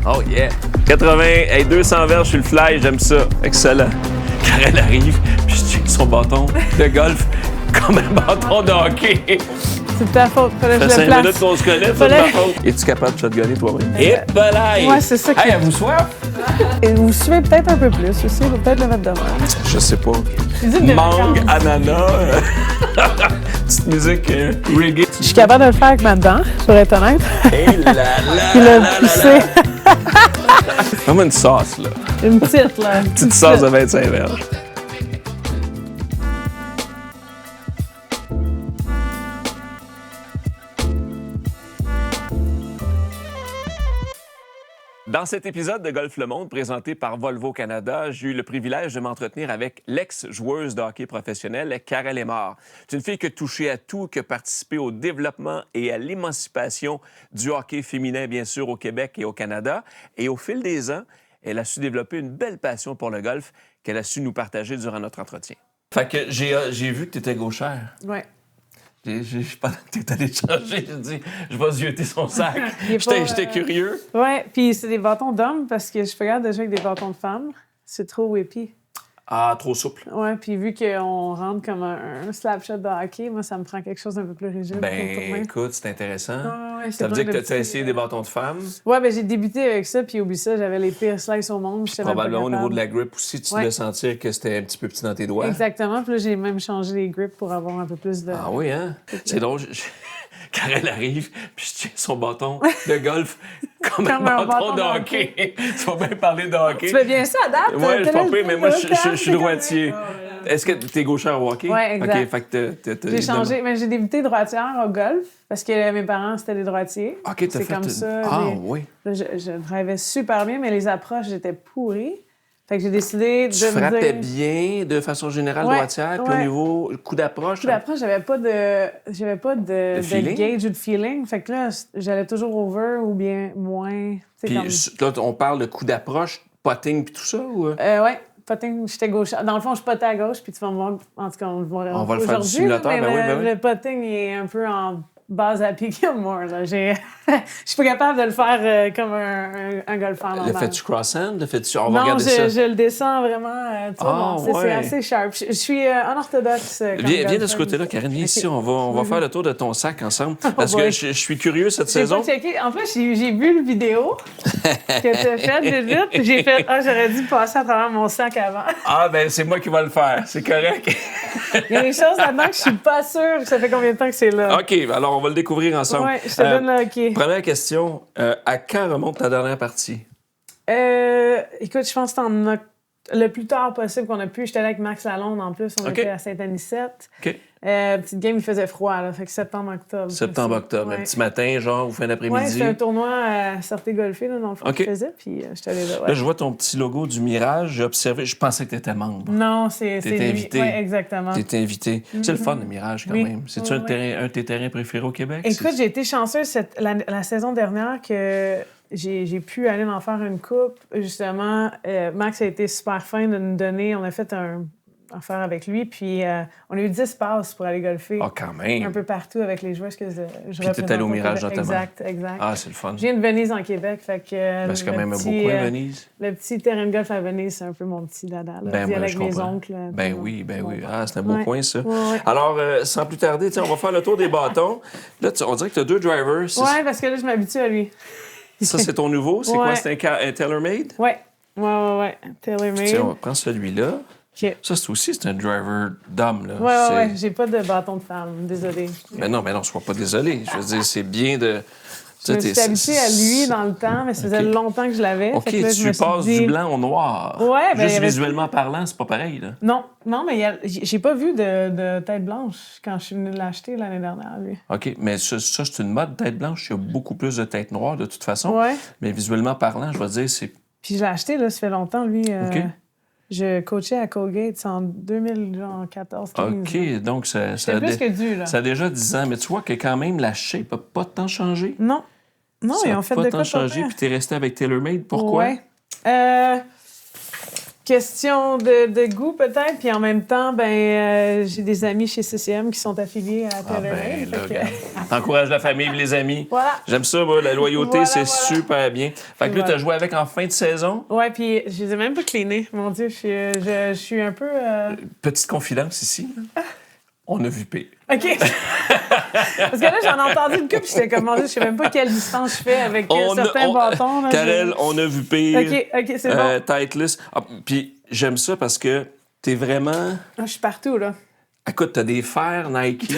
Oh yeah! 80, hey, 200 verges sur le fly, j'aime ça. Excellent. Car elle arrive, puis je tiens son bâton de golf comme un bâton de hockey. C'est de ta faute, fallait que je Ça fait le 5 place. minutes qu'on se connaît, c'est de ma faute. Es-tu capable de shotgunner toi-même? Et palais! Ouais, c'est ça qui- Hey, à vous soif? Et vous suivez peut-être un peu plus aussi, faut peut-être le mettre de même. Je sais pas. C'est une Mangue, vacances. ananas. Petite musique reggae. Je suis capable de le faire avec ma dent, pour être honnête. Et là là Puis là le là pousser. Vraiment une sauce, là. Une petite, là. Une Petite sauce de 25 verges. Dans cet épisode de Golf Le Monde présenté par Volvo Canada, j'ai eu le privilège de m'entretenir avec l'ex-joueuse de hockey professionnelle, Karel Emard. C'est une fille qui a touché à tout, qui a participé au développement et à l'émancipation du hockey féminin, bien sûr, au Québec et au Canada. Et au fil des ans, elle a su développer une belle passion pour le golf qu'elle a su nous partager durant notre entretien. Fait que j'ai vu que tu étais gauchère. Ouais. Pendant que tu es allé te changer, j'ai dit, je vais zioter son sac. Il est pas, J'étais curieux. Ouais, puis c'est des bâtons d'hommes parce que je regarde déjà avec des bâtons de femmes. C'est trop whippy. Ah, trop souple. Ouais, puis vu qu'on rentre comme un slap shot de hockey, moi, ça me prend quelque chose d'un peu plus rigide pour tourner. Ben, écoute, c'est intéressant. Ouais, Ça veut dire que tu as essayé des bâtons de femmes. Ouais, ben j'ai débuté avec ça, puis oublie ça, j'avais les pires slices au monde. J'étais même pas Probablement au niveau capable. de la grip aussi, tu Ouais. devais sentir que c'était un petit peu petit dans tes doigts. Exactement, puis là, j'ai même changé les grips pour avoir un peu plus de... Ah oui, hein? C'est drôle. Quand elle arrive, puis je tiens son bâton de golf comme un bâton de hockey. Tu vas bien parler de hockey. Tu fais bien ça à date? Oui, je T'as pas pire, mais moi, je suis droitier. correct. Est-ce que t'es gauchère au hockey? Ouais, exact. OK, fait que t'as J'ai changé, mais j'ai débuté droitière au golf parce que mes parents, c'était des droitiers. OK, t'as C'est fait... comme ça. Ah, oui. Là, je drivais super bien, mais les approches, j'étais pourrie. Fait que j'ai décidé de Tu me frappais dire... bien, de façon générale, Ouais, droitière, puis au ouais. niveau coup d'approche... Coup d'approche, j'avais pas de feeling? gauge ou de feeling. Fait que là, j'allais toujours over ou bien moins. C'est Puis comme... là, on parle de coup d'approche, potting, puis tout ça, ou... Ouais, potting, j'étais gauche. Dans le fond, je potais à gauche, puis tu vas me voir. En tout cas, on le voit On va le faire du aujourd'hui, simulateur, là, mais ben oui. le potting il est un peu en base à Happy Gilmore. Là. Je suis pas capable de le faire comme un golfeur normal. Le fais-tu cross-hand? Le fais-tu... On va Non, regarder ça. je le descends vraiment. Tu vois, Ah, bon, c'est ouais. assez sharp. Je suis unorthodoxe. Viens de ce côté-là, Karine. Viens ici, on va faire le tour de ton sac ensemble. Parce que boy. je suis curieux cette J'ai saison. pas checké. En plus, j'ai vu le vidéo que tu as faite vite, puis j'ai fait « Ah, j'aurais dû passer à travers mon sac avant. » Ah, ben c'est moi qui vais le faire. C'est correct. Il y a des choses là-dedans que je suis pas sûre. Ça fait combien de temps que c'est là? OK, alors on va le découvrir ensemble. Ouais, je te donne le hockey. Première question. À quand remonte ta dernière partie? Écoute, je pense que c'est le plus tard possible qu'on a pu. J'étais là avec Max Lalonde en plus. On OK. était à Saint-Anicette. OK. Petite game, il faisait froid, là. Fait que septembre-octobre. Septembre-octobre. Ouais. Un petit matin, genre, ou fin Ouais, d'après-midi. c'était un tournoi à Sortez golfer, là, dans le fond, OK. que je faisais. Puis j'étais allée là. Ouais. Là, je vois ton petit logo du Mirage. J'ai observé. Je pensais que tu étais membre. Non, c'est T'étais lui. invité. Ouais, exactement. Tu étais invité. C'est le fun, le Mirage, quand Oui. même. C'est-tu Ouais, un de tes terrains préférés au Québec? Écoute, j'ai été chanceuse la saison dernière que j'ai pu aller en faire une coupe. Justement, Max a été super fin de nous donner. On a fait un affaire avec lui, puis on a eu 10 passes pour aller golfer. Ah, quand même. Un peu partout avec les joueurs que je Puis t'es allé au Mirage, notamment. Exact. Ah, c'est le fun. Je viens de Venise, en Québec, fait que... Ben, c'est quand le même un beau petit, coin, Venise. Le petit terrain de golf à Venise, c'est un peu mon petit dada. Là. Ben, D'y aller moi, avec je mes comprends. oncles. Ben tout oui. le monde. Ah, c'est un beau Ouais. coin, ça. Ouais. Alors, sans plus tarder, tiens, on va faire le tour des bâtons. Là, on dirait que tu as 2 drivers. Ouais, parce que là, je m'habitue à lui. Ça, c'est ton nouveau? C'est quoi? Ouais. C'est un TaylorMade? Ouais. Tiens, Tailor-made. on va prendre celui-là. OK. Ça, c'est un driver d'homme, là. Ouais. J'ai pas de bâton de femme, désolée. Mais non, sois pas désolé. Je veux dire, c'est bien de... Je me suis habituée à lui dans le temps, mais ça faisait OK. longtemps que je l'avais. OK, Fait que là, je me tu suis passes dit- du blanc au noir. Ouais, ben, il y Juste avait- visuellement parlant, c'est pas pareil, là. Non, mais j'ai pas vu de tête blanche quand je suis venue l'acheter l'année dernière, lui. OK, mais ça c'est une mode, tête blanche. Il y a beaucoup plus de tête noire, de toute façon. Ouais. Mais visuellement parlant, je vais dire, c'est... Puis je l'ai acheté, là, ça fait longtemps, lui. OK. Je coachais à Colgate en 2014-15. OK, donc ça C'est plus que dû, là. ça a déjà 10 ans. Mais tu vois que quand même, la shape n'a pas tant changé. Non, Ça ils a ont fait pas de tant quoi changé, pas puis t'es resté avec TaylorMade. Pourquoi? Ouais. question de goût peut-être, puis en même temps, j'ai des amis chez CCM qui sont affiliés à TaylorMade. T'encourages la famille et les amis. Voilà. J'aime ça, moi, la loyauté, Voilà. super bien. Fait que là, t'as joué avec en fin de saison. Ouais, puis je les ai même pas cleanés. Mon Dieu, je suis un peu... Petite confidence ici. On a vu pire. OK. Parce que là, j'en ai entendu une couple, puis j'étais comme, mon Dieu, je sais même pas quelle distance je fais avec certains bâtons. Là, Karel, on a vu pire. OK, c'est bon. Titleist. Puis j'aime ça parce que t'es vraiment... Je suis partout, là. Écoute, t'as des fers Nike,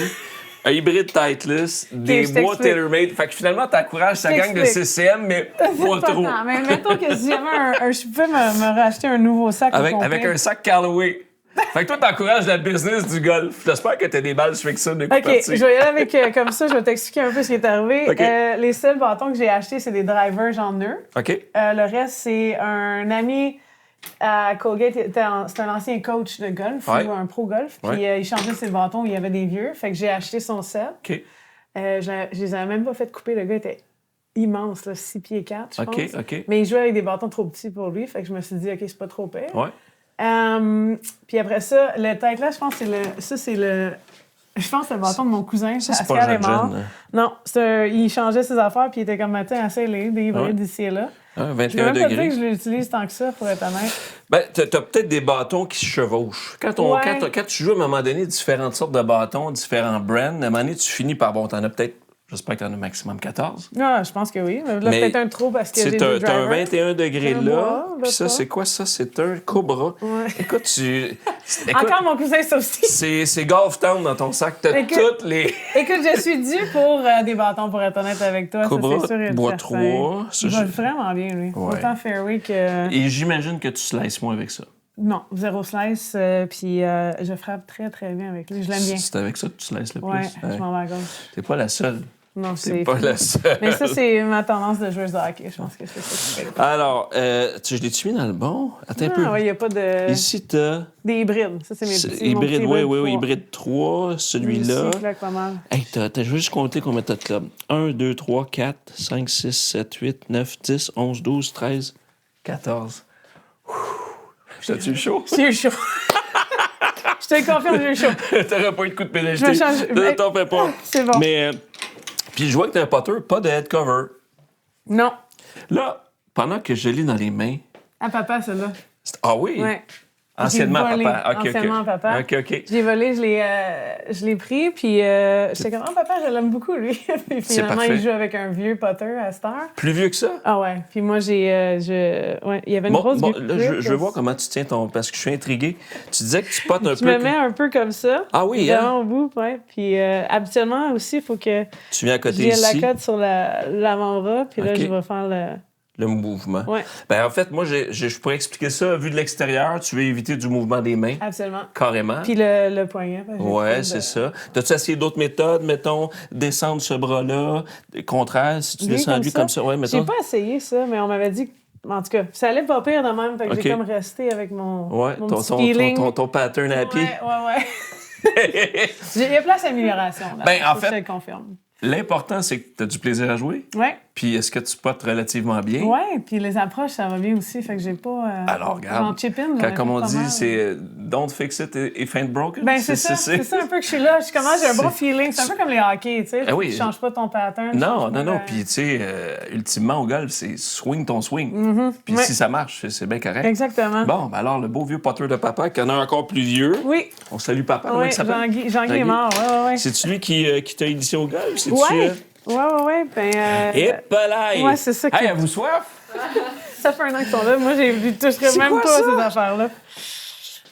un hybride Titleist, des je bois t'explique. TaylorMade. Fait que finalement, t'encourages sa gang de t'explique. CCM, mais pas trop. Tant. Mais mettons que si j'avais je pouvais me racheter un nouveau sac au complet. Avec un sac Callaway. Fait que toi, t'encourages la business du golf. J'espère que t'as des balles Schwixon de coup OK, parti. je vais y aller avec comme ça, je vais t'expliquer un peu ce qui est arrivé. OK. Les seuls bâtons que j'ai achetés, c'est des drivers genre nœud. OK. Le reste, c'est un ami à Colgate, c'est un ancien coach de golf Ouais. ou un pro golf. Puis Ouais. il changeait ses bâtons, il y avait des vieux. Fait que j'ai acheté son set. OK. Je les avais même pas fait couper. Le gars était immense, là, 6 pieds 4, je pense. OK. Mais il jouait avec des bâtons trop petits pour lui. Fait que je me suis dit, OK, c'est pas trop pire. Ouais. Puis après ça, le tête-là, je pense que c'est le... Je pense que c'est le bâton de mon cousin. Ça, c'est Pascal pas est mort. jeune. Non, il changeait ses affaires, puis il était comme, matin, assez des hybrides d'ici et là. Hein, Je 21 ne même pas dire degrés. que je l'utilise tant que ça, pour être honnête. Ben, t'as peut-être des bâtons qui se chevauchent. Quand tu joues, à un moment donné, différentes sortes de bâtons, différents brands, à un moment donné, tu finis par, t'en as peut-être, j'espère que t'en as maximum 14. Non, je pense que oui. Mais là, Mais peut-être un trop parce que j'ai des T'as un drivers. 21 degrés Un là. bois, Puis ça, pas. c'est quoi ça? C'est un Cobra. Ouais. Écoute, Encore mon cousin, ça aussi. c'est Golf Town dans ton sac. T'as Écoute, toutes les... Écoute, je suis due pour des bâtons, pour être honnête avec toi. Cobra, ça, c'est sûr et bois certain. 3. Il va vraiment bien, lui. Ouais. Autant fairway que... Et j'imagine que tu slices moins avec ça. Non, zéro slice, puis je frappe très, très bien avec lui. Je l'aime bien. C'est avec ça que tu slices le Ouais, plus. je m'en vais à gauche. T'es pas la seule. Non, T'es c'est pas fou. la seule. Mais ça, c'est ma tendance de joueuse de hockey. Je pense que c'est ça qui fait. Alors, je l'ai-tu mis dans le bon? Attends un peu. Ah, oui, il n'y a pas de... Ici, t'as... Des hybrides. Ça, c'est mes petits. mon Hybride, petit oui, hybride 3. hybride 3, celui-là. Lui aussi, claque pas mal. Hey, t'as juste compté combien t'as de clubs. 1, 2, 3, 4, 5, 6, 7, 8, 9, 10, 11, 12, 13, 14. T'as-tu chaud? J'ai eu chaud. Je te confirme, j'ai eu chaud. T'aurais pas eu de coup de pénalité. Je me change- Ne t'en fais pas. C'est bon. Mais, puis je vois que t'as un putter, pas de head cover. Non. Là, pendant que je lis dans les mains... À papa, celle-là. Ah oui? Ouais. Anciennement J'ai volé. papa. OK, Anciennement papa. OK. Je l'ai volé, je l'ai pris, puis j'étais comme, oh, papa, je l'aime beaucoup, lui. Puis finalement, parfait. il joue avec un vieux putter à cette heure. Plus vieux que ça? Ah ouais. Puis moi, ouais, il y avait une grosse Là, je veux grip. voir comment tu tiens ton... Parce que je suis intrigué. Tu disais que tu potes un Je peu... me mets un peu comme ça. Ah oui, hein? Vraiment au bout, ouais. Puis habituellement aussi, il faut que Tu viens à côté j'ai la ici, cote sur l'avant-bras, puis là, OK. je vais faire le mouvement. Ouais, Ben, en fait, moi, je pourrais expliquer ça. Vu de l'extérieur, tu veux éviter du mouvement des mains, absolument. carrément. Puis le poignet. parce que j'ai Ouais, trop c'est de- ça. T'as-tu essayé d'autres méthodes? Mettons, descendre ce bras-là. Contraire, si tu Lui, descends comme lui ça? comme ça. Ouais, mettons. J'ai pas essayé ça, mais on m'avait dit... En tout cas, ça allait pas pire de même, fait que OK. j'ai comme resté avec mon petit ton, feeling. ton pattern happy. Ouais. Il y a place à amélioration, là. Ben, en Faut que fait- je te le confirme. L'important, c'est que tu as du plaisir à jouer. Ouais. Puis est-ce que tu potes relativement bien? Ouais, puis les approches, ça va bien aussi, fait que j'ai pas... Alors, regarde. J'en chip in, j'en ai Quand, fait comme on pas dit, mal. c'est don't fix it if ain't broken. Ben, c'est ça un peu que je suis là. Je commence, j'ai un bon C'est- feeling. C'est un peu comme les hockey, tu sais. Ah oui. Tu changes pas ton pattern. tu Non, changes non, pas non. Puis, tu sais, ultimement, au golf, c'est swing ton swing. Puis Ouais. si ça marche, c'est bien correct. Exactement. Bon, ben alors, le beau vieux potter de papa, qui en a encore plus vieux. Oui, On salue papa. Comment oui, il s'appelle? Jean-Guy est Jean-Guy. mort. Ouais. C'est-tu lui qui t'a initié au golf? C'est-tu, Ouais. Ouais. Ben, Épalaï! Ouais, c'est ça qui- Hey, avez-vous soif? ça fait un an qu'ils sont là. Moi, je toucherais C'est même quoi pas ça? à ces affaires-là.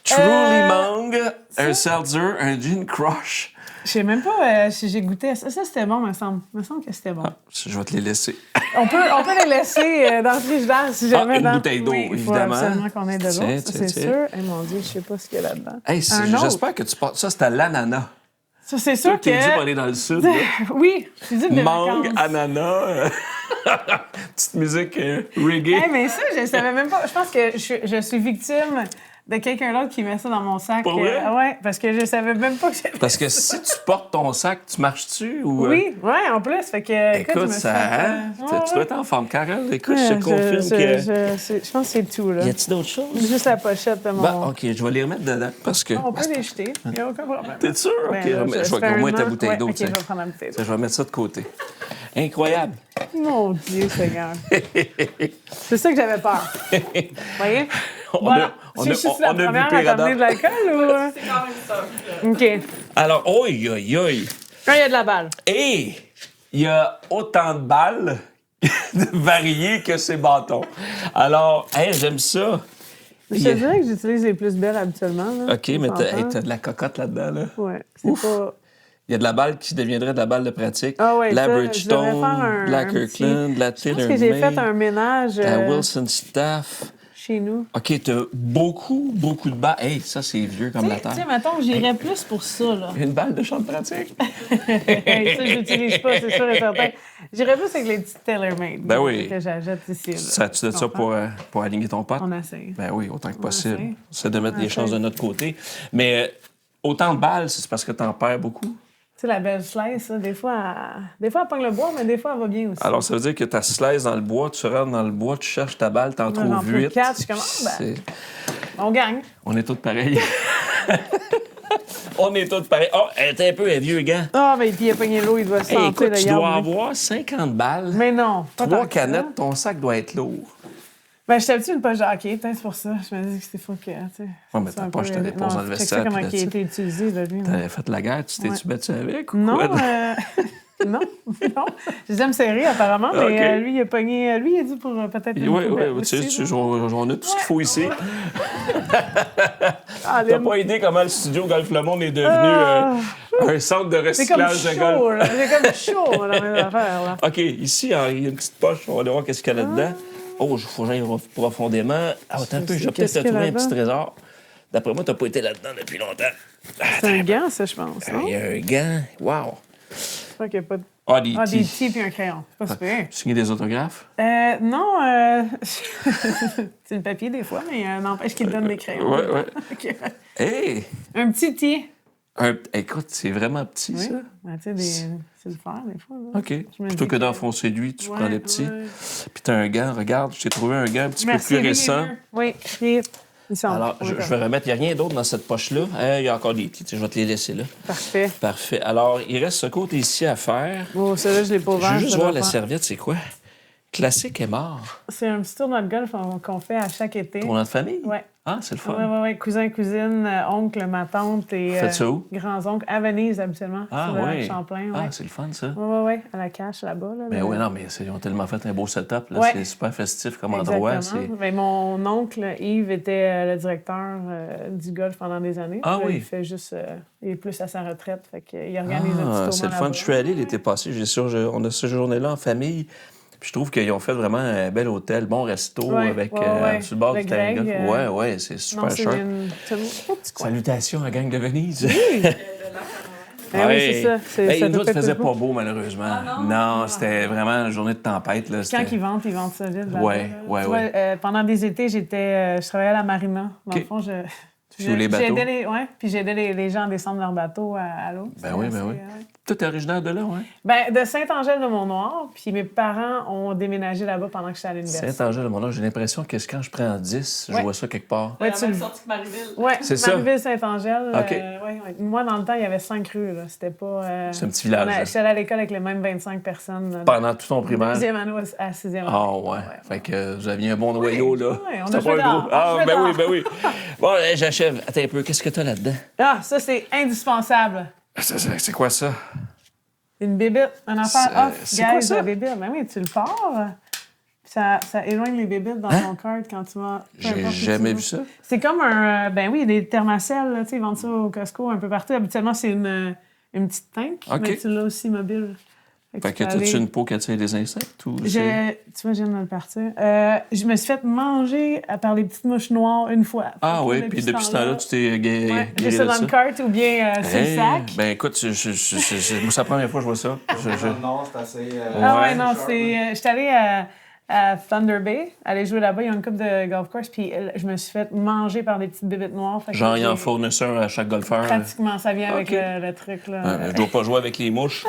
Truly Mong, un seltzer, un gin crush. Je sais même pas si j'ai goûté à ça. Ça, c'était bon, me semble. Me semble que c'était bon. Je vais te les laisser. On peut les laisser dans le frigidaire si jamais. une bouteille d'eau, Oui, évidemment. Il faut absolument qu'on ait de l'eau, Tiens, ça, tiens, c'est tiens. sûr. Eh mon Dieu, je sais pas ce qu'il y a là-dedans. Hey, Un autre. j'espère que tu portes ça. C'est à l'ananas. Ça, c'est sûr T'es dû pour que... aller dans le sud. là. Oui, je suis dit de Mangue, vacances. ananas, petite musique reggae. Hey, mais ça, je savais même pas. Je pense que je suis victime de quelqu'un d'autre qui met ça dans mon sac. Pour vrai? Ouais, parce que je savais même pas que j'avais Parce que si tu portes ton sac, tu marches-tu ou... Oui, ouais, en plus. Fait que, Écoute, je me suis ça... fait, hein? Tu dois être en forme, Carole. Écoute, je te Ouais, confirme que... je pense que c'est tout, là. Y a-t-il d'autres choses? Juste la pochette de mon... Bah, OK, je vais les remettre dedans parce que... On peut les jeter, il n'y a aucun problème. T'es sûr? OK, Ben, je vais au moins ta bouteille ouais, d'eau, OK, je tiens. vais prendre la bouteille d'eau. Je vais mettre ça de côté. Incroyable. Mon Dieu, Seigneur. C'est ça que j'avais peur. Vous voyez? On a vu la pire première à à date. t'amener de l'alcool ou... C'est quand même ça. OK. Alors, oi, oi, oi. Quand il y a de la balle. Et il y a autant de balles variées que ces bâtons. Alors, hey, j'aime ça. Je te dirais que j'utilise les plus belles habituellement. Là. OK, mais t'as de la cocotte là-dedans, là. Ouais, c'est pas... Il y a de la balle qui deviendrait de la balle de pratique. Ah ouais, la ça, je Bridgestone, devrais faire de la un Kirkland, de la Je pense Taylor que j'ai May, fait un ménage la Wilson Staff. chez nous. OK, t'as beaucoup de balles. Hey, ça, c'est vieux comme la Tu sais, terre. mettons, j'irais plus pour ça, là. Une balle de champ de pratique? Hey, ça, je l'utilise pas, c'est sûr et certain. J'irais plus avec les petites tailor-made. Ben oui. Que j'achète ici. Là. Ça, tu donnes ça pour aligner ton pote? On essaye. Ben oui, autant que possible. essaye. C'est de mettre On les choses de essaye. notre côté. Mais autant de balles, c'est parce que t'en perds beaucoup? Tu sais, la belle slice, là, des fois, elle pogne le bois, mais des fois, elle va bien aussi. Alors, ça veut dire que ta slice dans le bois, tu rentres dans le bois, tu cherches ta balle, t'en J'en trouves trouve 8. 4, je suis comme, ah, ben, on gagne. On est tous pareils. On est tous pareils. Oh, elle est un peu un vieux gant. Ah, mais puis il a pogné l'eau, il doit se Hey, sentir écoute, tu d'ailleurs. dois avoir 50 balles. Mais non, pas 3 tant que ça. canettes, ton sac doit être lourd. Ben, j'étais habituée de ne pas jacker, peut-être c'est pour ça. Je me dis que c'était fou que, tu sais... Ouais, mais c'est ta un poche, peu- t'allais poser dans le Non, check vestiaire, ça comment puis il a là, été utilisé, là, lui. T'avais fait la guerre, tu t'es-tu battu avec ou Non, quoi? non, non. J'ai me serrer apparemment, mais OK. lui, il a pogné... Lui, il a dit pour peut-être une Oui, poubelle oui, tu aussi, sais, là. on a tout ce qu'il faut ici. Ah, T'as Lynn, pas idée comment le studio Golf Le Monde est devenu un centre de c'est comme recyclage de golf. chaud, là. J'ai comme chaud dans mes affaires, là. OK, ici, hein, il y a une petite poche. On va aller voir qu'est-ce qu'il y a là-dedans. Oh, il faut que j'aille profondément. Ah, attends un peu, je vais peut-être Qu'est-ce te qu'il y a trouver un petit là-dedans? trésor. D'après moi, t'as pas été là-dedans depuis longtemps. C'est un gant, ça, je pense, non? Il y a un gant. Wow. Je crois qu'il n'y a pas de... Ah, des Ah, des petits. petits puis un crayon. C'est pas super. Signer des autographes? Non, c'est le papier des fois, mais n'empêche qu'il donne des crayons. Ouais, ouais. OK. Hey! Un petit T. Écoute, c'est vraiment petit, Oui. ça. Ben, tu sais, c'est le fer, des fois. Là. OK. Je me Plutôt dis que d'enfoncer lui, tu Ouais, prends les petits. ouais. Puis t'as un gant, regarde, je t'ai trouvé un gant un petit Merci, peu plus lui, récent. il est vieux. Oui, ils sont. Alors, je vais remettre, il n'y a rien d'autre dans cette poche-là. Il y a encore des petits, je vais te les laisser là. Parfait. Parfait. Alors, il reste ce côté ici à faire. Oh, celui-là, je l'ai pas Je ouvert. veux juste ça voir doit la faire- serviette, c'est quoi? Classique est mort. C'est un petit tournoi de golf qu'on fait à chaque été. Ton nom de famille? Oui. Ah, c'est le fun. Oui. Cousin, cousine, oncle, ma tante et Faites ça où? grands-oncles à Venise, habituellement. Ah, sur le lac oui. Champlain. Ah, Ouais. c'est le fun, ça. Oui, à la cache là-bas. Là, Mais le- oui, non, mais ils ont tellement fait un beau setup. Là. Ouais. C'est super festif comme endroit. Exactement. Ben, mon oncle Yves était le directeur du golf pendant des années. Ah Là, oui. Il fait juste, il est plus à sa retraite, fait qu'il organise un petit Ah, tournoi c'est le fun. là-bas. Je suis allé l'été passé. On a séjourné là en famille. Puis je trouve qu'ils ont fait vraiment un bel hôtel, bon resto Ouais, avec ouais. sur le bord Le du terrain de Greg, golf. Ouais, c'est Non, super c'est cher. c'est un beau petit coin. Salutations à la gang de Venise. Ah oui, c'est ça. C'est, Hey, ça nous doit autres, il être faisait beau. pas beau, malheureusement. Non, c'était vraiment une journée de tempête. Là. Quand C'était- ils vendent solide. là-bas, Ouais, là. ouais, Tu vois, ouais. pendant des étés, je travaillais à la marina. Dans OK. le fond, Sur les bateaux. puis j'aidais les gens à descendre leur bateau à l'eau. Ben oui, ben oui. Tout est originaire de là, ouais. Ben, de Saint-Angèle-de-Mont-Noir, puis mes parents ont déménagé là-bas pendant que j'étais à l'université. Saint-Angèle, mon âge, j'ai l'impression que quand je prends 10, je Ouais. vois ça quelque part. Ouais, la tu même le- sortie que Marieville. Ouais, C'est ça? Marieville-Saint-Angèle. OK. Ouais. Moi, dans le temps, il y avait 5 rues. Là. C'était pas... C'est un petit village, là. J'étais allée à l'école avec les mêmes 25 personnes. Là, Pendant tout ton primaire. 6e année à 6e année. Ah ouais. Fait que vous aviez un bon noyau, là. ouais, on C'était a pas joué un gros. dehors, Ah, on a joué ben oui, dehors. ben oui. Bon, j'achève. Attends un peu. Qu'est-ce que t'as là-dedans? Ah, ça, c'est indispensable. C'est quoi ça? Une bébite. Une affaire off, c'est quoi guys, ça? de bébite. Ben oui, tu le pars. Puis ça éloigne les bébites dans ton cart quand tu vas... peu J'ai importe où jamais tu vu vas. ça. C'est comme un... ben oui, des thermacelles, là, tu sais, ils vendent ça au Costco un peu partout. Habituellement, c'est une petite tank, OK. mais tu l'as aussi mobile. Fait que tu peux t'as-tu aller- une peau qui attire les insectes ou c'est- Tu vois, je viens de le partir. Je me suis fait manger par les petites mouches noires une fois. Ah oui, Depuis puis ce depuis ce temps-là, tu t'es Ouais, guéri j'ai de ça dans ça. le cart ou bien sur le Hey, sac. ben écoute, moi, c'est la première fois que je vois ça. Non, c'est assez. Ah ouais, Ouais. non, c'est... J'étais allée à Thunder Bay. Aller jouer là-bas, il y a une coupe de golf course, puis je me suis fait manger par des petites bébites noires. Genre, il y en fournissent un à chaque golfeur. Pratiquement, ça vient avec OK. le truc. Là. Je dois pas jouer avec les mouches.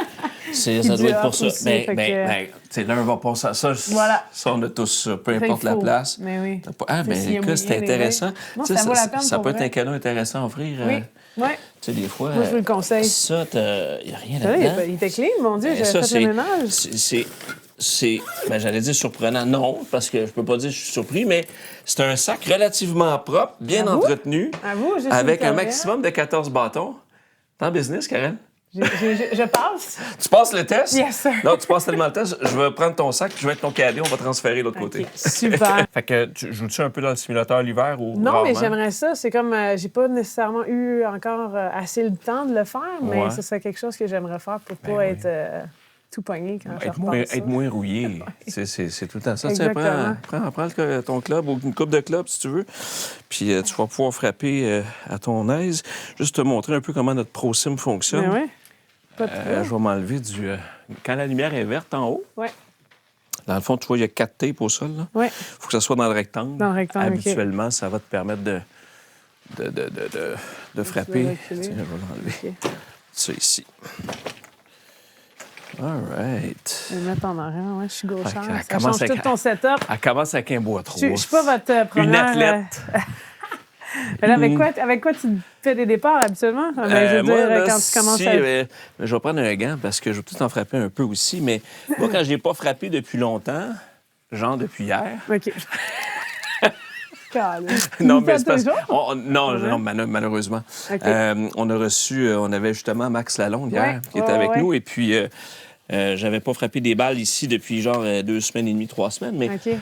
Ça Qui doit être pour dehors ça. aussi, Ben, fait que- l'un va pas ça. Voilà. Ça, on a tous ça, peu Fait importe qu'il la faut. place. Mais oui. Ah, Tu sais, ben s'il y a écoute, c'est mouillé, les intéressant. gars. Non, Tu sais, ça vaut la peine ça pour peut être vrai. un cadeau intéressant à offrir. Oui. Oui. Tu sais, des fois. Moi, je vous le conseille. Ça, il n'y a rien Là, là-dedans. il était clean, mon Dieu, Ben, j'avais ça, fait le ménage. j'allais dire surprenant. Non, parce que je peux pas dire que je suis surpris, mais c'est un sac relativement propre, bien À vous? entretenu, À vous, juste avec une un carrière. maximum de 14 bâtons. T'es en business, Karen? Je passe. Tu passes le test? Yes, sir. Non, tu passes tellement le test. Je vais prendre ton sac, je vais être ton cadet, on va transférer de l'autre côté. OK, super. Fait que tu joues-tu un peu dans le simulateur l'hiver ou Non, mais rarement? j'aimerais ça. C'est comme, j'ai pas nécessairement eu encore assez le temps de le faire, mais Ouais. ce serait quelque chose que j'aimerais faire pour pas oui. être tout pogné quand je repasse ça. Être moins rouillé. C'est tout le temps ça. Tiens, Exactement. prends ton club ou une coupe de club si tu veux. Puis tu vas pouvoir frapper à ton aise. Juste te montrer un peu comment notre ProSim fonctionne. Mais oui, pas de trouble. Je vais m'enlever du... quand la lumière est verte en haut, Ouais. dans le fond, tu vois, il y a 4 tapes au sol. Il Ouais. faut que ça soit dans le rectangle. Dans le rectangle, OK. Habituellement, ça va te permettre de frapper. reculer. Tiens, je vais l'enlever. OK. Ça ici. All right. Je vais le mettre en arrière. Ouais, je suis gauchère. Ok, elle Ça commence change avec- tout ton setup. Elle commence avec un bois trop. Je suis pas votre première... Une athlète. Mais là, avec quoi tu fais des départs habituellement? Ben, je veux Moi, dire, là, quand tu commences si, à... je vais prendre un gant parce que je vais peut-être en frapper un peu aussi. Mais moi, quand je n'ai pas frappé depuis longtemps, genre depuis hier. OK. Calme. Non, Tu mais le c'est fais parce toujours? non, malheureusement. OK. On avait justement Max Lalonde hier Ouais, qui était ouais, avec ouais. nous. Et puis, j'avais pas frappé des balles ici depuis genre 2 semaines et demie, 3 semaines. Mais OK.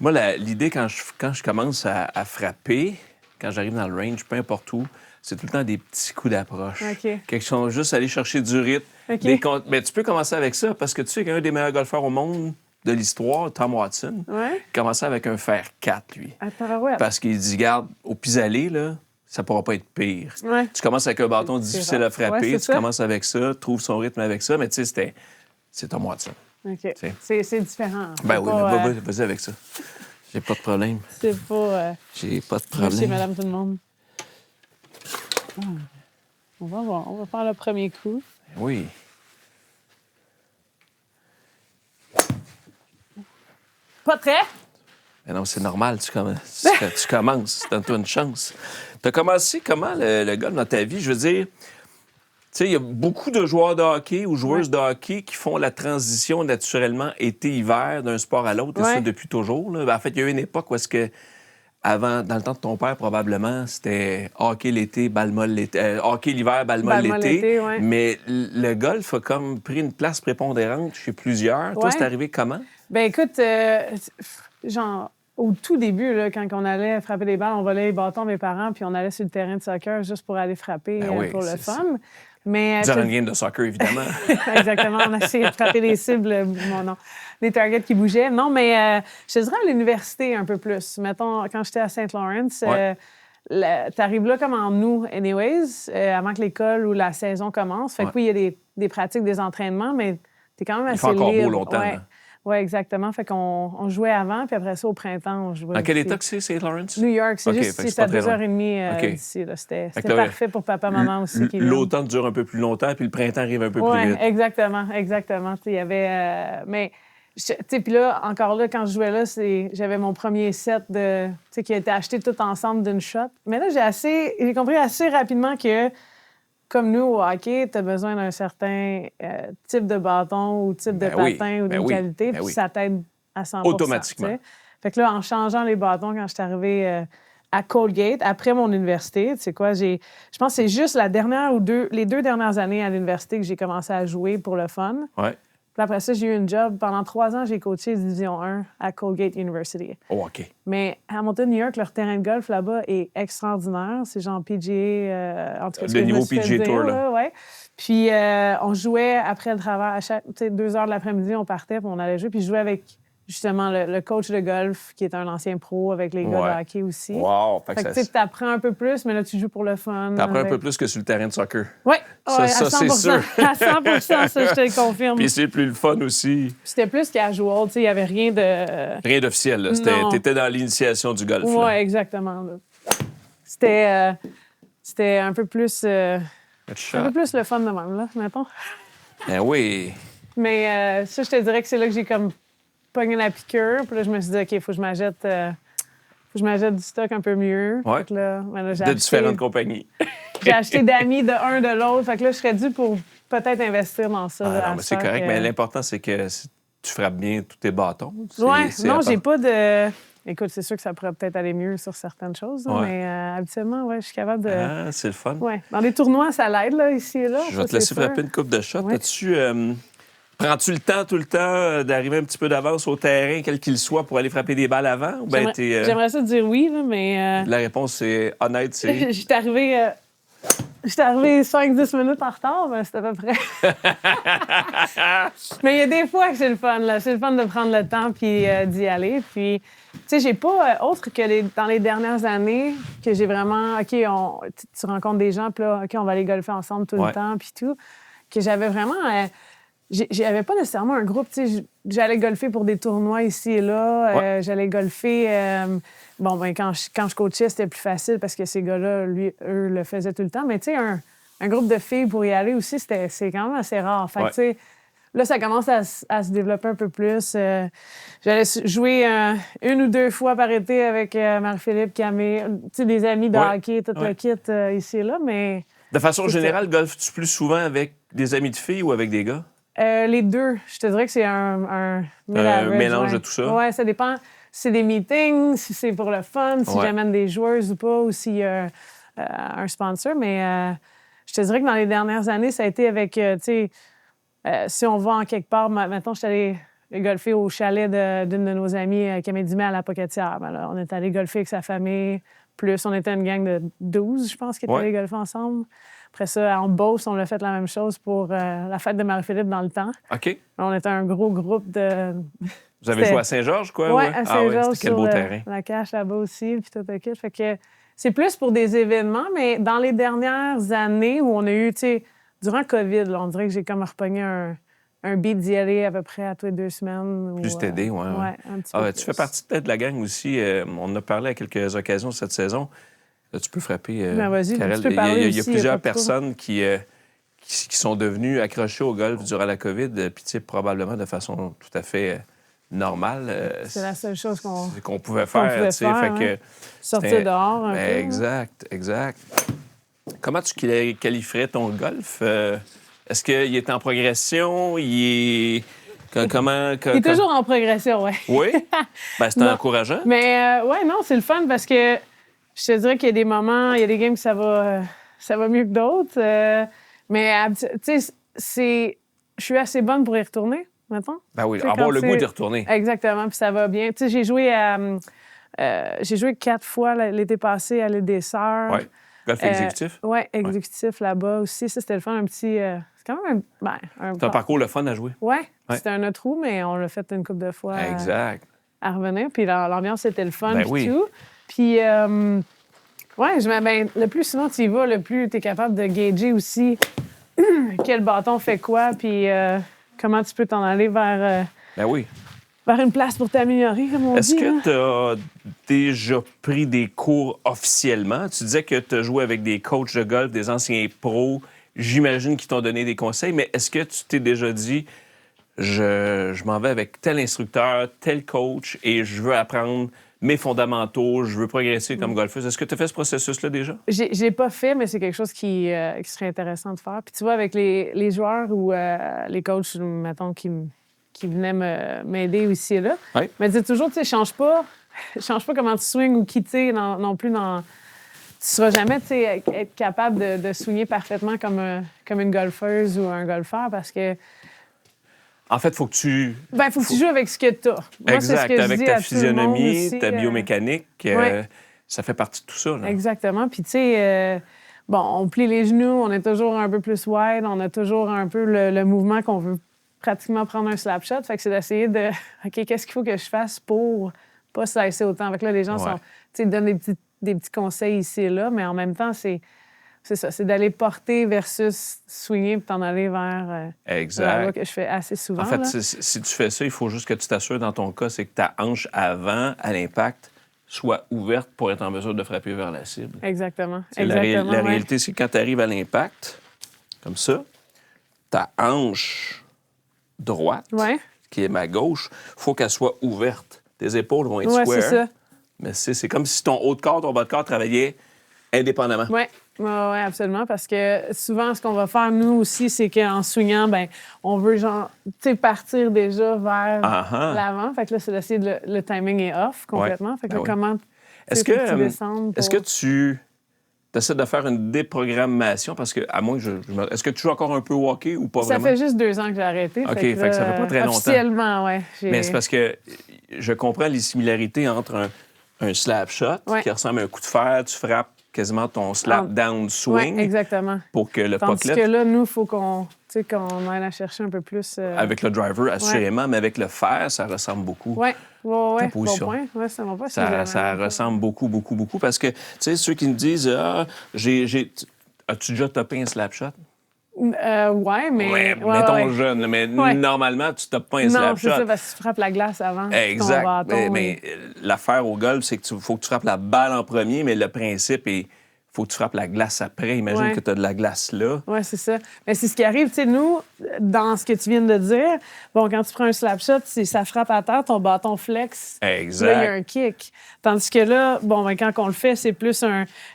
moi, l'idée, quand je commence à frapper, quand j'arrive dans le range, peu importe où, c'est tout le temps des petits coups d'approche. OK. Quelque chose, juste aller chercher du rythme. OK. Mais tu peux commencer avec ça parce que tu sais qu'un des meilleurs golfeurs au monde de l'histoire, Tom Watson, Ouais. commençait avec un fer 4, lui. Attends, ouais. Parce qu'il dit, garde, au pis-aller, là, ça pourra pas être pire. Ouais. Tu commences avec un bâton C'est difficile rare. à frapper, Ouais, c'est tu ça. commences avec ça, trouves son rythme avec ça, mais tu sais, c'est Tom Watson. OK. sais. C'est différent. Ben C'est oui, pas, mais vas-y avec ça. J'ai pas de problème. C'est pas... J'ai pas de Monsieur, problème. madame, tout le monde. Ah. On va voir. On va faire le premier coup. Oui. Pas très. Mais non, c'est normal, tu commences, donne-toi une chance. Tu as commencé comment le golf dans ta vie? Je veux dire, tu sais, il y a beaucoup de joueurs de hockey ou joueuses de hockey qui font la transition naturellement été-hiver d'un sport à l'autre, et ça Ouais. depuis toujours. Là. Ben, en fait, il y a eu une époque où est-ce que, avant, dans le temps de ton père, probablement, c'était hockey l'été, balle molle l'été. Hockey l'hiver, balle molle Balle molle l'été. l'été, ouais. Mais le golf a comme pris une place prépondérante chez plusieurs. Toi, Ouais. c'est arrivé comment? Ben écoute, genre, au tout début, là, quand on allait frapper des balles, on volait les bâtons de mes parents, puis on allait sur le terrain de soccer juste pour aller frapper Ben oui, pour le c'est fun. Mais Durant une game de soccer, évidemment. exactement, on a essayé de frapper des cibles, des targets qui bougeaient. Non, mais je te dirais à l'université un peu plus. Mettons, quand j'étais à St. Lawrence, Ouais. t'arrives là comme en août, anyways, avant que l'école ou la saison commence. Fait que Ouais. oui, il y a des pratiques, des entraînements, mais t'es quand même Il assez fait encore beau libre. longtemps, Ouais. là. Oui, exactement. Fait qu'on jouait avant, puis après ça, au printemps, on jouait. Dans quel aussi. état que c'est, St. Lawrence? New York. C'est OK, juste fait que c'est c'est à pas très loin. 2h30 OK. d'ici. Là. C'était Fait que là, parfait pour papa, maman aussi. qui viennent. L'automne dure un peu plus longtemps, puis le printemps arrive un peu plus Oui, vite. exactement. Exactement. Tu sais, il y avait. Mais, tu sais, puis là, encore là, quand je jouais là, j'avais mon premier set qui a été acheté tout ensemble d'une shot. Mais là, j'ai compris assez rapidement que, comme nous, au hockey, tu as besoin d'un certain type de bâton ou type de Ben oui, patin ou ben d'une oui, qualité, ben puis oui. ça t'aide à 100 Automatiquement. tu sais. Fait que là, en changeant les bâtons, quand je suis arrivée à Colgate, après mon université, tu sais quoi, je pense que c'est juste les 2 dernières années à l'université que j'ai commencé à jouer pour le fun. Ouais. Puis après ça, j'ai eu une job. Pendant 3 ans, j'ai coaché Division 1 à Colgate University. Oh, OK. Mais à Hamilton, New York, leur terrain de golf là-bas est extraordinaire. C'est genre PGA, en tout cas, Le ce que je niveau me suis fait PGA Tour, dire, là. ouais. Puis on jouait après le travail, à chaque 2 heures de l'après-midi, on partait, puis on allait jouer. Puis je jouais avec justement le coach de golf qui est un ancien pro avec les gars de hockey aussi. Wow! Fait que tu apprends un peu plus, mais là, tu joues pour le fun. Tu apprends un peu plus que sur le terrain de soccer. Oui, ça, c'est sûr. À 100 ça, je te le confirme. Puis c'est plus le fun aussi. C'était plus casual, tu sais, il n'y avait rien de... Rien d'officiel, là. Tu étais dans l'initiation du golf. Oui, exactement. Là. C'était un peu plus... un peu plus le fun de même, là, mettons. Ben oui. Mais ça, je te dirais que c'est là que j'ai comme pogné la piqûre. Puis là, je me suis dit, OK, il faut que je m'achète du stock un peu mieux. Ouais. Fait que là, de différentes compagnies. J'ai acheté d'amis de un de l'autre. Fait que là, je serais dû pour peut-être investir dans ça. Non, mais c'est correct. Mais l'important, c'est que tu frappes bien tous tes bâtons. Oui, non, j'ai pas de... Écoute, c'est sûr que ça pourrait peut-être aller mieux sur certaines choses, là, mais habituellement, ouais, je suis capable de... Ah, c'est le fun. Ouais. Dans les tournois, ça l'aide, là, ici et là. Je vais te laisser frapper une coupe de shot. Ouais. Prends-tu le temps, tout le temps, d'arriver un petit peu d'avance au terrain, quel qu'il soit, pour aller frapper des balles avant? Ou ben, J'aimerais ça te dire oui, là, mais... La réponse, c'est honnête, c'est... J'étais arrivée 5-10 minutes en retard, mais c'était à peu près. Mais il y a des fois que c'est le fun, là. C'est le fun de prendre le temps puis d'y aller. Puis, tu sais, j'ai pas, autre que dans les dernières années, que j'ai vraiment, OK, tu rencontres des gens, puis là, OK, on va aller golfer ensemble tout le temps, puis tout, que j'avais vraiment... J'avais pas nécessairement un groupe, tu sais, j'allais golfer pour des tournois ici et là, j'allais golfer... quand je coachais, c'était plus facile parce que ces gars-là, eux, le faisaient tout le temps. Mais tu sais, un groupe de filles pour y aller aussi, c'est quand même assez rare. Fait que, tu sais, là, ça commence à se développer un peu plus. J'allais jouer une ou deux fois par été avec Marie-Philippe, Camille, tu sais, des amis de hockey, tout le kit ici et là, mais... De façon générale, golfes-tu plus souvent avec des amis de filles ou avec des gars? Les deux. Je te dirais que c'est un mélange de tout ça? Oui, ça dépend. Si c'est des meetings, si c'est pour le fun, si j'amène des joueuses ou pas, ou s'il y a un sponsor. Mais je te dirais que dans les dernières années, ça a été avec, tu sais, si on va en quelque part, maintenant, je suis allée golfer au chalet d'une de nos amies, Camille Dumais, à la Pocatière. Ben là, on est allé golfer avec sa famille, plus on était une gang de 12, je pense, qui étaient allés golfer ensemble. Après ça, en Beauce, on a fait la même chose pour la fête de Marie-Philippe dans le temps. OK. On était un gros groupe de... Vous avez joué à Saint-Georges, quoi? Oui, à Saint-Georges, quel beau terrain. La cache là-bas aussi, puis tout le kit. Fait que c'est plus pour des événements, mais dans les dernières années où on a eu, tu sais, durant COVID, là, on dirait que j'ai comme repogné un beat d'y aller à peu près à toutes les 2 semaines. Plus t'aider, oui. Ouais, un petit peu plus. Tu fais partie peut-être de la gang aussi. On en a parlé à quelques occasions cette saison. Là, tu peux frapper, vas-y, Karel. tu peux parler Il y a aussi, plusieurs personnes qui sont devenues accrochées au golf durant la COVID, puis tu sais, probablement de façon tout à fait normale. C'est la seule chose qu'on pouvait faire. Tu sais, fait que sortir dehors un peu. Exact. Comment tu qualifierais ton golf? Est-ce qu'il est en progression? Il est... Il est toujours en progression, oui. Oui? Ben, c'est encourageant. Mais non, c'est le fun parce que je te dirais qu'il y a des moments, il y a des games que ça va mieux que d'autres. Mais, tu sais, je suis assez bonne pour y retourner, maintenant. Ben oui, avoir le goût d'y retourner. Exactement, puis ça va bien. Tu sais, j'ai joué 4 fois l'été passé à l'île des Sœurs. Oui. Golf exécutif? Oui, exécutif là-bas aussi. Ça, c'était le fun, un petit... c'est quand même c'est un parcours le fun à jouer. Oui, c'était un autre trou, mais on l'a fait une couple de fois. Exact. À revenir. Puis l'ambiance, c'était le fun. Ben puis oui. Tout. Puis, le plus souvent tu y vas, le plus tu es capable de gager aussi quel bâton fait quoi, puis comment tu peux t'en aller vers une place pour t'améliorer, comme on dit. Est-ce que tu as déjà pris des cours officiellement? Tu disais que tu as joué avec des coachs de golf, des anciens pros. J'imagine qu'ils t'ont donné des conseils, mais est-ce que tu t'es déjà dit, je m'en vais avec tel instructeur, tel coach, et je veux apprendre mes fondamentaux, je veux progresser comme golfeuse. Est-ce que tu as fait ce processus-là déjà? Je l'ai pas fait, mais c'est quelque chose qui serait intéressant de faire. Puis tu vois, avec les joueurs ou les coachs, mettons, qui venaient m'aider aussi et là, me disaient toujours, tu sais, change pas comment tu swings ou qui tu es non plus dans... Tu seras jamais, tu sais, être capable de swinger parfaitement comme une golfeuse ou un golfeur parce que... En fait, il faut que tu... faut que tu joues avec ce que tu as. Exact. Avec ta physionomie, aussi, ta biomécanique, ça fait partie de tout ça. Là. Exactement. Puis, tu sais, on plie les genoux, on est toujours un peu plus wide, on a toujours un peu le mouvement qu'on veut pratiquement prendre un slap shot. Fait que c'est d'essayer de, OK, qu'est-ce qu'il faut que je fasse pour pas slicer autant? Fait que là, les gens donnent des petits conseils ici et là, mais en même temps, c'est ça, c'est d'aller porter versus swinger puis t'en aller vers la voie que je fais assez souvent. En fait, là. Si tu fais ça, il faut juste que tu t'assures dans ton cas, c'est que ta hanche avant, à l'impact, soit ouverte pour être en mesure de frapper vers la cible. Exactement. La réalité, c'est que quand tu arrives à l'impact, comme ça, ta hanche droite, qui est ma gauche, il faut qu'elle soit ouverte. Tes épaules vont être square. C'est ça. Mais c'est comme si ton haut de corps, ton bas de corps travaillaient indépendamment. Oui, absolument. Parce que souvent, ce qu'on va faire, nous aussi, c'est qu'en swingant, ben, on veut, partir déjà vers l'avant. Fait que là, c'est d'essayer le timing est off complètement. Fait que là, comment est-ce tu descends Est-ce que tu essaies de faire une déprogrammation? Parce que, à moins que est-ce que tu joues encore un peu au hockey ou pas vraiment? Ça fait juste 2 ans que j'ai arrêté. OK, fait que ça fait pas très longtemps. Officiellement, oui. Mais c'est parce que je comprends les similarités entre un slap shot qui ressemble à un coup de fer, tu frappes quasiment ton slap down swing. Oui, exactement. Pour que le Tandis pucklet... que là, nous, il faut qu'on aille la chercher un peu plus. Avec le driver, assurément, mais avec le fer, ça ressemble beaucoup. Oui, bon point. Ouais, ça va pas ça ressemble beaucoup, beaucoup, beaucoup. Parce que, tu sais, ceux qui me disent as-tu déjà topé un slap shot? Oui, mais... mettons jeune, mais normalement, tu topes pas un slap shot. Non, c'est ça, parce que tu frappes la glace avant. Exact. Ton bâton, mais l'affaire au golf, c'est qu'il faut que tu frappes la balle en premier, mais le principe est faut que tu frappes la glace après. Imagine que tu as de la glace là. Oui, c'est ça. Mais c'est ce qui arrive, tu sais, nous, dans ce que tu viens de dire, bon, quand tu prends un slap shot, ça frappe à terre, ton bâton flex. Exact. Là, il y a un kick. Tandis que là, bon, ben, quand on le fait, c'est plus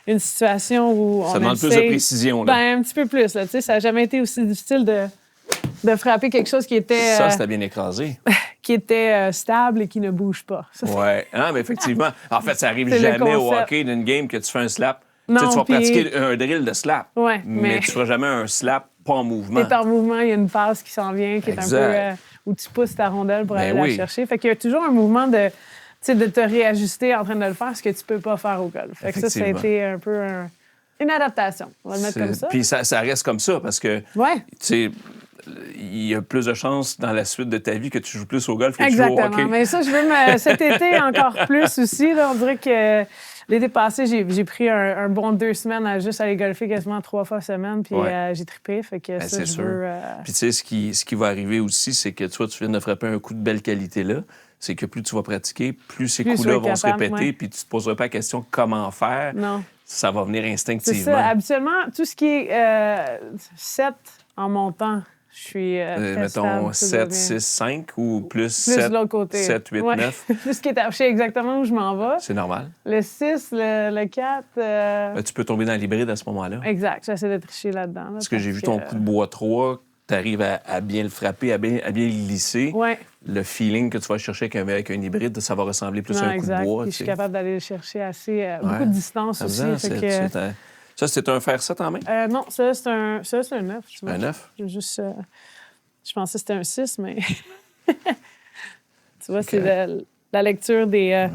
une situation où ça demande plus de précision, là. Ben, un petit peu plus, là. Tu sais, ça n'a jamais été aussi difficile de frapper quelque chose qui était... Ça, c'était bien écrasé. qui était stable et qui ne bouge pas. Oui. Ah, mais effectivement. En fait, ça arrive jamais au hockey d'une game que tu fais un slap. Non, tu vas pratiquer un drill de slap, mais tu ne feras jamais un slap pas en mouvement. T'es en mouvement, il y a une passe qui s'en vient, qui est un peu... où tu pousses ta rondelle pour aller la chercher. Fait qu'il y a toujours un mouvement de te réajuster en train de le faire, ce que tu peux pas faire au golf. Fait que ça a été un peu une adaptation. On va le mettre comme ça. Puis ça reste comme ça, parce que, tu sais, il y a plus de chances dans la suite de ta vie que tu joues plus au golf que tu joues au hockey. Mais ça, je veux cet été encore plus aussi. Là, on dirait que l'été passé, j'ai pris un bon 2 semaines à juste aller golfer quasiment 3 fois semaine, puis j'ai trippé. Fait que ça, c'est je sûr. veux... Puis tu sais, ce qui va arriver aussi, c'est que tu viens de frapper un coup de belle qualité là. C'est que plus tu vas pratiquer, plus ces coups-là vont se répéter, puis tu te poseras pas la question comment faire. Non. Ça va venir instinctivement. C'est ça. Habituellement, tout ce qui est 7 en montant, je suis mettons 7, 6, 5 ou plus 7, de l'autre côté. 7, 8, 9. Tout ce qui est je sais exactement où je m'en vais. C'est normal. Le 6, le 4... tu peux tomber dans l'hybride à ce moment-là. Exact. J'essaie de tricher là-dedans. Parce que j'ai vu ton coup de bois 3, tu arrives à bien le frapper, à bien le glisser. Ouais. Le feeling que tu vas chercher avec un hybride, ça va ressembler plus à un coup de bois. Puis je suis capable d'aller le chercher assez... beaucoup de distance aussi. Ça, c'est un fer 7 en main? Non, ça, c'est un 9. Tu vois. Un 9? Je pensais que c'était un 6, mais... tu vois, c'est la lecture des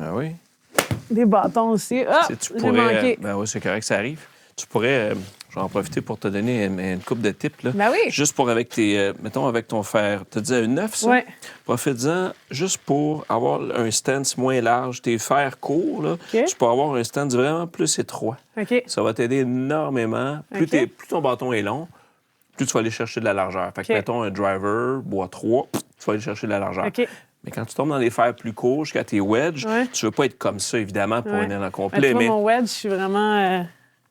bâtons aussi. Ah! J'ai manqué. Ben oui, c'est correct, ça arrive. Tu pourrais... je vais en profiter pour te donner une coupe de tips. Là. Ben oui. Juste pour avec mettons, avec ton fer. Tu as dit un 9, ça? Oui. Profites-en juste pour avoir un stance moins large. Tes fers courts, là, tu peux avoir un stance vraiment plus étroit. OK. Ça va t'aider énormément. Plus ton bâton est long, plus tu vas aller chercher de la largeur. Fait que, mettons, un driver, bois 3, tu vas aller chercher de la largeur. OK. Mais quand tu tombes dans des fers plus courts, jusqu'à tes wedges, tu veux pas être comme ça, évidemment, pour un élan complet. Mais mon wedge, je suis vraiment...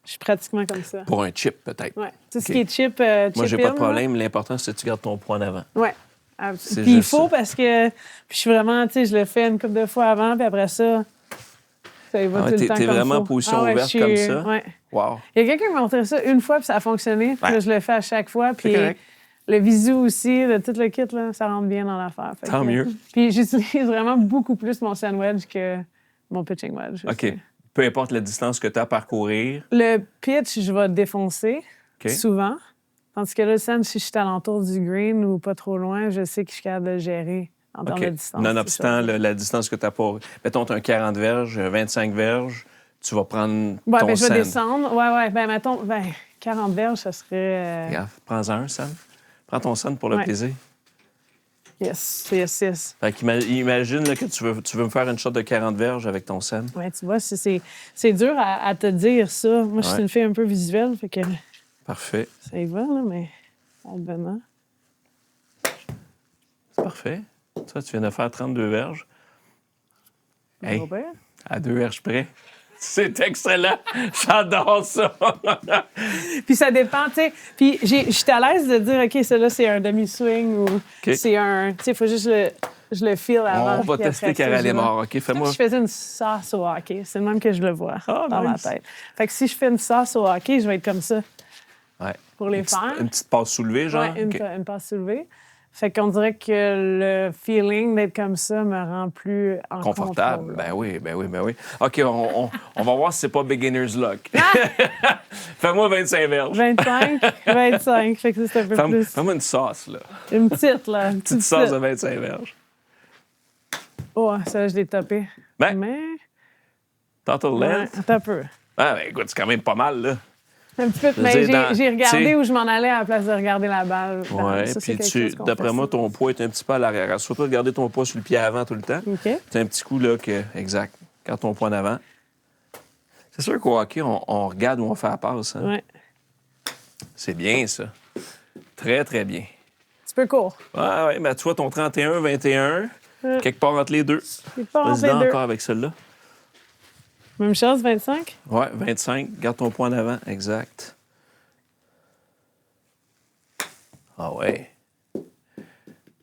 je suis pratiquement comme ça. Pour un chip, peut-être. Oui. Tout ce qui est chip moi, j'ai pas de problème. L'important, c'est que tu gardes ton poids en avant. Oui. Puis il faut parce que je suis vraiment, tu sais, je le fais une couple de fois avant, puis après ça y va tout le temps. T'es vraiment en position ouverte comme ça? Oui. Wow. Il y a quelqu'un qui m'a montré ça une fois, puis ça a fonctionné. Puis là, je le fais à chaque fois. Puis le visu aussi, tout le kit, là, ça rentre bien dans l'affaire. Tant mieux. Puis j'utilise vraiment beaucoup plus mon sand wedge que mon pitching wedge. OK. Peu importe la distance que tu as à parcourir. Le pitch, je vais défoncer souvent. Tandis que là, le sand, si je suis alentour du green ou pas trop loin, je sais que je suis capable de le gérer en termes de distance. Nonobstant la distance que tu as pas... Mettons, tu as un 40 verges, 25 verges, tu vas prendre ton je vais sand. descendre. Ouais. Ben, mettons, 40 verges, ça serait... Regarde, prends-en un sand. Prends ton sand pour le plaisir. Yes, yes, yes. Fait qu'imagine là, que tu veux me faire une shot de 40 verges avec ton Sam. Ouais, tu vois, c'est dur à te dire ça. Moi, je suis une fille un peu visuelle, fait que Parfait. ça y va, là, mais advenant. C'est parfait. Ça, tu viens de faire 32 verges. Hey, Robert? à 2 verges près. C'est excellent. J'adore ça. Puis ça dépend, tu sais. Puis j'étais à l'aise de dire, OK, ça là, c'est un demi-swing ou c'est un... Tu sais, il faut juste je le feel avant. On va tester Karel est mort. OK, fais-moi... Je faisais une sauce au hockey. C'est le même que je le vois dans nice. ma tête. Fait que si je fais une sauce au hockey, je vais être comme ça Ouais. pour les faire. Une petite passe soulevée, genre? Ouais, une passe soulevée. Fait qu'on dirait que le feeling d'être comme ça me rend plus en confortable. contrôle. Ben oui. OK, on va voir si c'est pas beginner's luck. Fais-moi 25 verges. 25. Fait que c'est un peu plus... Fais-moi une sauce, là. Une petite, là. Une Petite sauce de 25 verges. Oh, ça, je l'ai topé. Ben, Mais... Total Ouais, length. attends un peu. Ah, ben écoute, c'est quand même pas mal, là. Un petit peu, Je veux mais dire, j'ai regardé t'sais- où je m'en allais à la place de regarder la balle. Ouais, Ça, c'est puis quelque chose qu'on d'après fait moi, ça. ton poids est un petit peu à l'arrière. Assure-toi de garder ton poids sur le pied avant tout le temps. OK. C'est un petit coup, là, que... Exact. Garde ton poids en avant. C'est sûr qu'au hockey, on regarde où on fait la passe. Hein? Ouais. C'est bien, ça. Très, très bien. Un petit peu court. Ouais, mais tu vois, ton 31-21, quelque part entre les deux. C'est pas Vas-y entre les deux. encore avec celle-là. Même chose, 25? Ouais, 25. Garde ton poids en avant. Exact. Ah ouais.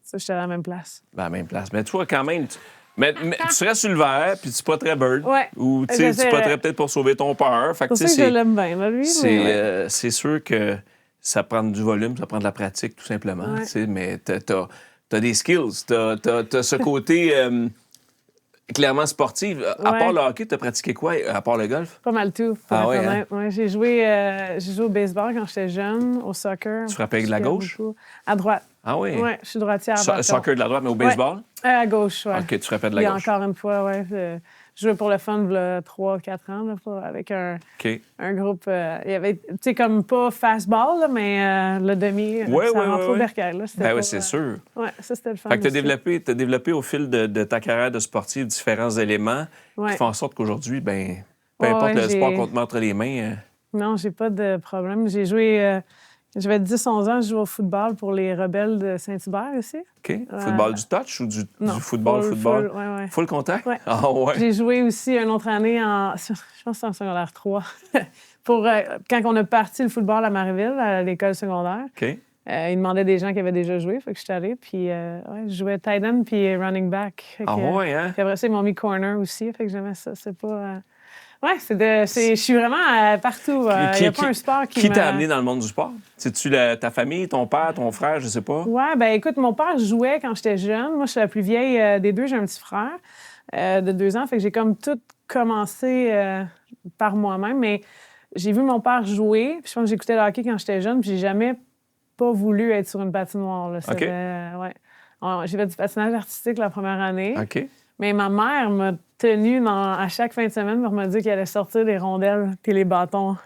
Ça, j'étais à la même place. Ben, à la même place. Mais tu vois, quand même... Mais tu serais sur le verre, puis tu spotterais Bird. Ouais. Ou tu sais, tu J'essaierais. spotterais peut-être pour sauver ton peur. Fait que, Pour tu ça sais, que je l'aime bien, là, lui. mais c'est sûr que ça prend du volume, ça prend de la pratique, tout simplement. Ouais. Tu sais, mais t'as des skills. T'as ce côté clairement sportif. À Ouais. part le hockey, t'as pratiqué quoi? À part le golf? Pas mal tout. pour Ah être ouais, hein? honnête. Ouais, j'ai joué au baseball quand j'étais jeune, au soccer. Tu frappais avec de la Je jouais gauche? beaucoup. À droite. Ah oui? Oui, je suis droitière à bâton. Soccer de la droite, mais au baseball? À gauche, oui. OK, tu frappais de la Puis gauche. encore une fois, oui. Je jouais pour le fun, il y a 3-4 ans, là, avec OK. un groupe. Il y avait, tu sais, comme pas fastball, là, mais le demi. Ouais, ça ouais, rentrait ouais, au bercail, là. Ben pas, oui, c'est sûr. Oui, ça, c'était le fun. Fait que tu aussi. as développé au fil de ta carrière de sportif différents éléments Ouais. qui font en sorte qu'aujourd'hui, ben, peu Ouais, importe ouais, le sport j'ai- qu'on te met entre les mains. Non, j'ai pas de problème. J'ai joué. J'avais 10-11 ans, je jouais au football pour les Rebelles de Saint-Hubert aussi. OK. Football du touch ou du Non, football? Full, ouais. Full contact? Ouais. Ah ouais. J'ai joué aussi une autre année je pense que c'est en secondaire 3, pour quand on a parti le football à Marieville, à l'école secondaire. OK. Ils demandaient des gens qui avaient déjà joué, fait que je suis allée, puis je jouais tight end puis running back. Fait Ah que, ouais, hein? Puis après ça, ils m'ont mis corner aussi, fait que j'aimais ça. C'est pas... Ouais, je suis vraiment partout. Il n'y a pas un sport qui Qui m'a... t'a amené dans le monde du sport? C'est-tu ta famille, ton père, ton frère, je sais pas? Ouais, ben écoute, mon père jouait quand j'étais jeune. Moi, je suis la plus vieille des deux. J'ai un petit frère de 2 ans. Fait que j'ai comme tout commencé par moi-même. Mais j'ai vu mon père jouer. Puis je pense que j'écoutais le hockey quand j'étais jeune. Puis j'ai jamais pas voulu être sur une patinoire. Là. OK. Ouais. J'ai fait du patinage artistique la première année. OK. Mais ma mère m'a tenue à chaque fin de semaine pour me dire qu'elle allait sortir les rondelles puis les bâtons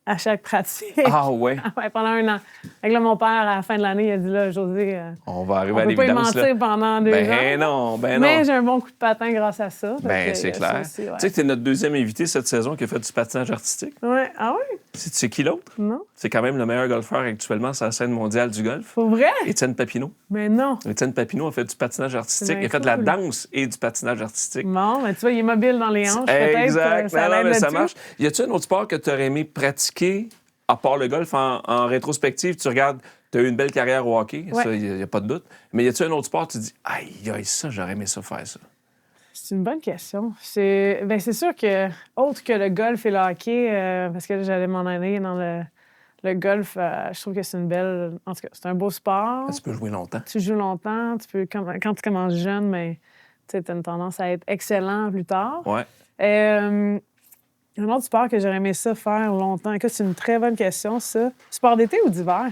à chaque pratique. Ah ouais. Ouais, pendant 1 an. Fait que là, mon père, à la fin de l'année, il a dit là, José, On va on arriver à peut pas y l'évidence. mentir Là. pendant 2 ans. Ben non, ben non. Mais j'ai un bon coup de patin grâce à ça. Fait Ben que, c'est il y a ça clair. aussi, ouais. Tu sais que t'es notre deuxième invité cette saison qui a fait du patinage artistique. Ouais. Ah oui? C'est qui l'autre? Non? C'est quand même le meilleur golfeur actuellement sur la scène mondiale du golf. Pour vrai? Étienne Papineau. Mais non. Étienne Papineau a fait du patinage artistique. C'est bien Il a fait de la cool. danse et du patinage artistique. Bon, mais tu vois, il est mobile dans les hanches. Peut-être, Exact. ça Non, l'aide mais ça là-dessus. marche. Y a-tu un autre sport que tu aurais aimé pratiquer, à part le golf, en rétrospective? Tu regardes, tu as eu une belle carrière au hockey, Ouais. ça, il n'y a pas de doute. Mais y a-tu un autre sport, tu te dis, aïe, aïe, ça, j'aurais aimé ça faire ça? C'est une bonne question. C'est sûr que, autre que le golf et le hockey, parce que là, j'allais m'en aller dans le golf, je trouve que c'est une belle... En tout cas, c'est un beau sport. Tu peux jouer longtemps. Tu joues longtemps. Quand tu commences jeune, mais tu as une tendance à être excellent plus tard. Ouais. Un autre sport que j'aurais aimé ça faire longtemps. Écoute, c'est une très bonne question, ça. Sport d'été ou d'hiver?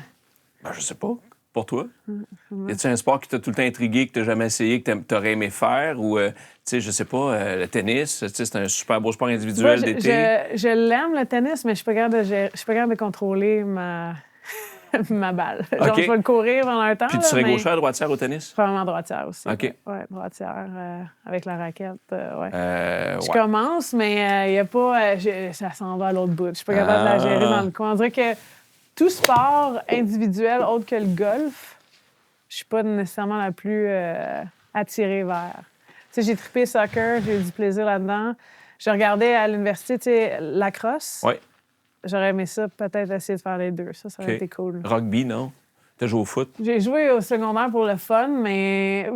Ben, je sais pas. Pour toi? Y a-tu un sport qui t'a tout le temps intrigué, que t'as jamais essayé, que t'aurais aimé faire? Ou, tu sais, je sais pas, le tennis, tu sais, c'est un super beau sport individuel Tu vois, d'été. je l'aime, le tennis, mais je suis pas capable de contrôler ma... ma balle. Genre, OK. je vais le courir pendant un temps. Puis tu là, serais mais gauchère, droitière au tennis? probablement droitière aussi. OK. Ouais, droitière avec la raquette. Ouais. Je Ouais. commence, mais il n'y a pas. Ça s'en va à l'autre bout. Je suis pas capable de la gérer dans le coin. On dirait que tout sport individuel autre que le golf, je suis pas nécessairement la plus attirée vers. Tu sais, j'ai trippé soccer, j'ai eu du plaisir là-dedans. Je regardais à l'université, tu sais, lacrosse. Oui. J'aurais aimé ça, peut-être essayer de faire les deux. Ça aurait OK. été cool. Rugby, non? T'as joué au foot? J'ai joué au secondaire pour le fun, mais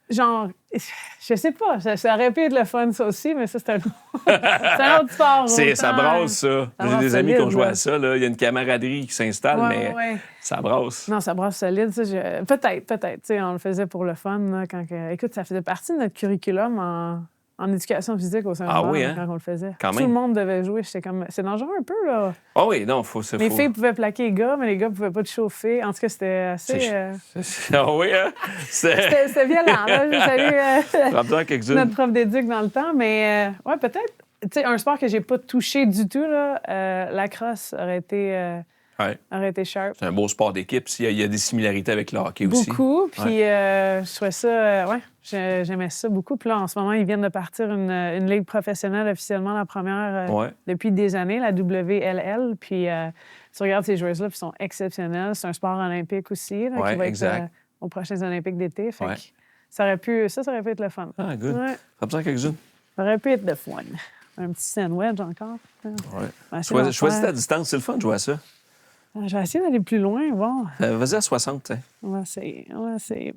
genre, je sais pas, ça aurait pu être le fun, ça aussi, mais ça, c'est un, c'est un autre sport. Ça autant- brasse, ça. ça J'ai brasse des amis qui ont solide, joué là. à ça. Là. Il y a une camaraderie qui s'installe, Ouais, mais ouais. ça brasse. Non, ça brasse solide. Ça, peut-être. Tu sais, on le faisait pour le fun. Là, écoute, ça faisait partie de notre curriculum en éducation physique au secondaire Ah oui, hein? quand on le faisait. Quand Tout même. le monde devait jouer. J'étais comme... C'est dangereux un peu, là. Ah oui, non, Les filles pouvaient plaquer les gars, mais les gars pouvaient pas te chauffer. En tout cas, c'était assez... Ah oui, hein? C'était violent, là. J'ai salué Prends-toi quelques-unes. notre prof d'éduc dans le temps, mais ouais, peut-être. Tu sais, un sport que j'ai pas touché du tout, là, la crosse aurait été sharp. C'est un beau sport d'équipe. Il y a des similarités avec le hockey aussi. Beaucoup, puis je trouvais ça... j'aimais ça beaucoup. Puis là, en ce moment, ils viennent de partir une ligue professionnelle officiellement, la première, Ouais. depuis des années, la WLL. Puis tu regardes ces joueuses-là, puis ils sont exceptionnels. C'est un sport olympique aussi, là, Ouais, qui va exact. être aux prochaines Olympiques d'été. Fait Ouais. que ça aurait pu être le fun. Ah, good. Ouais, Prends-toi quelques-unes. ça aurait pu être le fun. Un petit sandwich encore. Ouais. Ben, c'est l'enfer. Choisis ta distance. C'est le fun de jouer à ça. Je vais essayer d'aller plus loin, bon. Vas-y à 60, tu sais. On va essayer.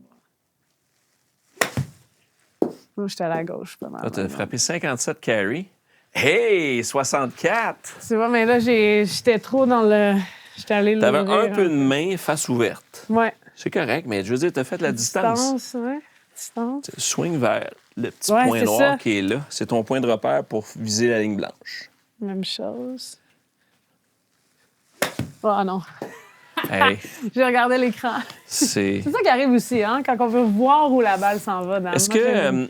Moi, j'étais à la gauche, pas mal. Là, tu as frappé 57 carry. Hey, 64! Tu vois, mais là, j'étais trop dans le... J'étais allé Tu avais l'ouvrir, un peu de main face ouverte. Ouais. C'est correct, mais je veux dire, tu as fait la distance. Distance. Swing vers le petit Ouais, point c'est noir ça. qui est là. C'est ton point de repère pour viser la ligne blanche. Même chose. Oh non. Hey, J'ai regardé l'écran. c'est... C'est ça qui arrive aussi, hein, quand on veut voir où la balle s'en va. Dans Est-ce que...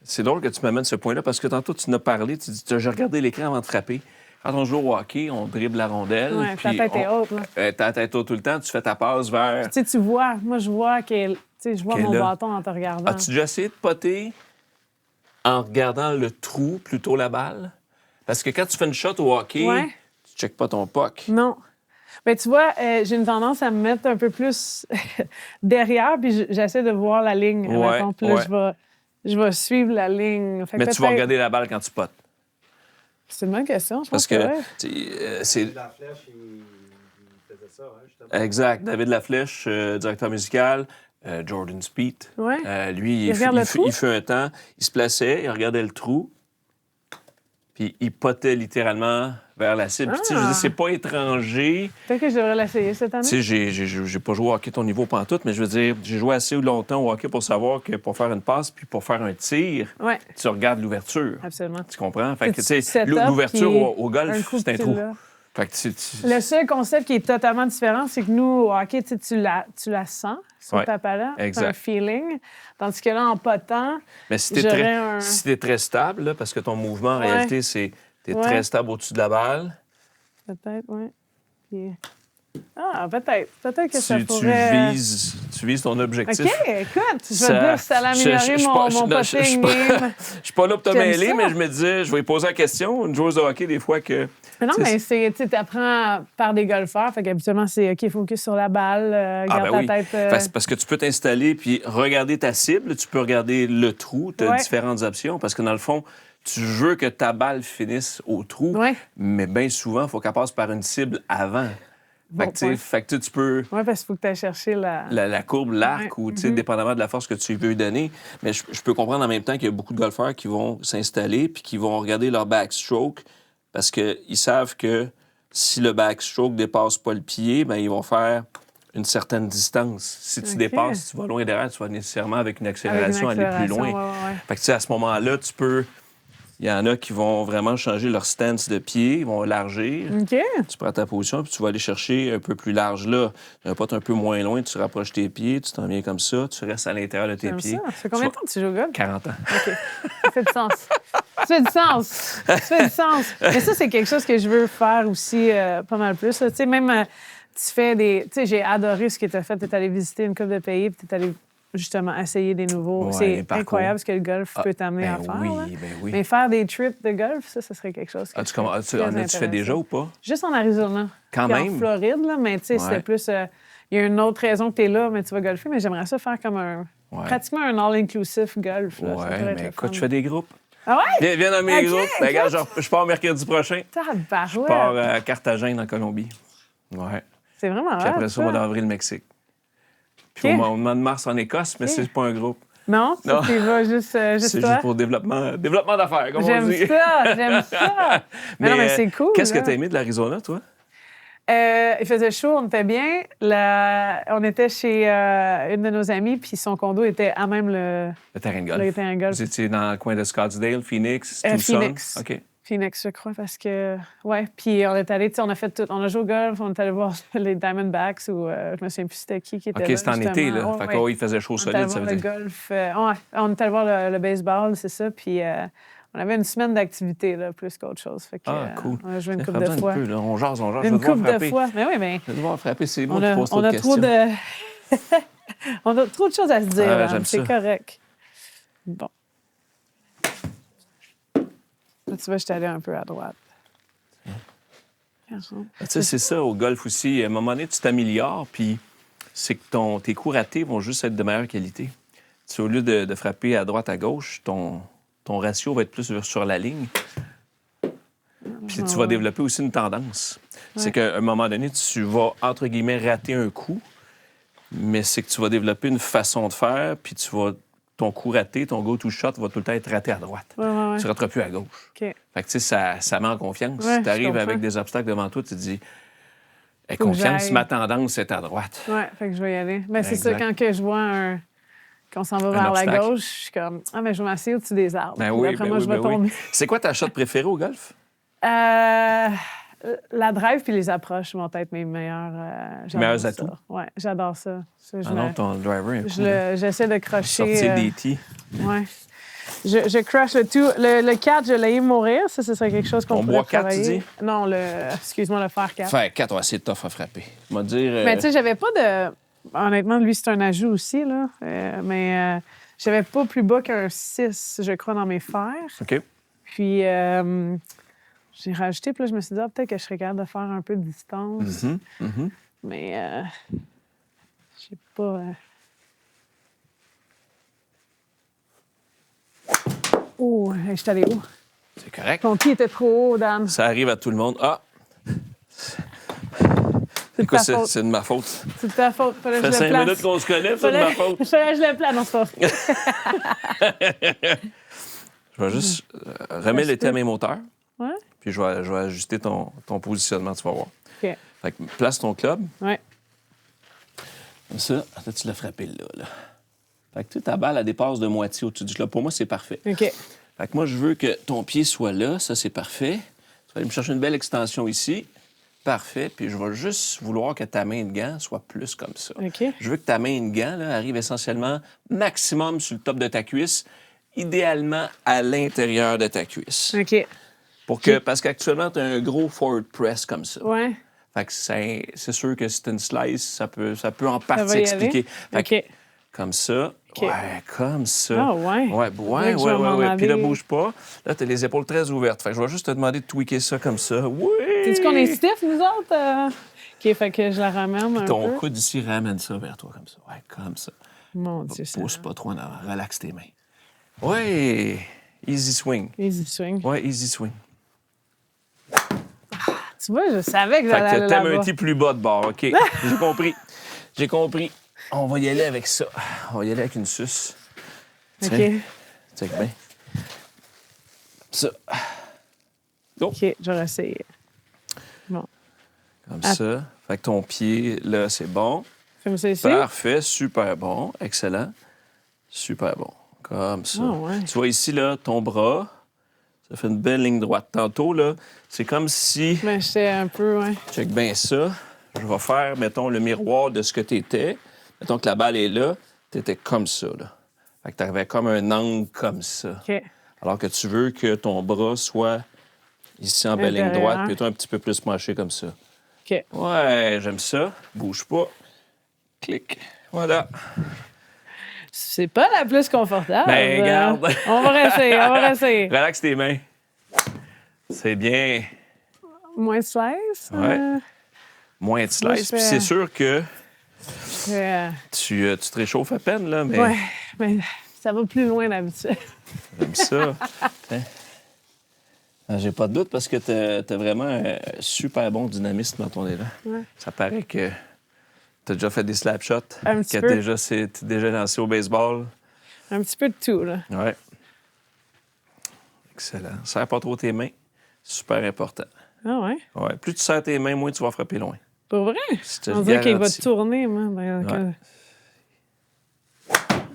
c'est drôle que tu m'amènes ce point-là parce que tantôt, tu n'as parlé, tu dis, j'ai regardé l'écran avant de frapper. Quand on joue au hockey, on dribble la rondelle. Ouais, ta puis tête est haute, là. ta tête haute tout le temps, tu fais ta passe vers... Tu sais, tu vois. Moi, je vois je vois Qu'elle mon est là. bâton en te regardant. As-tu déjà essayé de poter en regardant le trou plutôt la balle? Parce que quand tu fais une shot au hockey, Ouais. tu checkes pas ton puck. Non. Mais tu vois, j'ai une tendance à me mettre un peu plus derrière, puis j'essaie de voir la ligne. Ouais, Mettons. Puis là, ouais. je vais suivre la ligne. Fait que Mais tu vas peut-être- regarder la balle quand tu potes. C'est une bonne question, je Parce pense que ouais. c'est... La flèche, il faisait ça, hein, justement. Exact. David Laflèche, directeur musical, Jordan Speed. Ouais. Lui, Il regarde le trou? il fait un temps, il se plaçait, il regardait le trou, puis il potait littéralement vers la cible. Puis, tu sais, je veux dire, c'est pas étranger. Peut-être que je devrais l'essayer cette année. Tu sais, j'ai pas joué au hockey ton niveau pantoute, mais je veux dire, j'ai joué assez longtemps au hockey pour savoir que pour faire une passe puis pour faire un tir, Ouais, tu regardes l'ouverture. absolument. Tu comprends? Fait que, tu Tu sais, set up, l'ouverture puis au un golf, coup, c'est un puis trou. là. Fait que Le seul concept qui est totalement différent, c'est que nous, au hockey, tu la sens sur Ouais, ta palette. C'est exact. un feeling. Tandis que là, en potant, Mais si t'es j'aurais très, un- si t'es très stable, là, parce que ton mouvement, en Ouais. réalité, c'est t'es Ouais. très stable au-dessus de la balle, peut-être, oui. Puis... Ah, peut-être. Peut-être que ça tu pourrait... vises ton objectif. OK, écoute, je vais Ça- te dire que ça allait je- améliorer je- mon je- je- je- potting je- game. Je suis pas là pour te J'aime mêler, ça. mais je me disais, je vais lui poser la question. Une joueuse de hockey, des fois, que... Mais non, Tu sais, mais c'est, tu apprends par des golfeurs. Fait qu'habituellement, c'est OK, focus sur la balle, garde ben oui. ta tête. Parce que tu peux t'installer puis regarder ta cible, tu peux regarder le trou, tu as Ouais. différentes options, parce que dans le fond, tu veux que ta balle finisse au trou, Ouais. mais bien souvent, il faut qu'elle passe par une cible avant. Bon point. Fait que tu peux... Oui, parce qu'il faut que tu ailles chercher la... La courbe, l'arc, Ouais. ou, tu sais, dépendamment de la force que tu veux lui donner. Mais je peux comprendre en même temps qu'il y a beaucoup de golfeurs qui vont s'installer puis qui vont regarder leur backstroke parce qu'ils savent que si le backstroke dépasse pas le pied, bien, ils vont faire une certaine distance. Si tu OK. dépasses, tu vas loin derrière, tu vas nécessairement avec une accélération aller plus loin. Ouais. Fait que, tu sais, à ce moment-là, tu peux... Il y en a qui vont vraiment changer leur stance de pied, ils vont élargir. OK. Tu prends ta position, puis tu vas aller chercher un peu plus large là. Un pote un peu moins loin, tu rapproches tes pieds, tu t'en viens comme ça, tu restes à l'intérieur de tes J'aime pieds. ça. Ça fait combien de temps que tu joues au golf? 40 ans. OK. Ça fait du sens. Ça fait du sens. Ça fait du sens. Mais ça, c'est quelque chose que je veux faire aussi pas mal plus. là. Tu sais, même... tu tu fais des... Tu sais, j'ai adoré ce que tu as fait. Tu es allé visiter une couple de pays, puis tu es allé justement essayer des nouveaux. Ouais, les c'est parcours. incroyable ce que le golf peut t'amener à Ben faire. oui, là. ben oui. Mais faire des trips de golf, ça serait quelque chose que Tu en as-tu fait intéressé. déjà ou pas? Juste en Arizona. Quand Puis même? en Floride, là, mais tu sais, Ouais. c'était plus... Il y a une autre raison que tu es là, mais tu vas golfer, mais j'aimerais ça faire comme Ouais. pratiquement un all-inclusive golf. Là. Ça Ouais, pourrait être mais le écoute, fun. je fais des groupes. Ah ouais? Viens dans mes Ok, groupes. Ben, regarde, je pars mercredi prochain. Je Tabarouette. pars à Carthagène, en Colombie. Ouais. C'est vraiment Puis après hot, ça, au mois d'avril, Mexique. Puis Ok. au mois de mars, en Écosse, mais Ok. c'est pas un groupe. Non? Non. Tu vas juste C'est toi? juste pour développement d'affaires, comme on J'aime dit. ça, j'aime ça. Mais non, mais c'est cool. Qu'est-ce que là. t'as aimé de l'Arizona, toi? Il faisait chaud, on était bien. On était chez une de nos amies, puis son condo était à même le Le terrain de terrain de golf. Vous étiez dans le coin de Scottsdale, Phoenix, Tucson? Phoenix. OK. Phoenix, je crois, parce que... Ouais, puis on est allé, tu sais, on a fait tout. On a joué au golf, on est allé voir les Diamondbacks, ou je me souviens plus c'était qui était OK, là, c'était en justement. été, là. Ouais, Fait ouais. que, il faisait chaud On est allé solide, ça voir veut le dire. golf. Ouais, on est allé voir le baseball, c'est ça, puis on avait une semaine d'activité, là, plus qu'autre chose. Fait que, Cool. on a joué une couple Frappe-en de un fois. peu, là. On jase. Je Une vais devoir couple de frapper. fois. Mais oui, mais Je vais devoir frapper, c'est moi on qui a, pose trop on de a questions. trop de... on a trop de choses à se dire. Ah, hein. j'aime C'est ça. correct. Bon. Là, tu vois, je suis allée un peu à droite. Tu sais, c'est ça au golf aussi. À un moment donné, tu t'améliores, puis c'est que tes coups ratés vont juste être de meilleure qualité. Tu sais, au lieu de frapper à droite, à gauche, ton ratio va être plus sur la ligne. Puis tu vas développer aussi une tendance. C'est qu'à un moment donné, tu vas, entre guillemets, rater un coup, mais c'est que tu vas développer une façon de faire, puis ton coup raté, ton go-to-shot va tout le temps être raté à droite. Ouais. Tu ne rateras plus à gauche. OK. Fait que, tu sais, ça met en confiance. Ouais, Si tu je arrives comprends. avec des obstacles devant toi, tu te dis, Faut que confiance, j'aille. ma tendance est à droite. Ouais, fait que je vais y aller. Mais c'est ça, Exact. quand que je vois qu'on s'en va vers la obstacle. gauche, je suis comme, mais je vais m'asseoir au-dessus des arbres. Ben Puis oui, après ben moi, oui, je vais ben oui. tomber. C'est quoi ta shot préférée au golf? La drive puis les approches vont être mes meilleurs... j'adore Meilleurs ça. atouts? Ouais, j'adore ça. Ça, je Ah non, ton driver est je cool. j'essaie de crocher... Sortir des tees. Ouais. Je crush le tout. Le 4, je l'ai mourir. Ça, ce serait quelque chose qu'on On pourrait boit 4, tu travailler. dis? Non, excuse-moi, le fer 4. Faire 4, c'est tough à frapper. Je vais te dire... Mais tu sais, j'avais pas de... Honnêtement, lui, c'est un ajout aussi, là. Mais j'avais pas plus bas qu'un 6, je crois, dans mes fers. OK. Puis, j'ai rajouté, puis là, je me suis dit, peut-être que je serais capable de faire un peu de distance. Mais, je sais pas... Oh, je suis allée où? C'est correct. Ton pied était trop haut, Dan. Ça arrive à tout le monde. Ah! C'est de Écoute, ta faute. c'est de ma faute. C'est de ta faute. Fallait Ça que fait je le 5 place. minutes qu'on se connaît, c'est de ma faute. Fallait que je le place. Non, c'est pas Je vais juste remettre l'été à mes moteurs, Ouais? puis je vais ajuster ton positionnement, tu vas voir. OK. Fait que place ton club. Ouais. Comme ça. Là, tu l'as frappé là. Fait que tu sais, ta balle, elle dépasse de moitié au-dessus du club. Pour moi, c'est parfait. OK. Fait que moi, je veux que ton pied soit là. Ça, c'est parfait. Tu vas aller me chercher une belle extension ici. Parfait. Puis je vais juste vouloir que ta main de gant soit plus comme ça. OK. Je veux que ta main de gant là, arrive essentiellement maximum sur le top de ta cuisse, idéalement à l'intérieur de ta cuisse. OK. Parce qu'actuellement, tu as un gros forward press comme ça. Ouais. Fait que c'est sûr que si tu une slice, ça peut en Ça partie va y expliquer. aller? Fait que, OK. comme ça. OK. Ouais, comme ça. Ah, ouais. Ouais. Faudrait que je vais m'en Puis là, aller. bouge pas. Là, tu as les épaules très ouvertes. Fait que je vais juste te demander de tweaker ça comme ça. Oui! Sais-tu qu'on est stiff, nous autres? OK, fait que je la ramène un Ton peu. coude ici, ramène ça vers toi comme ça. Ouais, comme ça. Mon Dieu, ça. Pousse pas trop en avant. Relaxe tes mains. Ouais! Easy swing. Easy swing. Ouais, easy swing. Tu vois, je savais que Fait j'allais que aller t'aimes là-bas. un petit plus bas de bord. OK. J'ai compris. J'ai compris. On va y aller avec ça. On va y aller avec une suce. OK. Tiens. Check bien. Ça. OK, je vais essayer. Bon. Comme Ah. ça. Fait que ton pied, là, c'est bon. Fais-moi ça ici. Parfait. Super bon. Excellent. Super bon. Comme ça. Ah, ouais. Tu vois ici, là, ton bras, ça fait une belle ligne droite. Tantôt, là, c'est comme si... Mais j'étais un peu, ouais. Check bien ça. Je vais faire, mettons, le miroir de ce que tu étais. Mettons que la balle est là. Tu étais comme ça, là. Fait que tu avais comme un angle comme ça. OK. Alors que tu veux que ton bras soit ici en belle ligne Intérieur. droite, puis toi un petit peu plus penché comme ça. OK. Ouais, j'aime ça. Bouge pas. Clic. Voilà. C'est pas la plus confortable. Ben, regarde. On va rester. Relaxe tes mains. C'est bien. Moins de slice. Ouais. Moins de Moi, slice. je Puis fais- c'est sûr que Euh, tu te réchauffes à peine, là, mais ouais, mais ça va plus loin d'habitude. j'aime ça. Tiens. Ah, j'ai pas de doute parce que t'as vraiment un super bon dynamisme dans ton élan. Ouais. Ça paraît que t'as déjà fait des slap shots, Un petit que peu. t'es déjà lancé au baseball. Un petit peu de tout, là. Ouais. Excellent. Serre pas trop tes mains. Super important. Ah ouais? Ouais. Plus tu serres tes mains, moins tu vas frapper loin. Pour vrai? Je te On le dirait qu'il va garantis. tourner, moi.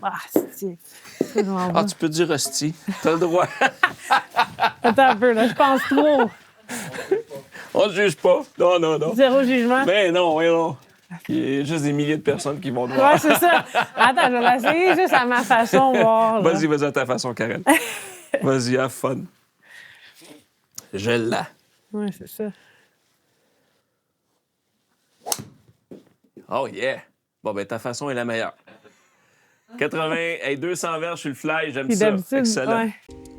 Ah, c'est... Ah, tu peux dire hostie. T'as le droit. Attends un peu, là. Je pense trop. On ne juge pas. Non. Zéro jugement. Ben non. Il y a juste des milliers de personnes qui vont te voir. Ouais, c'est ça. Attends, je vais l'essayer juste à ma façon, voir. là. Vas-y à ta façon, Karen. Vas-y, have fun. Je l'ai. Ouais, c'est ça. Oh yeah. Bon, ben ta façon est la meilleure. 80, hey, 200 verges sur le fly, j'aime Puis ça. d'habitude, Excellent. ouais.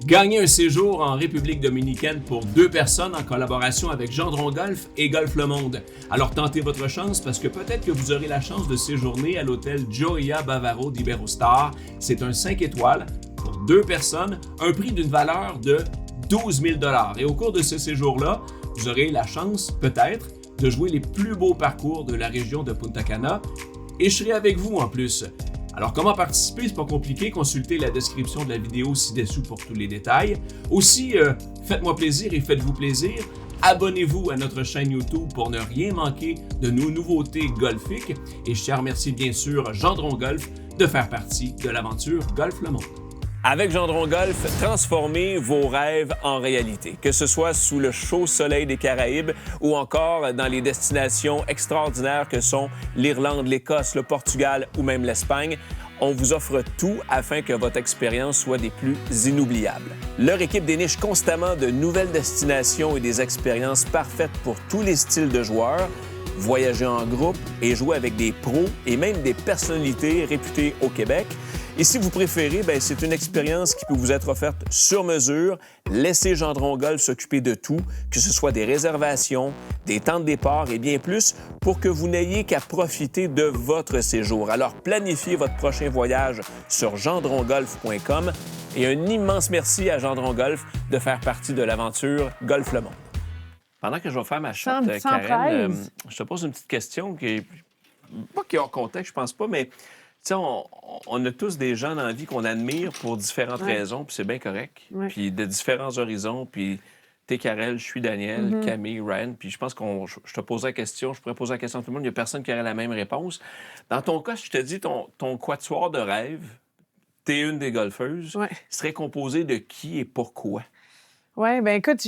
Gagnez un séjour en République dominicaine pour 2 personnes en collaboration avec Gendron Golf et Golf Le Monde. Alors tentez votre chance parce que peut-être que vous aurez la chance de séjourner à l'hôtel Gioia Bavaro d'Iberostar. C'est un 5 étoiles pour 2 personnes, un prix d'une valeur de 12 000 $. Et au cours de ce séjour-là, vous aurez la chance, peut-être, de jouer les plus beaux parcours de la région de Punta Cana. Et je serai avec vous en plus. Alors, comment participer? C'est pas compliqué. Consultez la description de la vidéo ci-dessous pour tous les détails. Aussi, faites-moi plaisir et faites-vous plaisir. Abonnez-vous à notre chaîne YouTube pour ne rien manquer de nos nouveautés golfiques. Et je tiens à remercier bien sûr Gendron Golf de faire partie de l'aventure Golf Le Monde. Avec Gendron Golf, transformez vos rêves en réalité. Que ce soit sous le chaud soleil des Caraïbes ou encore dans les destinations extraordinaires que sont l'Irlande, l'Écosse, le Portugal ou même l'Espagne, on vous offre tout afin que votre expérience soit des plus inoubliables. Leur équipe déniche constamment de nouvelles destinations et des expériences parfaites pour tous les styles de joueurs. Voyager en groupe et jouer avec des pros et même des personnalités réputées au Québec. Et si vous préférez, bien, c'est une expérience qui peut vous être offerte sur mesure. Laissez Gendron Golf s'occuper de tout, que ce soit des réservations, des temps de départ et bien plus, pour que vous n'ayez qu'à profiter de votre séjour. Alors, planifiez votre prochain voyage sur gendrongolf.com et un immense merci à Gendron Golf de faire partie de l'aventure Golf Le Monde. Pendant que je vais faire ma shot, 113. Karen, je te pose une petite question qui est pas qui est hors contexte, je pense pas, mais tu sais, on a tous des gens dans la vie qu'on admire pour différentes Ouais. raisons, puis c'est bien correct. Ouais. Puis de différents horizons, puis t'es Karel, je suis Daniel, Camille, Ryan, puis je pense je te poserai la question, je pourrais poser la question à tout le monde, il n'y a personne qui aurait la même réponse. Dans ton cas, si je te dis ton quatuor de rêve, t'es une des golfeuses, Ouais. serait composé de qui et pourquoi? Oui, bien écoute,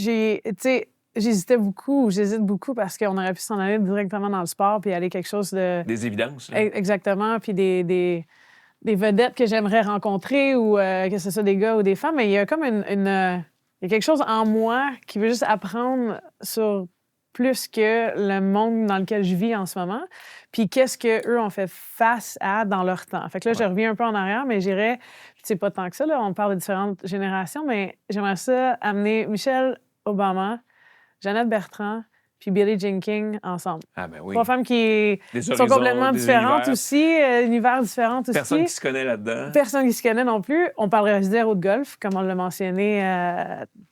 j'hésitais beaucoup, j'hésite beaucoup parce qu'on aurait pu s'en aller directement dans le sport puis aller quelque chose de... Des évidences, là. Exactement, puis des vedettes que j'aimerais rencontrer ou que ce soit des gars ou des femmes, mais il y a comme il y a quelque chose en moi qui veut juste apprendre sur plus que le monde dans lequel je vis en ce moment, puis qu'est-ce qu'eux ont fait face à dans leur temps. Fait que là, je reviens un peu en arrière, mais j'irais, c'est pas tant que ça, là, on parle de différentes générations, mais j'aimerais ça amener Michelle Obama, Jeannette Bertrand, puis Billie Jean King ensemble. Ah ben oui. 3 femmes qui Des sont horizons, complètement des différentes univers. aussi, univers différents aussi. Personne qui se connaît là-dedans. Personne qui se connaît non plus. On parlerait zéro de golf, comme on l'a mentionné,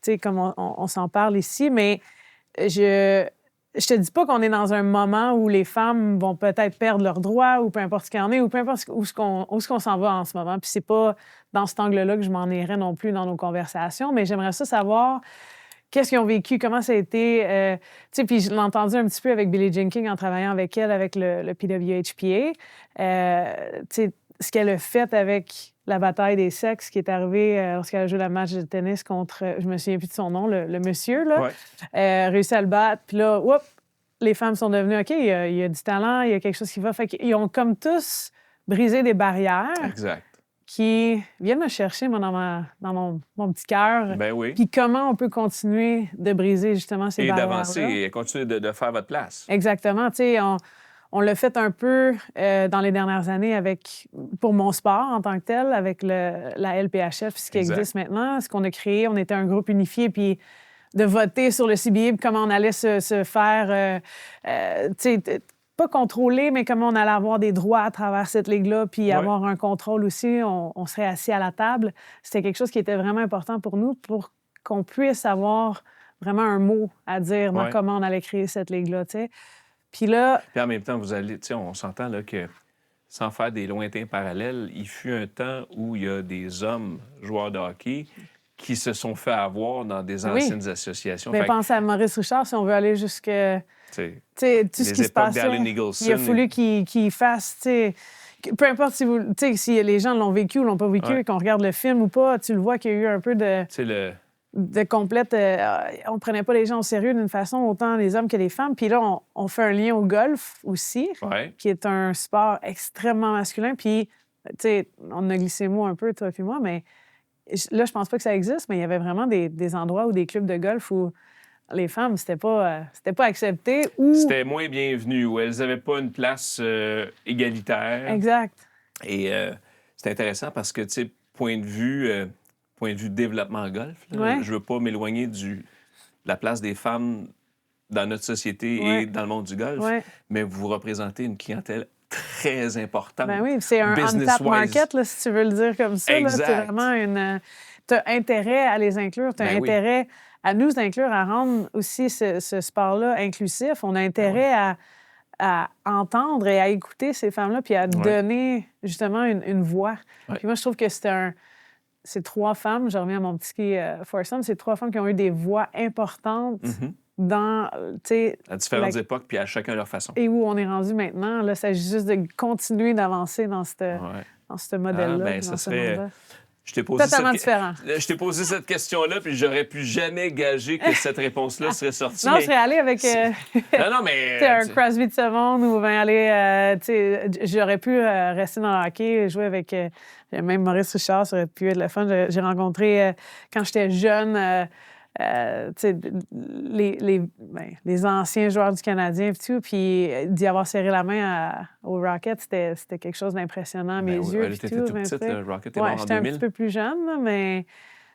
tu sais, comme on s'en parle ici, mais je te dis pas qu'on est dans un moment où les femmes vont peut-être perdre leurs droits ou peu importe ce qu'il y en est ou peu importe où est-ce qu'on s'en va en ce moment. Puis c'est pas dans cet angle-là que je m'en irais non plus dans nos conversations, mais j'aimerais ça savoir qu'est-ce qu'ils ont vécu, comment ça a été. Tu sais, puis je l'ai entendu un petit peu avec Billie Jean King en travaillant avec elle, avec le PWHPA. Tu sais, ce qu'elle a fait avec la bataille des sexes qui est arrivée lorsqu'elle a joué la match de tennis contre, je me souviens plus de son nom, le monsieur, là. Ouais. Réussi à le battre. Puis là, whoop, les femmes sont devenues, OK, il y a du talent, il y a quelque chose qui va. Fait qu'ils ont comme tous brisé des barrières Exact. qui viennent me chercher, moi, dans mon petit cœur. Ben oui. Puis comment on peut continuer de briser, justement, ces Et barrières-là. d'avancer et continuer de faire votre place. Exactement. Tu sais, on l'a fait un peu dans les dernières années pour mon sport en tant que tel, avec la LPHF, ce qui Exact. existe maintenant. Ce qu'on a créé, on était un groupe unifié, puis de voter sur le CBA, puis comment on allait se faire, tu sais, pas contrôler, mais comment on allait avoir des droits à travers cette ligue-là, puis avoir un contrôle aussi. On serait assis à la table. C'était quelque chose qui était vraiment important pour nous, pour qu'on puisse avoir vraiment un mot à dire dans comment on allait créer cette ligue-là, tu sais. Puis là... Puis en même temps, vous allez... Tu sais, on s'entend là que, sans faire des lointains parallèles, il fut un temps où il y a des hommes joueurs de hockey qui se sont fait avoir dans des anciennes associations. Mais pensez à Maurice Richard, si on veut aller jusque... Tu sais, tout ce qui se passe. Il a fallu qu'il fasse, tu sais, peu importe si les gens l'ont vécu ou l'ont pas vécu, qu'on regarde le film ou pas, tu le vois qu'il y a eu un peu de complète... on prenait pas les gens au sérieux d'une façon, autant les hommes que les femmes. Puis là, on fait un lien au golf aussi, qui est un sport extrêmement masculin. Puis, tu sais, on a glissé le mot un peu, toi puis moi, mais là, je pense pas que ça existe, mais il y avait vraiment des endroits ou des clubs de golf où les femmes, c'était pas accepté. Ou... C'était moins bienvenu, où elles n'avaient pas une place égalitaire. Exact. Et c'est intéressant parce que, tu sais, point de vue développement golf, là, je veux pas m'éloigner de la place des femmes dans notre société et dans le monde du golf, mais vous représentez une clientèle très importante. Ben oui, c'est un on-tap market, là, si tu veux le dire comme ça. Exact. C'est vraiment tu as intérêt à les inclure, tu as intérêt à nous inclure, à rendre aussi ce sport-là inclusif. On a intérêt à entendre et à écouter ces femmes-là, puis à donner justement une voix. Puis moi, je trouve que c'est 3 femmes, je reviens à mon petit foursome, c'est 3 femmes qui ont eu des voix importantes dans, à différentes époques, puis à chacun leur façon. Et où on est rendu maintenant, là, il s'agit juste de continuer d'avancer dans ce modèle-là. Ça serait... Totalement différent. Je t'ai posé cette question-là, puis j'aurais pu jamais gager que cette réponse-là serait sortie. Non, je serais allée avec non, mais un Crosby de ce monde ou bien aller... j'aurais pu rester dans le hockey, jouer avec... même Maurice Richard, ça aurait pu être le fun. J'ai rencontré, quand j'étais jeune... les anciens joueurs du Canadien et tout, puis d'y avoir serré la main au Rocket, c'était quelque chose d'impressionnant à mes yeux. Elle était toute petite, le Rocket est mort en 2000. J'étais un petit peu plus jeune, là, mais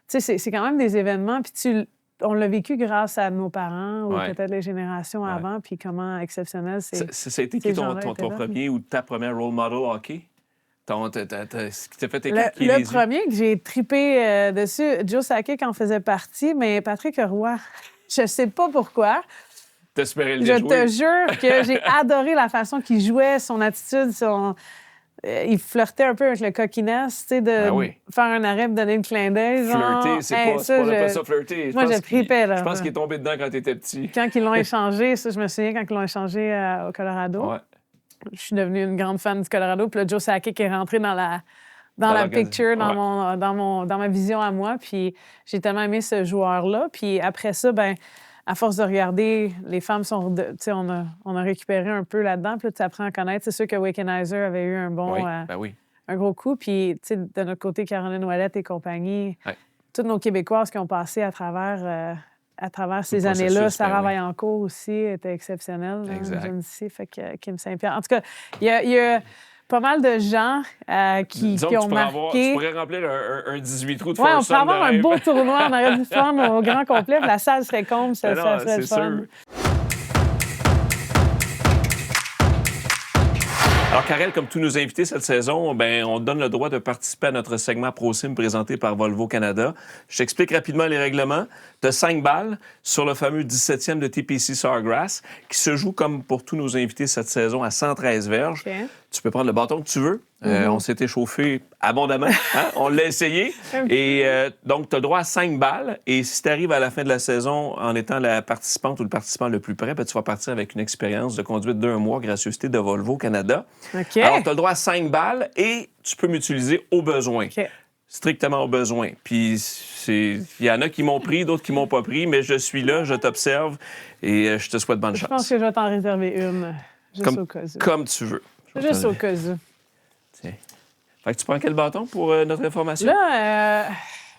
c'est quand même des événements, puis on l'a vécu grâce à nos parents ou peut-être les générations avant, puis comment exceptionnel c'est. Ça a été qui ton premier ou ta première role model hockey? Ce qui t'a fait éclater les yeux? Le premier que j'ai trippé dessus, Joe Sakic en faisait partie, mais Patrick Roy, je sais pas pourquoi. T'espérais le Je déjouer? te jure que j'ai adoré la façon qu'il jouait, son attitude, il flirtait un peu avec le coquinesse, tu sais, de faire un arrêt, de donner une clin d'œil. Flirter, c'est pas ça, flirter. Moi, je trippais, là. Je pense qu'il est tombé dedans quand t'étais petit. Quand ils l'ont échangé, ça, je me souviens, quand ils l'ont échangé au Colorado. Ouais. Je suis devenue une grande fan du Colorado. Puis là, Joe Sakic est rentré dans la picture, dans ma vision à moi. Puis j'ai tellement aimé ce joueur-là. Puis après ça, à force de regarder, les femmes sont... on a récupéré un peu là-dedans. Puis là, tu apprends à connaître. C'est sûr que Wickenheiser avait eu un bon... un gros coup. Puis, tu sais, de notre côté, Caroline Ouellette et compagnie, toutes nos Québécoises qui ont passé à travers ces années-là. Sarah Vaillancourt aussi était exceptionnelle. Jeune ici, fait que Kim Saint-Pierre. En tout cas, il y a pas mal de gens qui ont marqué... Tu pourrais remplir un 18 trous de on pourrait avoir un beau tournoi. On aurait dû faire au grand complet. La salle serait comble, ça serait le fun. Alors, Karel, comme tous nos invités cette saison, on te donne le droit de participer à notre segment ProSim présenté par Volvo Canada. Je t'explique rapidement les règlements. Tu as 5 balles sur le fameux 17e de TPC Sawgrass qui se joue, comme pour tous nos invités cette saison, à 113 verges. Okay. Tu peux prendre le bâton que tu veux. On s'est échauffé abondamment. On l'a essayé. Et donc, tu as droit à 5 balles. Et si tu arrives à la fin de la saison en étant la participante ou le participant le plus près, tu vas partir avec une expérience de conduite d'1 mois, gracieuseté de Volvo Canada. Okay. Alors, tu as le droit à 5 balles et tu peux m'utiliser au besoin. Okay. Strictement au besoin. Puis, il y en a qui m'ont pris, d'autres qui m'ont pas pris, mais je suis là, je t'observe et je te souhaite bonne chance. Je pense que je vais t'en réserver une, juste au cas où. Comme tu veux. Juste au cas où. Tiens. Fait que tu prends quel bâton pour notre information? Là,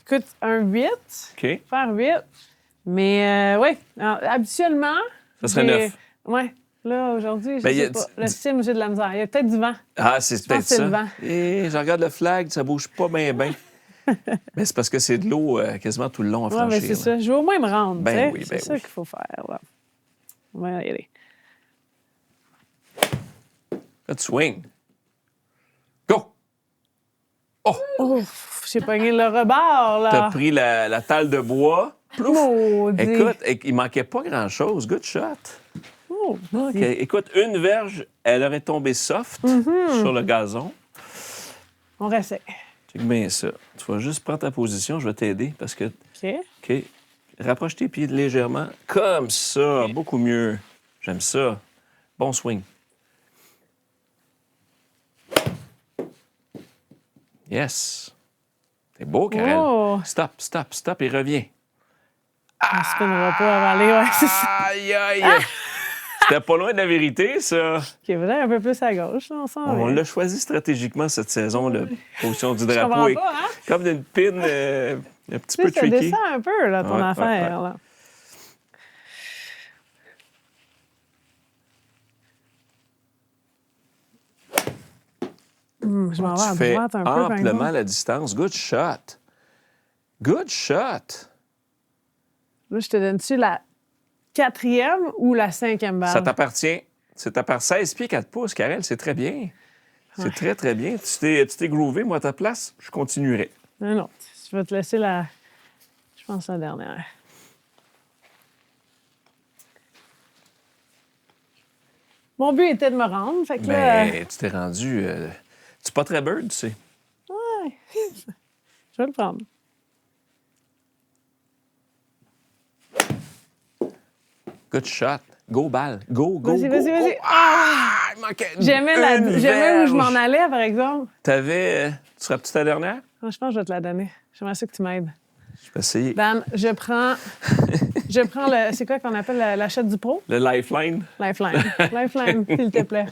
écoute, un 8. OK. Faire 8. Mais oui, habituellement... Ça serait 9. Oui. Là, aujourd'hui, je Ben, sais pas. Le sim, j'ai de la misère. Il y a peut-être du vent. Ah, c'est Je pense peut-être que c'est le ça. vent. Et je regarde le flag, ça bouge pas bien, bien. Mais c'est parce que c'est de l'eau quasiment tout le long à Oui, franchir. mais c'est là. ça. Je veux au moins me rendre. Ben tu sais. oui, c'est ben ça oui. qu'il faut faire. Là. On va y aller. Là, tu swing. Go! Oh, j'ai pogné le rebord, là. T'as pris la talle de bois. Plouf! Maudit. Écoute, il manquait pas grand-chose. Good shot. Oh, OK. Écoute, une verge, elle aurait tombé soft sur le gazon. on réessaye. Check bien ça. Tu vas juste prendre ta position, je vais t'aider parce que... OK. OK. Rapproche tes pieds légèrement. Comme ça. Beaucoup mieux. J'aime ça. Bon swing. Yes. C'est beau, Karel. Oh. Stop, stop, stop et reviens. On se spinnera pas avant aller. Ouais, c'est ça. Aïe, aïe. C'était pas loin de la vérité, ça. OK, peut-être un peu plus à gauche. Là, on s'en On va. l'a choisi stratégiquement cette saison, la position du Je drapeau. comprends est pas, hein? comme d'une pin un petit Tu peu sais, ça tricky. descend un peu, là, ton Ouais, affaire. ouais. Là. Je m'en vais à Tu fais droite un peu, par amplement exemple. la distance. Good shot. Good shot. Là, je te donne-tu la 4e ou la 5e balle? Ça t'appartient. C'est à part 16 pieds 4 pouces, Karel. C'est très bien. C'est très, très bien. Tu t'es groové. Moi, à ta place, je continuerai. Non, non. Je vais te laisser la... Je pense la dernière. Mon but était de me rendre. Fait que là... Mais tu t'es rendu... tu pas très bird, tu sais. Ouais. Je vais le prendre. Good shot. Go, balle. Go, go, Vas-y, go, vas-y, go. vas-y. Ah! Il manquait J'aimais une j'aimais où je verge. m'en allais, par exemple. T'avais... tu serais-tu ta dernière? Ah, je pense que je vais te la donner. J'aimerais ça que tu m'aides. Je vais essayer. Dan, je prends le... C'est quoi qu'on appelle l'achète du pro? Le lifeline. Lifeline. Lifeline, s'il te plaît.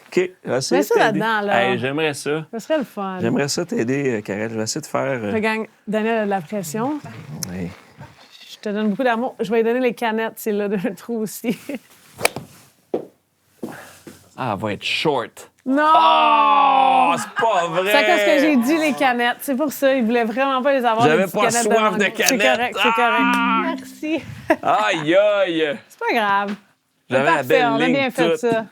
OK. Je vais essayer Mets ça de t'aider. là-dedans, là. Hey, j'aimerais ça. Ce serait le fun. J'aimerais ça t'aider, Karel. Je vais essayer de faire... Je gagne. Daniel a de la pression. ouais. Je te donne beaucoup d'amour. Je vais lui donner les canettes, c'est là d'un trou aussi. Ah, elle va être short. Non! Oh, c'est pas vrai! C'est à cause que j'ai dit les canettes. C'est pour ça. Il voulait vraiment pas les avoir. J'avais les petites pas canettes soif mango. de canettes. C'est correct, c'est Ah! correct. Merci. Aïe, aïe! C'est pas grave. J'avais la Parfait, belle on a ligne bien fait toute. ça.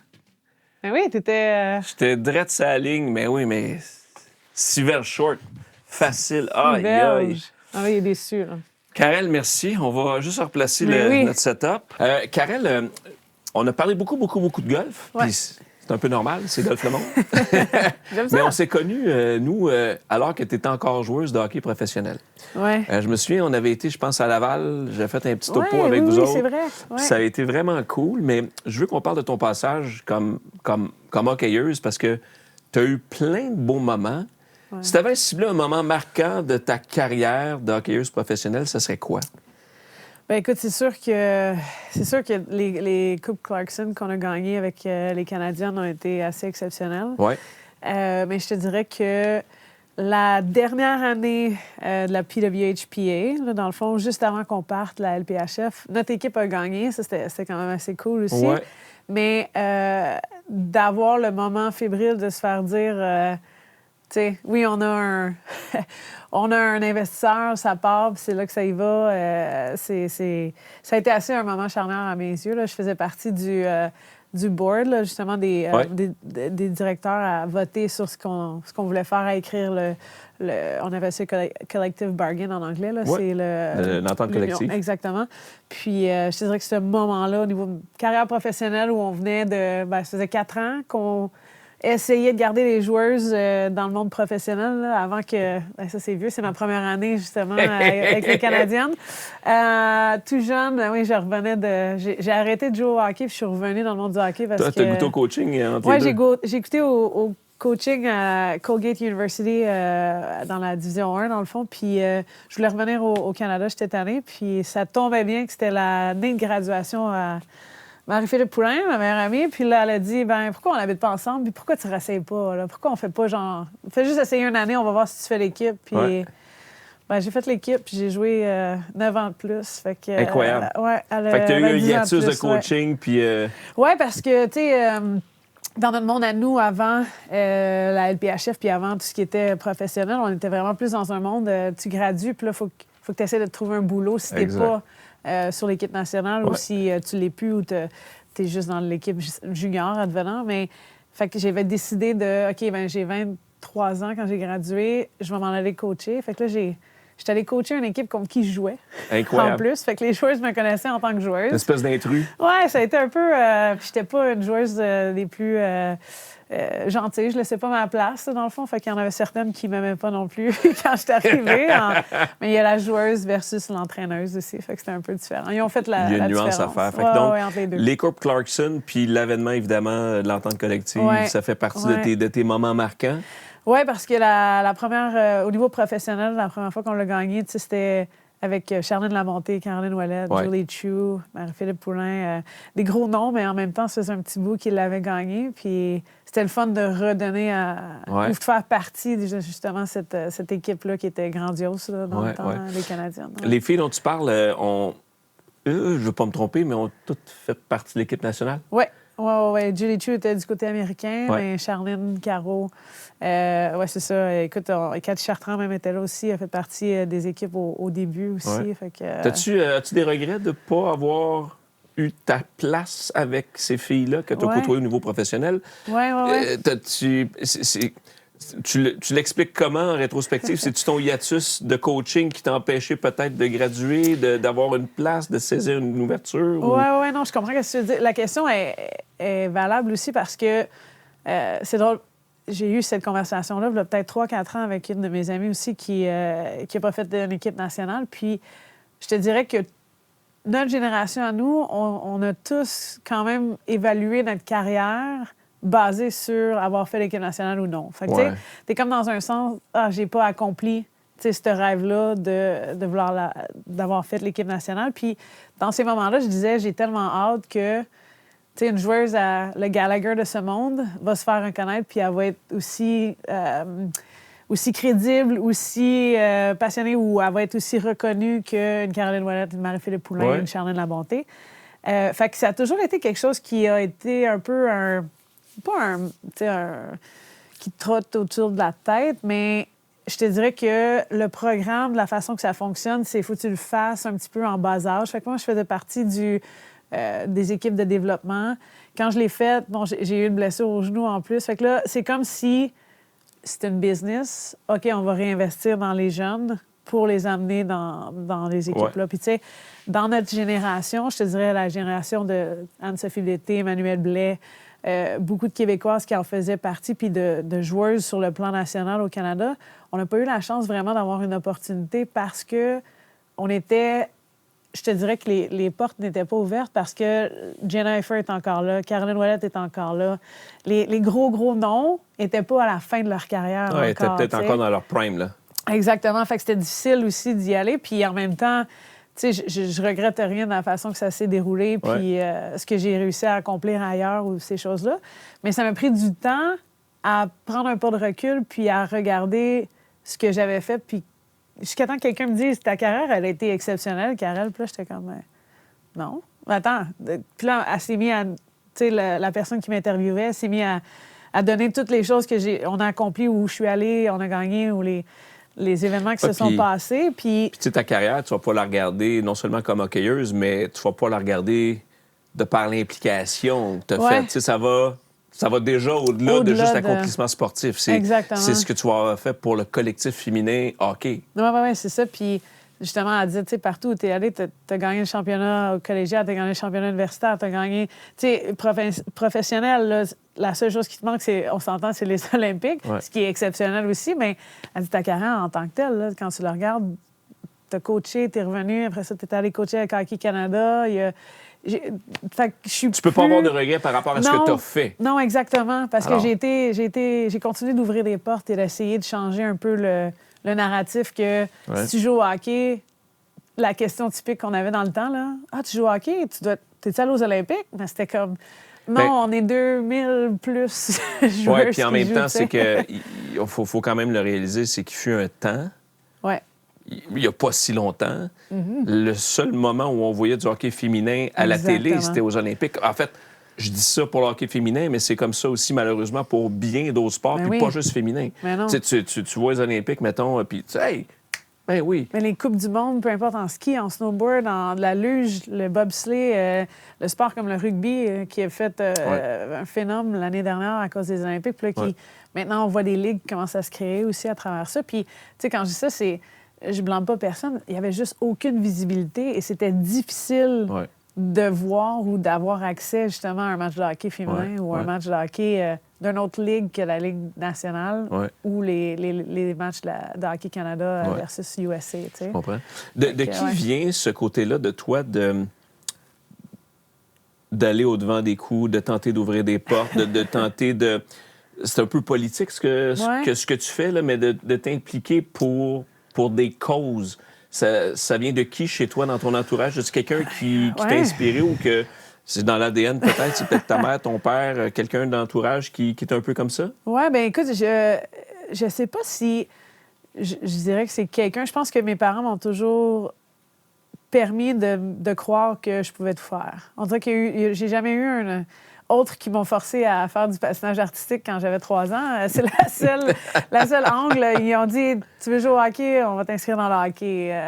Ben oui, t'étais... J'étais drette sa ligne, mais oui, mais 6 verges short. Facile. Aïe, verge. aïe. Ah oui, il est déçu, là. Karel, merci. On va juste replacer Mais oui. notre setup. Karel, on a parlé beaucoup de golf. Ouais. Puis c'est un peu normal, c'est Golf Le Monde. J'aime ça. Mais on s'est connus, nous, alors que tu étais encore joueuse de hockey professionnel. Ouais. Je me souviens, on avait été, je pense, à Laval. J'ai fait un petit topo Ouais, avec oui, vous oui, autres. c'est vrai. Puis Ouais. ça a été vraiment cool, mais je veux qu'on parle de ton passage comme hockeyeuse parce que tu as eu plein de beaux moments. Ouais. Si tu avais ciblé un moment marquant de ta carrière de hockeyeuse professionnelle, ce serait quoi? Ben écoute, c'est sûr que les Coupes Clarkson qu'on a gagnées avec les Canadiennes ont été assez exceptionnelles. Oui. Mais je te dirais que la dernière année de la PWHPA, là, dans le fond, juste avant qu'on parte, la LPHF, notre équipe a gagné. Ça, c'était quand même assez cool aussi. Ouais. Mais d'avoir le moment fébrile de se faire dire... tu sais, oui, on a un on a un investisseur, ça part, puis c'est là que ça y va. Ça a été assez un moment charnière à mes yeux. Là. Je faisais partie du board, là, justement, des directeurs à voter sur ce qu'on voulait faire, à écrire on appelle ça collective bargain en anglais. Là. Ouais. C'est l'entente collective. Exactement. Puis je te dirais que ce moment-là, au niveau de carrière professionnelle, où on venait de... ça faisait 4 ans qu'on essayait de garder les joueuses dans le monde professionnel, là, avant que... ça, c'est vieux, c'est ma première année, justement, avec les Canadiennes. Tout jeune, oui, je revenais de... J'ai arrêté de jouer au hockey, puis je suis revenue dans le monde du hockey parce Toi, que... tu as goûté au coaching entre Oui, les deux? j'ai goûté au coaching à Colgate University dans la Division 1, dans le fond. Puis je voulais revenir au Canada cette année. Puis ça tombait bien que c'était l'année de graduation Marie-Philippe Poulain, ma meilleure amie, puis là, elle a dit, ben pourquoi on n'habite pas ensemble, puis pourquoi tu ne réessayes pas, là? Pourquoi on fait pas genre... Fais juste essayer une année, on va voir si tu fais l'équipe, puis... Ouais. Ben, j'ai fait l'équipe, puis j'ai joué 9 ans de plus, fait que... Incroyable. ouais, Fait que tu as eu un 10 ans hiatus de plus, ouais. coaching, puis... Oui, parce que, tu sais, dans notre monde à nous, avant la LPHF, puis avant tout ce qui était professionnel, on était vraiment plus dans un monde, tu gradues, puis là, il faut que tu essaies de te trouver un boulot si tu n'es pas sur l'équipe nationale ou si tu l'es plus ou tu es juste dans l'équipe junior advenant. Mais, fait que j'avais décidé de, OK, ben j'ai 23 ans quand j'ai gradué, je vais m'en aller coacher. Fait que là, j'étais allée coacher une équipe contre qui je jouais. Incroyable. En plus. Fait que les joueuses me connaissaient en tant que joueuse. Une espèce d'intrus. Ouais, ça a été un peu... puis j'étais pas une joueuse des plus gentilles. Je laissais pas ma place, dans le fond. Fait qu'il y en avait certaines qui m'aimaient pas non plus quand j'étais arrivée. Mais il y a la joueuse versus l'entraîneuse aussi. Fait que c'était un peu différent. Ils ont fait la Il y a une différence. nuance à faire. Fait que Ouais, donc, ouais, entre les deux. les Coupes Clarkson, puis l'avènement, évidemment, de l'entente collective, Ouais. ça fait partie Ouais. de tes moments marquants. Oui, parce que la première, au niveau professionnel, la première fois qu'on l'a gagné, tu sais, c'était avec Charline Lamontée, Caroline Ouellette, Ouais. Julie Chu, Marie-Philippe Poulain. Des gros noms, mais en même temps, ça faisait un petit bout qu'ils l'avaient gagné. Puis c'était le fun de redonner ou de faire partie, justement, cette équipe-là qui était grandiose là, dans le temps, les Canadiennes. Ouais. Les filles dont tu parles, je ne veux pas me tromper, mais ont toutes fait partie de l'équipe nationale? Oui. Ouais. Julie Chu était du côté américain, Ouais. mais Charline, Caro, c'est ça. Écoute, Cathy Chartrand même était là aussi, elle a fait partie des équipes au début aussi. Ouais. Fait que, As-tu des regrets de ne pas avoir eu ta place avec ces filles-là que tu as Ouais. côtoyées au niveau professionnel? Ouais. Tu l'expliques comment en rétrospective? C'est-tu ton hiatus de coaching qui t'a empêché peut-être de graduer, d'avoir une place, de saisir une ouverture? ou- Ouais, non, je comprends ce que tu veux dire. La question est valable aussi parce que c'est drôle. J'ai eu cette conversation-là, il y a peut-être 3-4 ans avec une de mes amies aussi qui n'a pas fait une équipe nationale. Puis je te dirais que notre génération à nous, on a tous quand même évalué notre carrière basée sur avoir fait l'équipe nationale ou non. Fait que, tu sais, t'es comme dans un sens, j'ai pas accompli ce rêve-là de vouloir d'avoir fait l'équipe nationale. Puis dans ces moments-là, je disais, j'ai tellement hâte que une joueuse à le Gallagher de ce monde va se faire reconnaître, puis elle va être aussi crédible, aussi passionnée, ou elle va être aussi reconnue qu'une Caroline Ouellette, une Marie-Philippe Poulain, une Charline Labonté. Fait que ça a toujours été quelque chose qui a été un peu qui trotte autour de la tête, mais je te dirais que le programme, de la façon que ça fonctionne, c'est faut que tu le fasses un petit peu en bas âge. Fait que moi, je faisais partie des équipes de développement. Quand je l'ai faite, j'ai eu une blessure au genou en plus. Fait que là, c'est comme si c'était une business. OK, on va réinvestir dans les jeunes pour les amener dans les équipes-là. Puis tu sais, dans notre génération, je te dirais la génération de Anne-Sophie Lété, Emmanuel Blais, beaucoup de Québécoises qui en faisaient partie, puis de joueuses sur le plan national au Canada, on n'a pas eu la chance vraiment d'avoir une opportunité parce que on était... Je te dirais que les portes n'étaient pas ouvertes parce que Jennifer est encore là, Caroline Ouellette est encore là. Les gros noms n'étaient pas à la fin de leur carrière encore. Ils étaient peut-être encore dans leur prime, là. Exactement. Fait que c'était difficile aussi d'y aller. Puis en même temps, tu sais, je regrette rien de la façon que ça s'est déroulé puis ce que j'ai réussi à accomplir ailleurs ou ces choses-là. Mais ça m'a pris du temps à prendre un pas de recul puis à regarder ce que j'avais fait puis jusqu'à temps que quelqu'un me dise « Ta carrière, elle a été exceptionnelle, Karel. » Puis là, j'étais comme « Non. Attends. » Puis là, elle s'est mise à... Tu sais, la personne qui m'interviewait, elle s'est mise à donner toutes les choses on a accomplies, où je suis allée, on a gagné, ou les événements qui se sont passés. Puis tu sais, ta carrière, tu vas pas la regarder non seulement comme hockeyeuse, mais tu vas pas la regarder de par l'implication que tu as faite. Tu sais, ça va déjà au-delà de juste l'accomplissement sportif. C'est ce que tu as fait pour le collectif féminin hockey. Oui, c'est ça. Puis justement, elle disait, tu sais, partout où tu es allé, tu as gagné le championnat au collégial, tu as gagné le championnat universitaire, tu as gagné... Tu sais, professionnel, là, la seule chose qui te manque, on s'entend, c'est les Olympiques, ce qui est exceptionnel aussi, mais elle dit ta carrière en tant que telle, là, quand tu la regardes, tu as coaché, tu es revenu, après ça, tu es allé coacher avec Hockey Canada, tu peux pas avoir de regrets par rapport à ce que tu as fait. Non, exactement. Parce que j'ai continué d'ouvrir des portes et d'essayer de changer un peu le narratif que si tu joues au hockey, la question typique qu'on avait dans le temps, là. « Ah, tu joues au hockey? T'es-tu allé aux Olympiques? » Mais c'était comme... Non, Ben, on est 2000 plus joueurs. Oui, puis en même temps, c'est que il faut quand même le réaliser, c'est qu'il fut un temps, Ouais. il n'y a pas si longtemps, le seul moment où on voyait du hockey féminin à la télé, Exactement. c'était aux Olympiques. En fait, je dis ça pour le hockey féminin, mais c'est comme ça aussi, malheureusement, pour bien d'autres sports, Ben puis oui. pas juste féminin. Mais non. Tu sais, tu vois les Olympiques, mettons, puis tu sais, hey, ben oui. Mais les Coupes du monde, peu importe en ski, en snowboard, en de la luge, le bobsleigh, le sport comme le rugby qui a fait un phénomène l'année dernière à cause des Olympiques. Puis là, Ouais. maintenant, on voit des ligues qui commencent à se créer aussi à travers ça. Puis, tu sais, quand je dis ça, c'est... Je blâme pas personne. Il y avait juste aucune visibilité et c'était difficile Ouais. de voir ou d'avoir accès justement à un match de hockey féminin Ouais, ou ouais. un match de hockey d'une autre ligue que la Ligue nationale Ouais. ou les matchs de Hockey Canada Ouais. versus USA, tu sais. Je comprends. De qui ouais. vient ce côté-là de toi d'aller au-devant des coups, de tenter d'ouvrir des portes, de tenter de... C'est un peu politique ce que tu fais, là, mais de t'impliquer pour des causes. Ça vient de qui chez toi, dans ton entourage? Est-ce quelqu'un qui t'a Ouais. inspiré ou que c'est dans l'ADN peut-être? C'est peut-être ta mère, ton père, quelqu'un d'entourage qui est un peu comme ça? Oui, bien écoute, je sais pas si je dirais que c'est quelqu'un. Je pense que mes parents m'ont toujours permis de croire que je pouvais tout faire. On dirait que j'ai jamais eu un autre qui m'ont forcé à faire du patinage artistique quand j'avais 3 ans. C'est la seule angle. Ils ont dit « Tu veux jouer au hockey? On va t'inscrire dans le hockey. »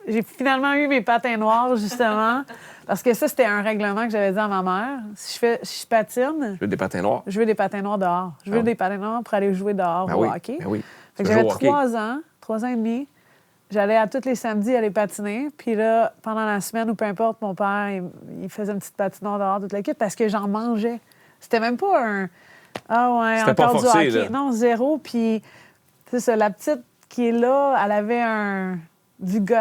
J'ai finalement eu mes patins noirs, justement, parce que ça, c'était un règlement que j'avais dit à ma mère. Si je patine, Je veux des patins noirs. je veux des patins noirs dehors. Je veux Ah oui. des patins noirs pour aller jouer dehors Ben au oui, hockey. ben oui. Fait Tu que veux j'avais jouer au hockey. 3 ans et demi. J'allais à tous les samedis aller patiner. Puis là, pendant la semaine ou peu importe, mon père, il faisait une petite patinoire dehors toute l'équipe parce que j'en mangeais. C'était même pas un... Ah ouais, C'était pas encore forcé, du hockey. là. Non, zéro. Puis, c'est ça, la petite qui est là, elle avait du guts,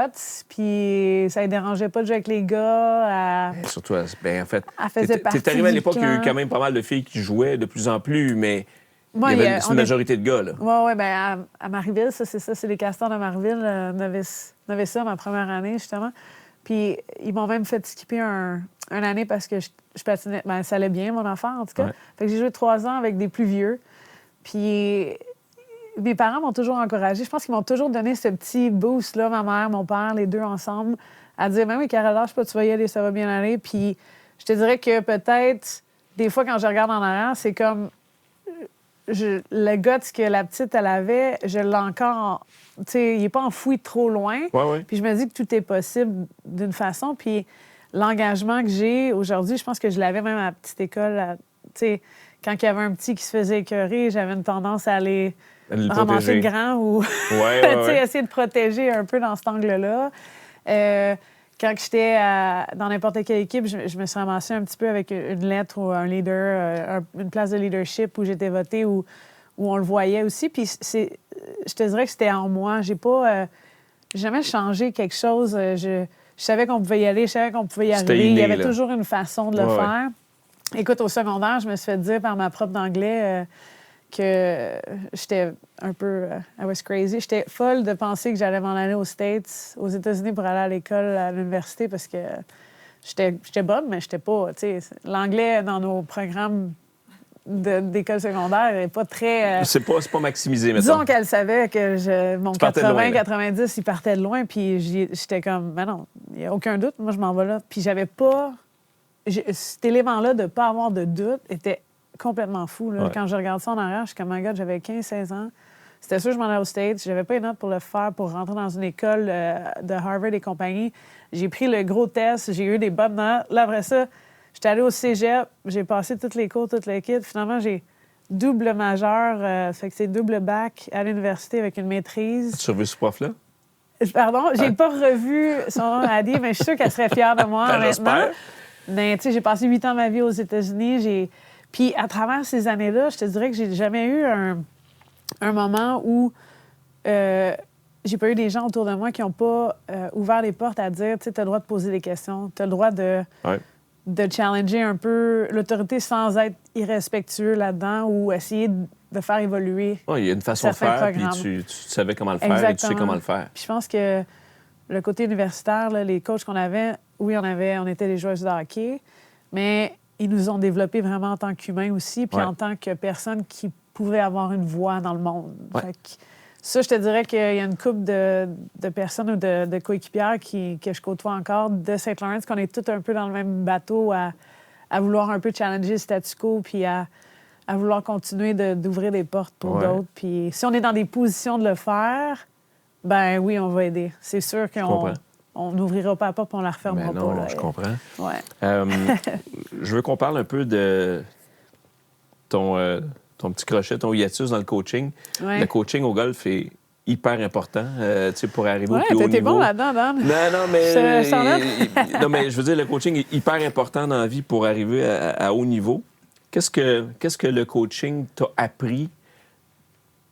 puis ça ne dérangeait pas de jouer avec les gars. Ben, surtout, ben, en fait, Elle faisait partie t'es arrivé à du l'époque, il y a eu clan. quand même pas mal de filles qui jouaient de plus en plus, mais Moi, il y avait on une est- majorité de gars, là. Oui, bien, à Marieville, c'est les Castors de Marieville. On avait ça ma première année, justement. Puis ils m'ont même fait skipper une année parce que je patinais. Ben, ça allait bien, mon enfant, en tout cas. Ouais. Fait que j'ai joué 3 ans avec des plus vieux. Puis mes parents m'ont toujours encouragée. Je pense qu'ils m'ont toujours donné ce petit boost-là, ma mère, mon père, les deux ensemble, à dire « Ben oui, Carole, lâche pas, tu vas y aller, ça va bien aller. » Puis je te dirais que peut-être, des fois, quand je regarde en arrière, c'est comme... le guts que la petite, elle avait, je l'ai encore... Tu sais, il n'est pas enfoui trop loin. Ouais. Puis je me dis que tout est possible d'une façon. Puis l'engagement que j'ai aujourd'hui, je pense que je l'avais même à la petite école. Tu sais, quand il y avait un petit qui se faisait écœurer, j'avais une tendance à aller Le ramasser le protéger. grand ou Ouais, tu ouais, sais, ouais. essayer de protéger un peu dans cet angle-là. Quand j'étais dans n'importe quelle équipe, je me suis ramassée un petit peu avec une lettre ou un leader, une place de leadership où j'étais votée, où on le voyait aussi. Puis je te dirais que c'était en moi. J'ai pas jamais changé quelque chose. Je savais qu'on pouvait y aller, je savais qu'on pouvait y C'était arriver. Il y inné, avait là. toujours une façon de le Ouais, ouais. faire. Écoute, au secondaire, je me suis fait dire par ma prof d'anglais que j'étais un peu... I was crazy. J'étais folle de penser que j'allais m'en aller aux States, aux États-Unis pour aller à l'école, à l'université, parce que j'étais bonne, mais j'étais pas... Tu sais, l'anglais dans nos programmes d'école secondaire n'est pas très... C'est pas maximisé, mettons. Disons qu'elle savait que mon partais de loin, là. 80-90, il partait de loin, puis j'étais comme, ben non, il n'y a aucun doute, moi, je m'en vais là. Puis j'avais pas... Cet élément-là de ne pas avoir de doute était complètement fou. Là. Ouais. Quand je regarde ça en arrière, je suis comme, my God, j'avais 15-16 ans. C'était sûr que je m'en allais aux States. J'avais pas les notes pour le faire, pour rentrer dans une école de Harvard et compagnie. J'ai pris le gros test, j'ai eu des bonnes notes. Là, après ça, j'étais allée au cégep, j'ai passé toutes les cours, toute l'équipe. Finalement, j'ai double majeur, fait que c'est double bac à l'université avec une maîtrise. Tu revu ce prof-là? Pardon, j'ai pas revu son nom à dire, mais je suis sûre qu'elle serait fière de moi Ben, maintenant. j'espère. Mais tu sais, j'ai passé 8 ans de ma vie aux États-Unis. Puis à travers ces années-là, je te dirais que j'ai jamais eu un moment où j'ai pas eu des gens autour de moi qui n'ont pas ouvert les portes à dire, tu sais, t'as le droit de poser des questions, t'as le droit de challenger un peu l'autorité sans être irrespectueux là-dedans ou essayer de faire évoluer. Ouais, il y a une façon de Certains faire, puis programmes. tu savais comment le faire et tu sais Exactement. comment le faire. Puis je pense que le côté universitaire, là, les coachs qu'on avait, oui, on était des joueuses de hockey, mais ils nous ont développés vraiment en tant qu'humains aussi, puis Ouais. en tant que personnes qui pouvaient avoir une voix dans le monde. Ouais. Fait que ça, je te dirais qu'il y a une couple de personnes ou de coéquipières que je côtoie encore de Saint-Laurent, qu'on est tous un peu dans le même bateau à vouloir un peu challenger le statu quo, puis à vouloir continuer d'ouvrir des portes pour Ouais. d'autres. Puis si on est dans des positions de le faire, ben oui, on va aider. C'est sûr comprends. qu'on n'ouvrira pas la porte et on la refermera Mais non, pas. Là. je comprends. Ouais. Je veux qu'on parle un peu de ton petit crochet, ton hiatus dans le coaching. Ouais. Le coaching au golf est hyper important tu sais, pour arriver au Ouais, plus haut t'es niveau. bon là-dedans, Dan. Non, mais, Je t'en donne. non, mais je veux dire, le coaching est hyper important dans la vie pour arriver à haut niveau. Qu'est-ce que le coaching t'a appris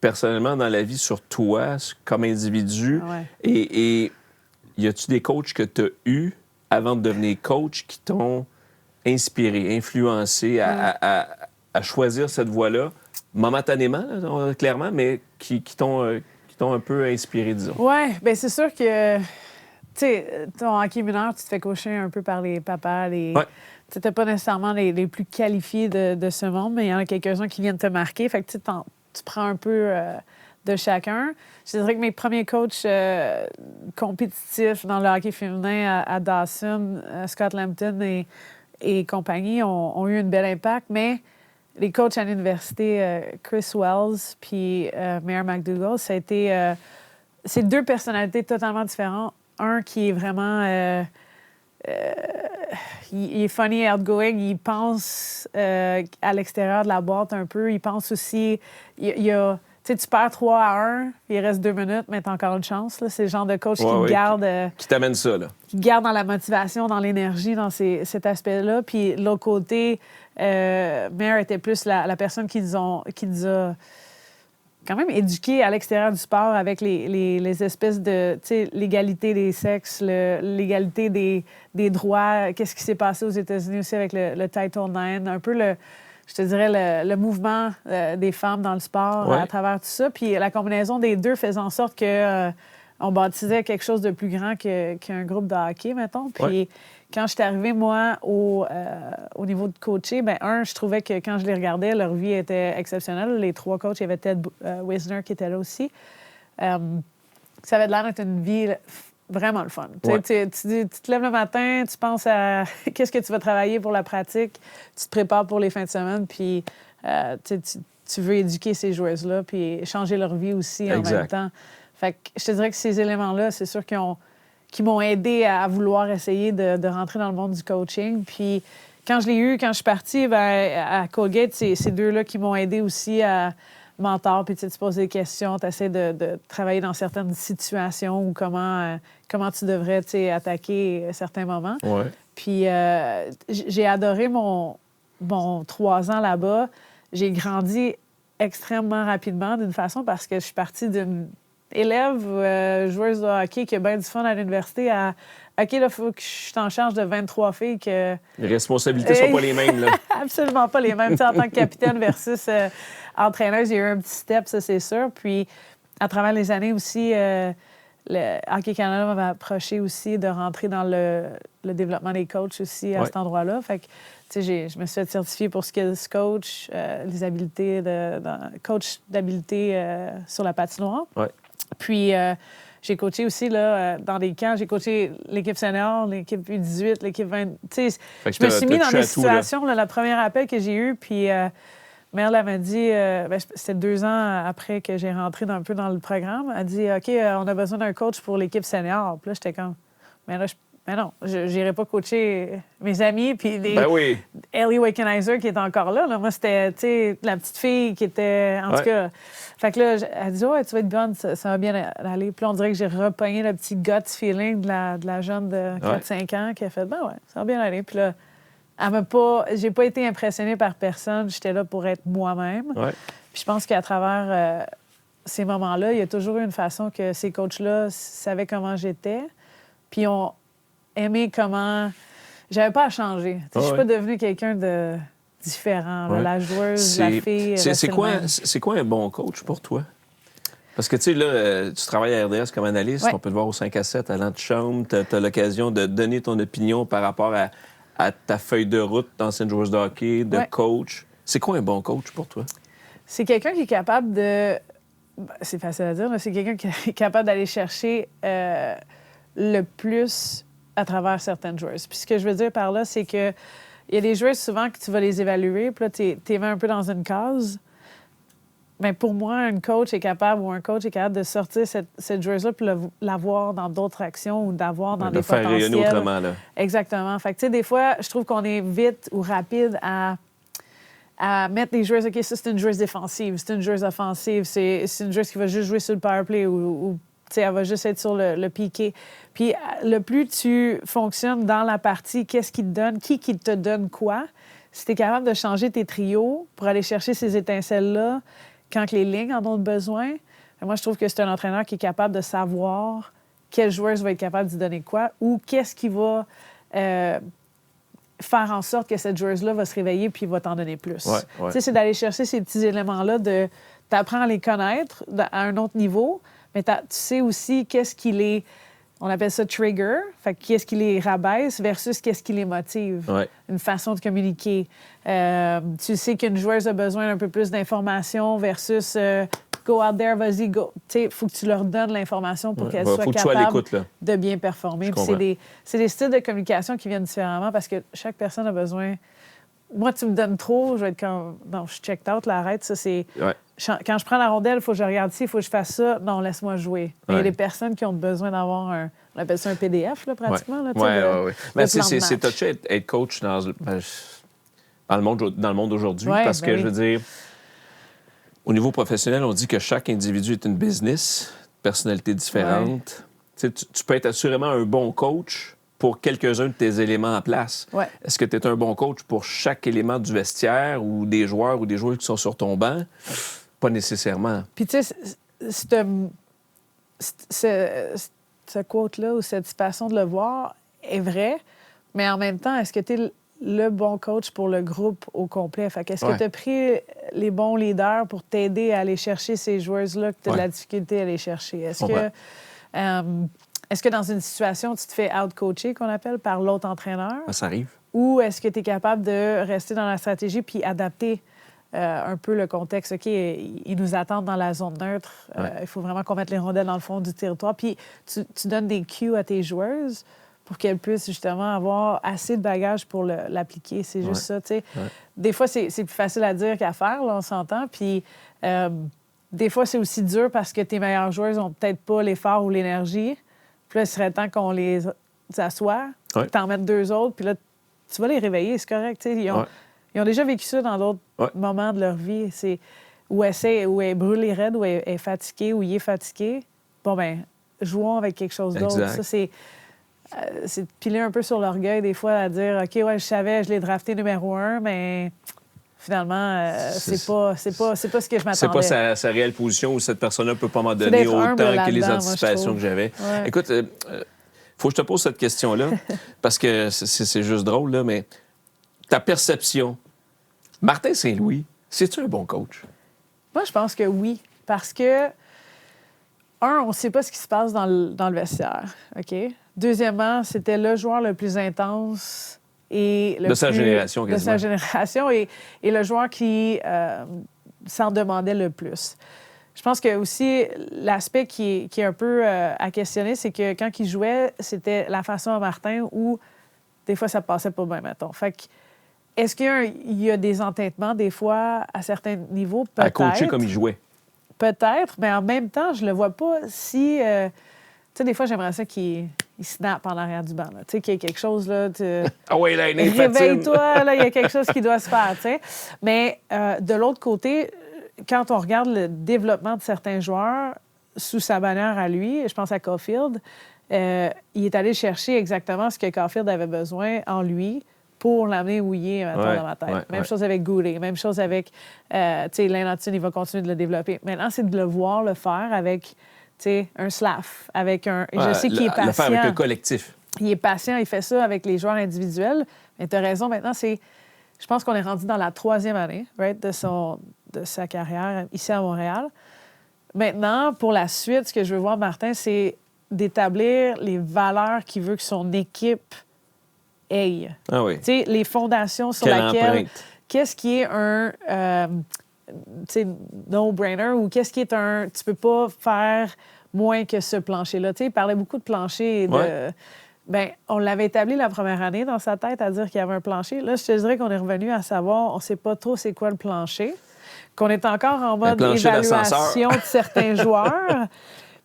personnellement dans la vie sur toi comme individu? Ouais. Et y a-tu des coachs que tu as eus avant de devenir coach qui t'ont inspiré, influencé à choisir cette voie-là, momentanément, là, clairement, mais qui t'ont un peu inspiré, disons? Oui, bien c'est sûr que, tu sais, ton hockey mineur, tu te fais coacher un peu par les papas, Ouais. Tu n'étais pas nécessairement les plus qualifiés de ce monde, mais il y en a quelques-uns qui viennent te marquer. Fait que tu prends un peu de chacun. Je dirais que mes premiers coachs compétitifs dans le hockey féminin à Dawson, Scott Lampton et compagnie ont eu un bel impact, mais les coachs à l'université, Chris Wells puis Mayor McDougall, ça a été... c'est deux personnalités totalement différentes. Un qui est vraiment... il est funny, outgoing, il pense à l'extérieur de la boîte un peu. Il pense aussi... Il y a tu sais, tu perds 3-1, il reste 2 minutes, mais tu as encore une chance. Là. C'est le genre de coach qui te garde... Qui t'amène ça, là. qui te garde dans la motivation, dans l'énergie, dans cet aspect-là. Puis l'autre côté, Mare était plus la personne qui nous a quand même éduqués à l'extérieur du sport avec les espèces de, tu sais, l'égalité des sexes, l'égalité des droits. Qu'est-ce qui s'est passé aux États-Unis aussi avec le Title IX, un peu je te dirais, le mouvement des femmes dans le sport à travers tout ça. Puis la combinaison des deux faisait en sorte que on bâtissait quelque chose de plus grand qu'un groupe de hockey, mettons. Puis quand je suis arrivée, moi, au niveau de coacher, bien, je trouvais que quand je les regardais, leur vie était exceptionnelle. Les 3 coachs, il y avait Ted Wisner qui était là aussi. Ça avait l'air d'être une vie vraiment le fun. Ouais. Tu te lèves le matin, tu penses à qu'est-ce que tu vas travailler pour la pratique, tu te prépares pour les fins de semaine, puis tu veux éduquer ces joueuses-là, puis changer leur vie aussi en même temps. Fait que je te dirais que ces éléments-là, c'est sûr qui m'ont aidé à vouloir essayer de rentrer dans le monde du coaching. Puis quand je l'ai eu, quand je suis partie à Colgate, c'est ces deux-là qui m'ont aidé aussi à mentor, puis tu te poses des questions, tu essaies de travailler dans certaines situations ou comment tu devrais attaquer certains moments. Ouais. Puis j'ai adoré mon 3 ans là-bas. J'ai grandi extrêmement rapidement d'une façon parce que je suis partie d'une élève, joueuse de hockey qui a bien du fun à l'université à OK, là, il faut que je suis en charge de 23 filles que... Les responsabilités sont pas les mêmes, là. Absolument pas les mêmes. En tant que capitaine versus entraîneuse, il y a eu un petit step, ça, c'est sûr. Puis, à travers les années aussi, le Hockey Canada m'avait approché aussi de rentrer dans le développement des coachs aussi à cet endroit-là. Fait que, tu sais, je me suis fait certifier pour Skills Coach, les habiletés coach d'habileté sur la patinoire. Ouais. Puis, j'ai coaché aussi là, dans des camps. J'ai coaché l'équipe senior, l'équipe U18, l'équipe 20. Tu sais, je me suis mis dans des situations. Là, le premier appel que j'ai eu, puis Mel, elle m'a dit, c'était 2 ans après que j'ai rentré un peu dans le programme. Elle dit, OK, on a besoin d'un coach pour l'équipe senior. Puis là, j'étais comme, mais non, je n'irai pas coacher mes amis. Puis Ellie Wickenheiser qui est encore là. Moi, c'était, tu sais, la petite fille qui était, en tout cas... Fait que là, elle dit, tu vas être bonne, ça va bien aller. Puis là, on dirait que j'ai repogné le petit gut feeling de la jeune de 4-5 ans qui a fait, ça va bien aller. Puis là, j'ai pas été impressionnée par personne. J'étais là pour être moi-même. Ouais. Puis je pense qu'à travers ces moments-là, il y a toujours eu une façon que ces coachs-là savaient comment j'étais. Puis ont aimé comment... J'avais pas à changer. Je suis pas devenue quelqu'un de... différent. La joueuse, la fille. C'est quoi un bon coach pour toi? Parce que, tu sais, là, tu travailles à RDS comme analyste, Ouais. on peut te voir au 5 à 7 à l'antichambre, tu as l'occasion de donner ton opinion par rapport à ta feuille de route d'ancienne joueuse de hockey, de Ouais. coach. C'est quoi un bon coach pour toi? C'est quelqu'un qui est capable de... Ben, c'est facile à dire, mais c'est quelqu'un qui est capable d'aller chercher le plus à travers certaines joueuses. Puis ce que je veux dire par là, c'est que il y a des joueuses souvent que tu vas les évaluer, puis là, tu mets un peu dans une case. Mais pour moi, un coach est capable de sortir cette joueuse-là puis la voir dans d'autres actions ou d'avoir dans De des faire potentiels. rayonner autrement, là. Exactement. Fait que, tu sais, des fois, je trouve qu'on est vite ou rapide à mettre des joueuses, OK, ça, c'est une joueuse défensive, c'est une joueuse offensive, c'est une joueuse qui va juste jouer sur le power play ou tu sais, elle va juste être sur le piqué. Puis le plus tu fonctionnes dans la partie, qu'est-ce qui te donne, qui te donne quoi, si tu es capable de changer tes trios pour aller chercher ces étincelles-là quand les lignes en ont besoin, moi, je trouve que c'est un entraîneur qui est capable de savoir quelle joueuse va être capable d'y donner quoi ou qu'est-ce qui va faire en sorte que cette joueuse-là va se réveiller puis va t'en donner plus. Ouais, ouais. Tu sais, c'est d'aller chercher ces petits éléments-là, t'apprends à les connaître à un autre niveau, mais tu sais aussi qu'est-ce qui les... On appelle ça trigger, fait que qu'est-ce qui les rabaisse versus qu'est-ce qui les motive. Ouais. Une façon de communiquer. Tu sais qu'une joueuse a besoin d'un peu plus d'informations versus go out there, vas-y, go. Tu sais, il faut que tu leur donnes l'information pour qu'elles soient faut que tu sois à capables l'écoute, là. de bien performer. Je Puis comprends. c'est des styles de communication qui viennent différemment parce que chaque personne a besoin... Moi, tu me donnes trop, je vais être comme... Non, je check out, là, arrête, ça, c'est... Ouais. Quand je prends la rondelle, il faut que je regarde ici, il faut que je fasse ça. Non, laisse-moi jouer. Mais il y a Ouais. des personnes qui ont besoin d'avoir on appelle ça un PDF, là, pratiquement. Là, tu sais, Ouais. Mais plan de c'est match. touché être coach dans le monde d'aujourd'hui Ouais, parce ben que, oui. je veux dire, au niveau professionnel, on dit que chaque individu est une business, personnalité différente. Tu sais, tu peux être assurément un bon coach pour quelques-uns de tes éléments en place. Ouais. Est-ce que tu es un bon coach pour chaque élément du vestiaire ou des joueurs ou des joueurs qui sont sur ton banc? Pas nécessairement. Puis, tu sais, ce quote-là ou cette façon de le voir est vrai, mais en même temps, est-ce que tu es le bon coach pour le groupe au complet? Fait qu'est-ce que tu as pris les bons leaders pour t'aider à aller chercher ces joueuses-là que tu as de la difficulté à aller chercher? Est-ce que dans une situation, tu te fais out-coacher, qu'on appelle, par l'autre entraîneur? Ça arrive. Ou est-ce que tu es capable de rester dans la stratégie puis adapter un peu le contexte? OK, ils nous attendent dans la zone neutre. Il faut vraiment qu'on mette les rondelles dans le fond du territoire. Puis tu donnes des cues à tes joueuses pour qu'elles puissent justement avoir assez de bagages pour l'appliquer. C'est juste ça, tu sais. Ouais. Des fois, c'est plus facile à dire qu'à faire, là, on s'entend. Puis des fois, c'est aussi dur parce que tes meilleures joueuses n'ont peut-être pas l'effort ou l'énergie. Puis là, il serait temps qu'on les assoie, t'en mettes deux autres, puis là, tu vas les réveiller, c'est correct. Tu sais, ils ont déjà vécu ça dans d'autres moments de leur vie. C'est où elle est brûlée raide, où elle est fatiguée, où il est fatigué. Bon, ben jouons avec quelque chose d'autre. Exact. Ça, c'est de piler un peu sur l'orgueil, des fois, à dire OK, ouais, je savais, je l'ai drafté numéro 1, mais finalement, c'est pas ce que je m'attendais. C'est pas sa réelle position où cette personne-là ne peut pas m'en C'est donner d'être autant humble que les là-dedans, moi, anticipations je trouve. que j'avais. Ouais. Écoute, faut que je te pose cette question-là parce que c'est juste drôle, là, mais ta perception, Martin Saint-Louis, c'est-tu un bon coach? Moi, je pense que oui. Parce que, on ne sait pas ce qui se passe dans le vestiaire. OK? Deuxièmement, c'était le joueur le plus intense et De sa génération, de quasiment. sa génération et le joueur qui s'en demandait le plus. Je pense que aussi l'aspect qui est un peu à questionner, c'est que quand il jouait, c'était la façon à Martin où des fois, ça passait pas bien, mettons. Fait que, est-ce qu'il y a des entêtements, des fois, à certains niveaux? Peut-être. À coacher comme il jouait. Peut-être, mais en même temps, je le vois pas si... tu sais, des fois, j'aimerais ça qu'il snap en arrière du banc. Tu sais, qu'il y ait quelque chose, là... Ah oui, là, il est Réveille-toi, là, il y a quelque chose qui doit se faire, tu sais. Mais de l'autre côté, quand on regarde le développement de certains joueurs sous sa bannière à lui, je pense à Caulfield, il est allé chercher exactement ce que Caulfield avait besoin en lui pour l'amener où il est, mettons, dans ma tête. Même chose avec Goulet, même chose avec, tu sais, Lane Hutton, il va continuer de le développer. Maintenant, c'est de le voir le faire avec, tu sais, un slaff, avec un... je sais qu'il est patient. Le faire avec le collectif. Il est patient, il fait ça avec les joueurs individuels. Mais tu as raison, maintenant, je pense qu'on est rendu dans la 3e année, right, de sa carrière ici à Montréal. Maintenant, pour la suite, ce que je veux voir, Martin, c'est d'établir les valeurs qu'il veut que son équipe ait. Ah oui. Tu sais, les fondations sur Quelle laquelle... empreinte? Qu'est-ce qui est un no-brainer ou qu'est-ce qui est un... Tu peux pas faire moins que ce plancher-là. Tu sais, il parlait beaucoup de plancher et de... Ouais. Bien, on l'avait établi la première année dans sa tête à dire qu'il y avait un plancher. Là, je te dirais qu'on est revenu à savoir, on ne sait pas trop c'est quoi le plancher, qu'on est encore en mode plancher évaluation de certains joueurs.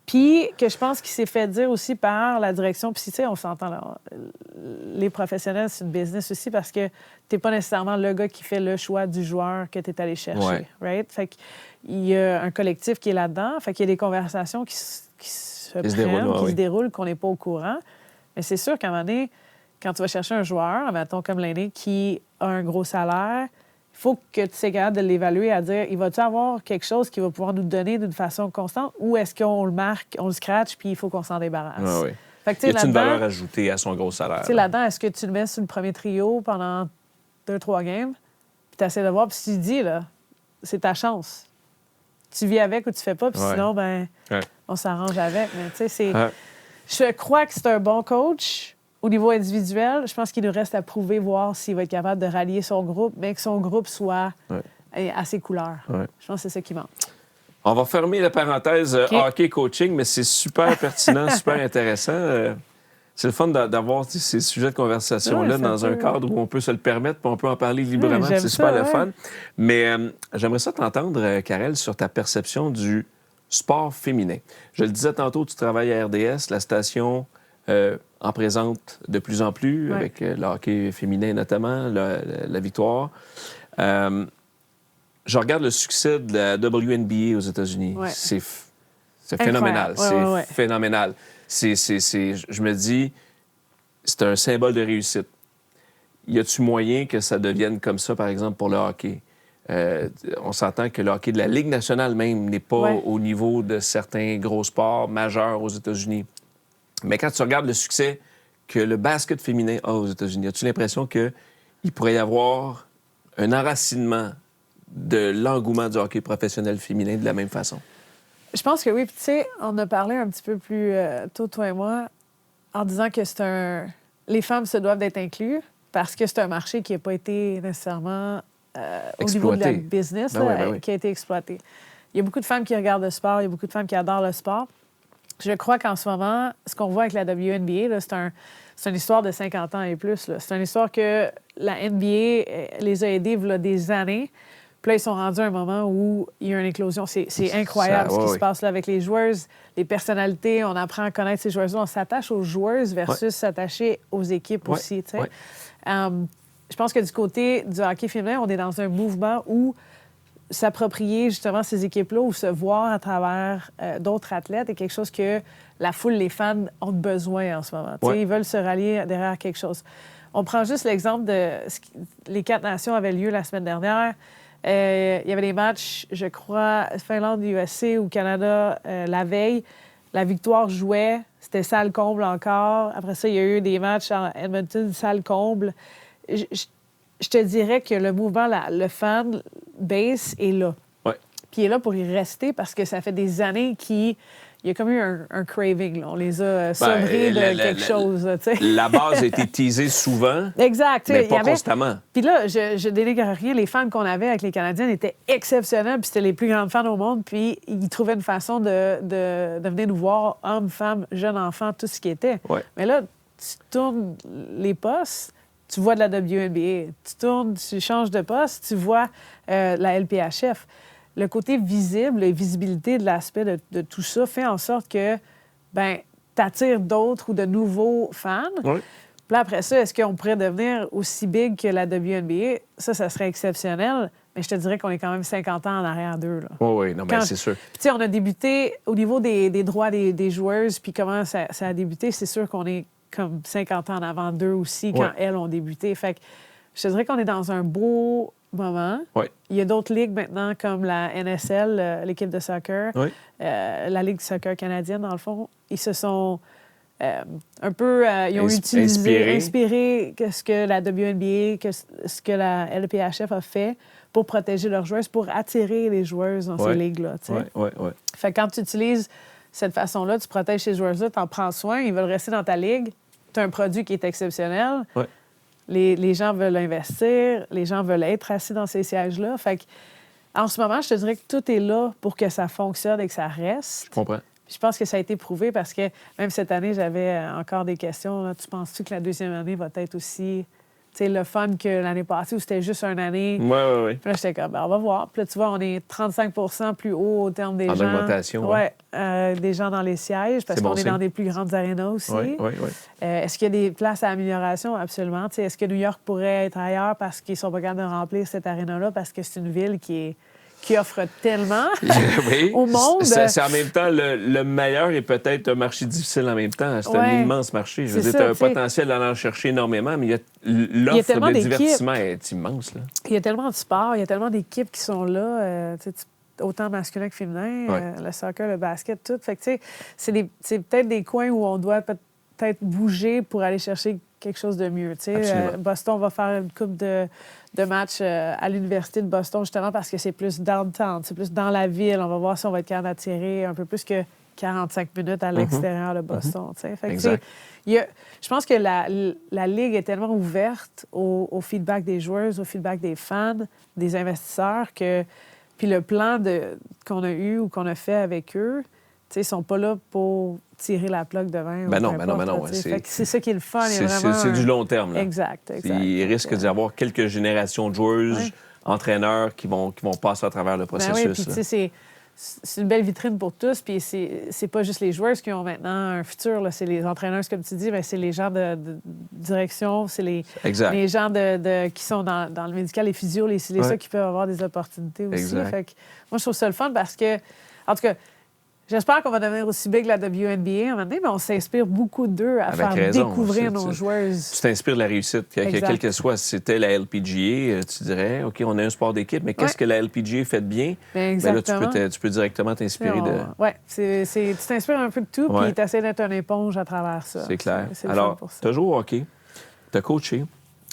Puis que je pense qu'il s'est fait dire aussi par la direction. Puis, tu sais, on s'entend là. Les professionnels, c'est une business aussi parce que tu n'es pas nécessairement le gars qui fait le choix du joueur que tu es allé chercher. Ouais. Right? Fait qu'il y a un collectif qui est là-dedans. Fait qu'il y a des conversations qui se déroulent, qu'on n'est pas au courant. Mais c'est sûr qu'à un moment donné, quand tu vas chercher un joueur, mettons comme l'aîné, qui a un gros salaire, il faut que tu sois capable de l'évaluer à dire, il va-tu avoir quelque chose qui va pouvoir nous donner d'une façon constante ou est-ce qu'on le marque, on le scratch, puis il faut qu'on s'en débarrasse? Ah oui. Fait que, y a-t-il une valeur ajoutée à son gros salaire? Tu sais, là-dedans, est-ce que tu le mets sur le premier trio pendant 2-3 games, puis tu essaies de voir, puis si tu dis, là, c'est ta chance. Tu vis avec ou tu fais pas, puis sinon, ben on s'arrange avec. Mais tu sais, c'est... Je crois que c'est un bon coach. Au niveau individuel, je pense qu'il nous reste à prouver, voir s'il va être capable de rallier son groupe, mais que son groupe soit à ses couleurs. Ouais. Je pense que c'est ça qui manque. On va fermer la parenthèse hockey coaching, mais c'est super pertinent, super intéressant. C'est le fun d'avoir ces sujets de conversation-là dans un cadre où on peut se le permettre puis on peut en parler librement. C'est super le fun. Mais j'aimerais ça t'entendre, Karel, sur ta perception du sport féminin. Je le disais tantôt, tu travailles à RDS, la station en présente de plus en plus, avec le hockey féminin notamment, la victoire. Je regarde le succès de la WNBA aux États-Unis. Ouais. C'est phénoménal. Ouais, c'est phénoménal. Je me dis, c'est un symbole de réussite. Y a-tu moyen que ça devienne comme ça, par exemple, pour le hockey? On s'entend que le hockey de la Ligue nationale même n'est pas au niveau de certains gros sports majeurs aux États-Unis. Mais quand tu regardes le succès que le basket féminin a aux États-Unis, as-tu l'impression qu'il pourrait y avoir un enracinement de l'engouement du hockey professionnel féminin de la même façon? Je pense que oui. Puis tu sais, on a parlé un petit peu plus tôt, toi et moi, en disant que les femmes se doivent d'être incluses parce que c'est un marché qui n'a pas été nécessairement au niveau de la business qui a été exploité. Il y a beaucoup de femmes qui regardent le sport, il y a beaucoup de femmes qui adorent le sport. Je crois qu'en ce moment, ce qu'on voit avec la WNBA, là, c'est une histoire de 50 ans et plus. Là. C'est une histoire que la NBA les a aidés il y a des années. Puis là, ils sont rendus à un moment où il y a une éclosion. C'est incroyable ce qui se passe là avec les joueuses, les personnalités. On apprend à connaître ces joueuses-là. On s'attache aux joueuses versus s'attacher aux équipes aussi. Je pense que du côté du hockey féminin, on est dans un mouvement où s'approprier justement ces équipes-là ou se voir à travers d'autres athlètes est quelque chose que la foule, les fans ont besoin en ce moment. Ils veulent se rallier derrière quelque chose. On prend juste l'exemple de... Les 4 nations avaient lieu la semaine dernière. Il y avait des matchs, je crois, Finlande-USC ou Canada la veille. La victoire jouait, c'était salle comble encore. Après ça, il y a eu des matchs à Edmonton, salle comble. Je te dirais que le mouvement, le fan base est là. Ouais. Puis il est là pour y rester parce que ça fait des années qu'il y a comme eu un craving. Là. On les a sevrés de quelque chose. La base a été teasée souvent, exact, mais pas constamment. Puis là, je dénigre rien. Les fans qu'on avait avec les Canadiens étaient exceptionnels, puis c'était les plus grandes fans au monde. Puis ils trouvaient une façon de venir nous voir, hommes, femmes, jeunes enfants, tout ce qui était. Ouais. Mais là, tu tournes les postes, tu vois de la WNBA. Tu tournes, tu changes de poste, tu vois la LPHF. Le côté visible, la visibilité de l'aspect de tout ça fait en sorte que tu attires d'autres ou de nouveaux fans. Oui. Puis là, après ça, est-ce qu'on pourrait devenir aussi big que la WNBA? Ça serait exceptionnel. Mais je te dirais qu'on est quand même 50 ans en arrière d'eux. Oui, non, mais c'est sûr. Tu sais, on a débuté au niveau des droits des joueuses, puis comment ça a débuté. C'est sûr qu'on est comme 50 ans en avant d'eux aussi quand elles ont débuté. Fait que je te dirais qu'on est dans un beau moment. Oui. Il y a d'autres ligues maintenant comme la NSL, l'équipe de soccer, la Ligue de soccer canadienne, dans le fond. Ils se sont un peu, ils ont Inspiré. inspiré ce que la WNBA, ce que la LPHF a fait pour protéger leurs joueuses, pour attirer les joueuses dans ces ligues-là. Tu sais. Oui. Fait que quand tu utilises cette façon-là, tu protèges ces joueuses-là, tu en prends soin, ils veulent rester dans ta ligue, tu as un produit qui est exceptionnel, Ouais. les gens veulent investir, les gens veulent être assis dans ces sièges-là. Fait que, en ce moment, je te dirais que tout est là pour que ça fonctionne et que ça reste. Je comprends. Puis je pense que ça a été prouvé parce que même cette année, j'avais encore des questions. Là. Tu penses-tu que la deuxième année va être aussi le fun que l'année passée où c'était juste une année? Oui. Puis là, j'étais comme, on va voir. Puis là, tu vois, on est 35 plus haut au terme des En gens. augmentation, ouais. Des gens dans les sièges parce C'est bon qu'on est signe. dans des plus grandes arénas aussi. Oui. Est-ce qu'il y a des places à amélioration? Absolument. Est-ce que New York pourrait être ailleurs parce qu'ils sont pas capables de remplir cette aréna-là parce que c'est une ville qui offre tellement au monde? C'est en même temps le meilleur et peut-être un marché difficile en même temps. C'est un immense marché. Je veux dire, tu as un potentiel d'aller en chercher énormément, mais l'offre de divertissement est immense. Là. Il y a tellement de sports, il y a tellement d'équipes qui sont là, autant masculin que féminin, le soccer, le basket, tout. Fait que, c'est peut-être des coins où on doit peut-être bouger pour aller chercher quelque chose de mieux. Boston va faire une coupe de matchs à l'Université de Boston, justement parce que c'est plus downtown, c'est plus dans la ville. On va voir si on va être capable d'attirer un peu plus que 45 minutes à l'extérieur de Boston. Fait que, exact. Je pense que la Ligue est tellement ouverte au feedback des joueurs, au feedback des fans, des investisseurs, que puis le plan qu'on a eu ou qu'on a fait avec eux, ils ne sont pas là pour tirer la plug de vin. Ben non. C'est ça qui est le fun. C'est du long terme. Là. Exact. Il risque d'y avoir quelques générations de joueuses, entraîneurs qui vont passer à travers le processus. Ben oui, puis c'est une belle vitrine pour tous. Puis c'est pas juste les joueurs qui ont maintenant un futur. Là. C'est les entraîneurs, comme tu dis, ben c'est les gens de direction, c'est les gens qui sont dans le médical, les physios, c'est ça qui peuvent avoir des opportunités aussi. Fait que, moi, je trouve ça le fun parce que, en tout cas, j'espère qu'on va devenir aussi big que la WNBA à un moment donné, mais on s'inspire beaucoup d'eux à faire découvrir nos joueuses. Tu t'inspires de la réussite. Quelle que soit, si c'était la LPGA, tu dirais, OK, on a un sport d'équipe, mais qu'est-ce que la LPGA fait de bien? Ben là, tu peux directement t'inspirer de... Oui, tu t'inspires un peu de tout, puis tu essaies d'être une éponge à travers ça. C'est clair. Alors, tu as joué au hockey, tu as coaché,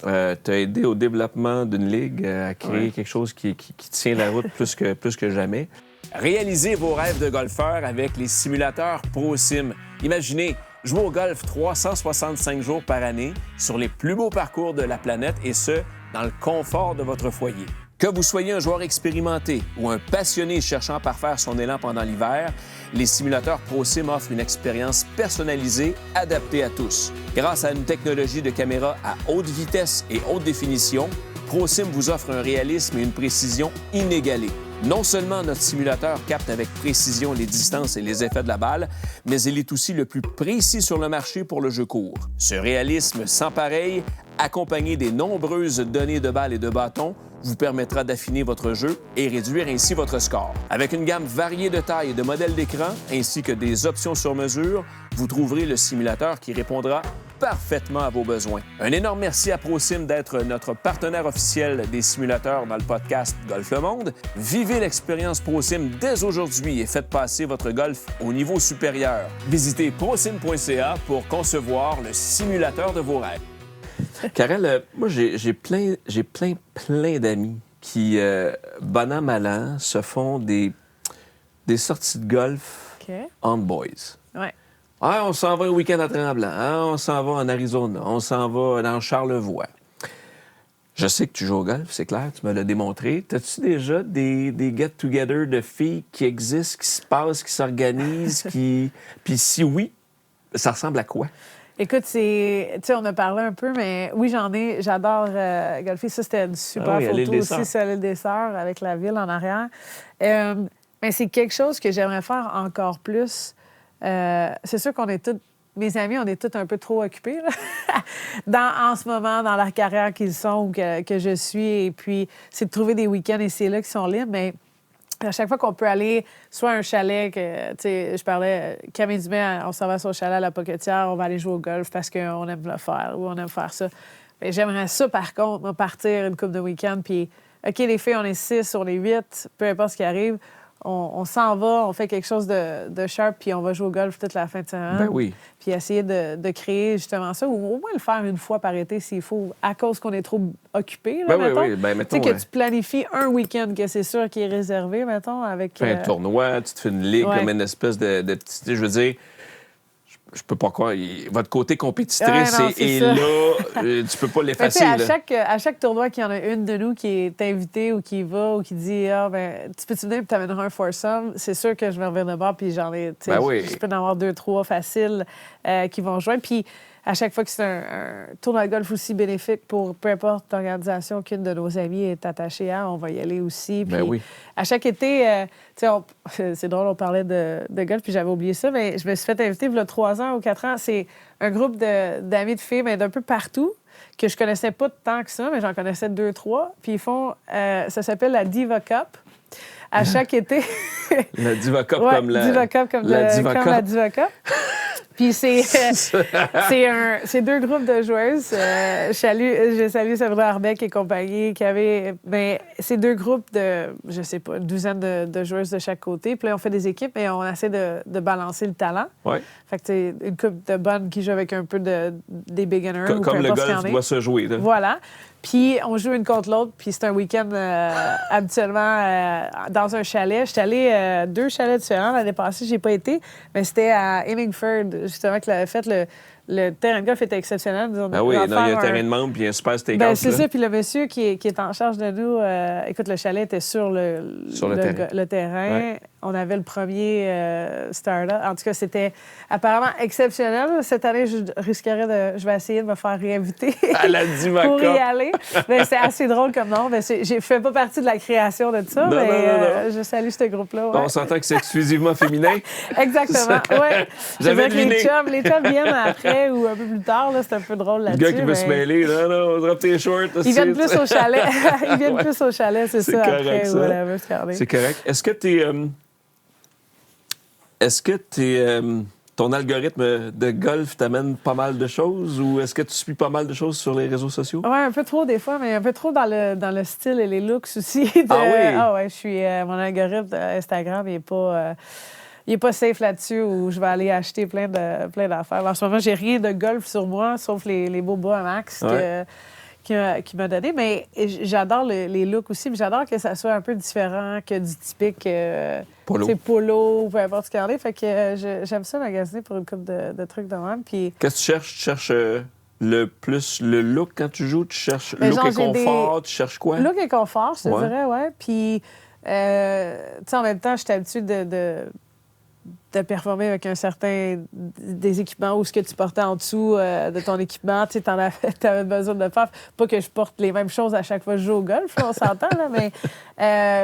tu as aidé au développement d'une ligue, à créer quelque chose qui tient la route plus que jamais. Réalisez vos rêves de golfeur avec les simulateurs ProSim. Imaginez jouer au golf 365 jours par année sur les plus beaux parcours de la planète et ce, dans le confort de votre foyer. Que vous soyez un joueur expérimenté ou un passionné cherchant à parfaire son élan pendant l'hiver, les simulateurs ProSim offrent une expérience personnalisée, adaptée à tous. Grâce à une technologie de caméra à haute vitesse et haute définition, ProSim vous offre un réalisme et une précision inégalés. Non seulement notre simulateur capte avec précision les distances et les effets de la balle, mais il est aussi le plus précis sur le marché pour le jeu court. Ce réalisme sans pareil, accompagné des nombreuses données de balles et de bâtons, vous permettra d'affiner votre jeu et réduire ainsi votre score. Avec une gamme variée de tailles et de modèles d'écran, ainsi que des options sur mesure, vous trouverez le simulateur qui répondra parfaitement à vos besoins. Un énorme merci à ProSim d'être notre partenaire officiel des simulateurs dans le podcast Golf le Monde. Vivez l'expérience ProSim dès aujourd'hui et faites passer votre golf au niveau supérieur. Visitez prosim.ca pour concevoir le simulateur de vos rêves. Karel, moi, j'ai plein d'amis qui, bon an, mal an, se font des sorties de golf on boys. Ouais. Ah, on s'en va un week-end à Tremblant. Ah, on s'en va en Arizona. On s'en va dans Charlevoix. Je sais que tu joues au golf, c'est clair, tu me l'as démontré. As-tu déjà des get-together de filles qui existent, qui se passent, qui s'organisent, qui... Puis si oui, ça ressemble à quoi? Écoute, tu sais, on a parlé un peu, mais oui, j'adore golfer. Ça, c'était une super photo aussi sur l'île des Sœurs avec la ville en arrière. Mais c'est quelque chose que j'aimerais faire encore plus. C'est sûr qu'on est tous, mes amis, on est tous un peu trop occupés là. En ce moment, dans la carrière qu'ils sont ou que je suis. Et puis, c'est de trouver des week-ends ici et là qui sont libres, mais à chaque fois qu'on peut aller, soit un chalet, que, tu sais, je parlais, Camille Dumais, on s'en va sur le chalet à la Poquetière, on va aller jouer au golf parce qu'on aime le faire ou on aime faire ça. Mais j'aimerais ça, par contre, partir une couple de week-end, puis, OK, les filles, on est 6, on est 8, peu importe ce qui arrive, on s'en va, on fait quelque chose de sharp, puis on va jouer au golf toute la fin de semaine. Ben oui. Puis essayer de créer justement ça, ou au moins le faire une fois par été s'il faut, à cause qu'on est trop occupé, là, Ben mettons. oui. Ben, mettons, Tu sais, que tu planifies un week-end que c'est sûr qui est réservé, mettons, avec... fais un tournoi, tu te fais une ligue Ouais. comme une espèce de petit... Je veux dire, je peux pas croire. Votre côté compétitrice Ouais, non, c'est est ça. là. Tu peux pas Mais tu l'effacer. sais, là. à chaque tournoi qu'il y en a une de nous qui est invitée ou qui y va ou qui dit « Ah, ben, tu peux-tu venir et t'amèneras un foursome? » C'est sûr que je vais revenir de bord puis j'en ai... tu sais, Ben oui. Je peux en avoir 2, 3 faciles qui vont joindre. Puis à chaque fois que c'est un tournoi de golf aussi bénéfique pour peu importe l'organisation qu'une de nos amies est attachée à, on va y aller aussi. Puis Ben oui. à chaque été, tu sais, c'est drôle, on parlait de golf, puis j'avais oublié ça, mais je me suis fait inviter il y a 3 ans ou 4 ans. C'est un groupe d'amis de filles, mais d'un peu partout, que je connaissais pas tant que ça, mais j'en connaissais 2, 3. Puis ils font, ça s'appelle la Diva Cup. À chaque été. La Diva Cup Ouais, comme la... Diva Cup comme la Diva comme Cup. la Diva Cup. Puis c'est 2 groupes de joueuses. Je salue Sabrina Arbeck et compagnie qui avaient... Ben, c'est 2 groupes de, je sais pas, une douzaine de joueuses de chaque côté. Puis là, on fait des équipes et on essaie de balancer le talent. Ouais. Fait que c'est une couple de bonnes qui jouent avec un peu des beginners. ou peu Comme le importe ce qu'il y golf en ait. doit se jouer. Là. Voilà. Puis on joue une contre l'autre, puis c'est un week-end habituellement dans un chalet. J'étais allée 2 chalets différents l'année passée, j'ai pas été, mais c'était à Hillingford, justement, que l'avait fait. Le terrain de golf était exceptionnel. Ah oui, non, il y a un terrain de membre puis un super steakhouse. Ben, c'est là. ça. Puis le monsieur qui est en charge de nous, écoute, le chalet était sur le terrain. le terrain. Ouais. On avait le premier startup. En tout cas, c'était apparemment exceptionnel. Cette année, je vais essayer de me faire réinviter À la Diva pour y Cup. aller. Mais c'est assez drôle comme nom. Mais je ne fais pas partie de la création de ça, Non, mais non. je salue ce groupe-là. Ouais. On s'entend que c'est exclusivement féminin. Exactement. Ouais. J'avais Je veux dire que deviné. les chums viennent après ou un peu plus tard. Là, c'est un peu drôle Le là-dessus. gars qui veut se mais- mêler, non, drop tes shorts. Ils viennent plus au chalet. Ils viennent Ouais. plus au chalet, c'est C'est ça, correct, après. ça. Ou whatever, c'est correct. C'est correct. Est-ce que ton algorithme de golf t'amène pas mal de choses ou est-ce que tu suis pas mal de choses sur les réseaux sociaux? Oui, un peu trop des fois, mais un peu trop dans le style et les looks aussi. Ah oui? Ah ouais, je suis... mon algorithme Instagram, il est pas safe là-dessus où je vais aller acheter plein d'affaires. En ce moment, j'ai rien de golf sur moi, sauf les beaux bas à Max Ouais. qui m'a donné. Mais j'adore les looks aussi. Puis j'adore que ça soit un peu différent que du typique Polo. tu sais, polo, peu importe ce qu'il y en est. Fait que j'aime ça magasiner pour une couple de trucs de même. Puis Qu'est-ce que tu cherches? Tu cherches le plus le look quand tu joues? Tu cherches Mais look genre, et j'ai confort? Tu cherches quoi? look et confort, je te Ouais. dirais, ouais. Puis, tu sais, en même temps, je suis habituée de performer avec des équipements ou ce que tu portais en dessous de ton équipement. Tu sais, t'avais besoin de le faire. Pas que je porte les mêmes choses à chaque fois que je joue au golf, là, on s'entend, là, mais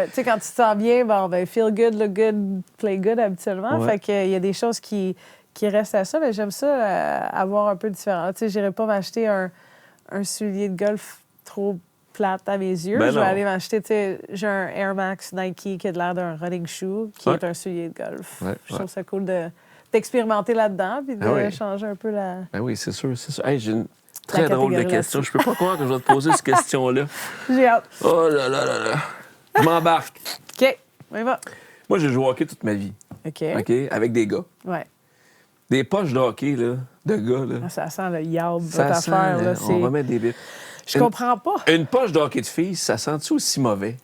tu sais, quand tu te sens bien, bon, ben, feel good, look good, play good habituellement. Ouais. Fait qu'il y a des choses qui restent à ça, mais j'aime ça avoir un peu différent. Tu sais, j'irais pas m'acheter un soulier de golf trop plate à mes yeux. Ben je vais non. aller m'acheter, tu sais, j'ai un Air Max Nike qui a l'air d'un running shoe, qui Ouais. est un soulier de golf. Ouais, Je trouve ça cool d'expérimenter là-dedans puis de Ah oui. changer un peu la... Ben oui, c'est sûr, c'est sûr. Hey, j'ai une très drôle de catégorie question. Je peux pas croire que je vais te poser cette question-là. J'ai hâte. Oh là là là là. Je m'embarque. OK, on y va. Moi, j'ai joué au hockey toute ma vie, OK. OK? Avec des gars. Ouais. Des poches de hockey, là, de gars, là. Ah, ça sent le yard, Ça votre sent, affaire. Là, on remet des bips. Je comprends pas. Une poche de hockey de filles, ça sent-tu aussi mauvais?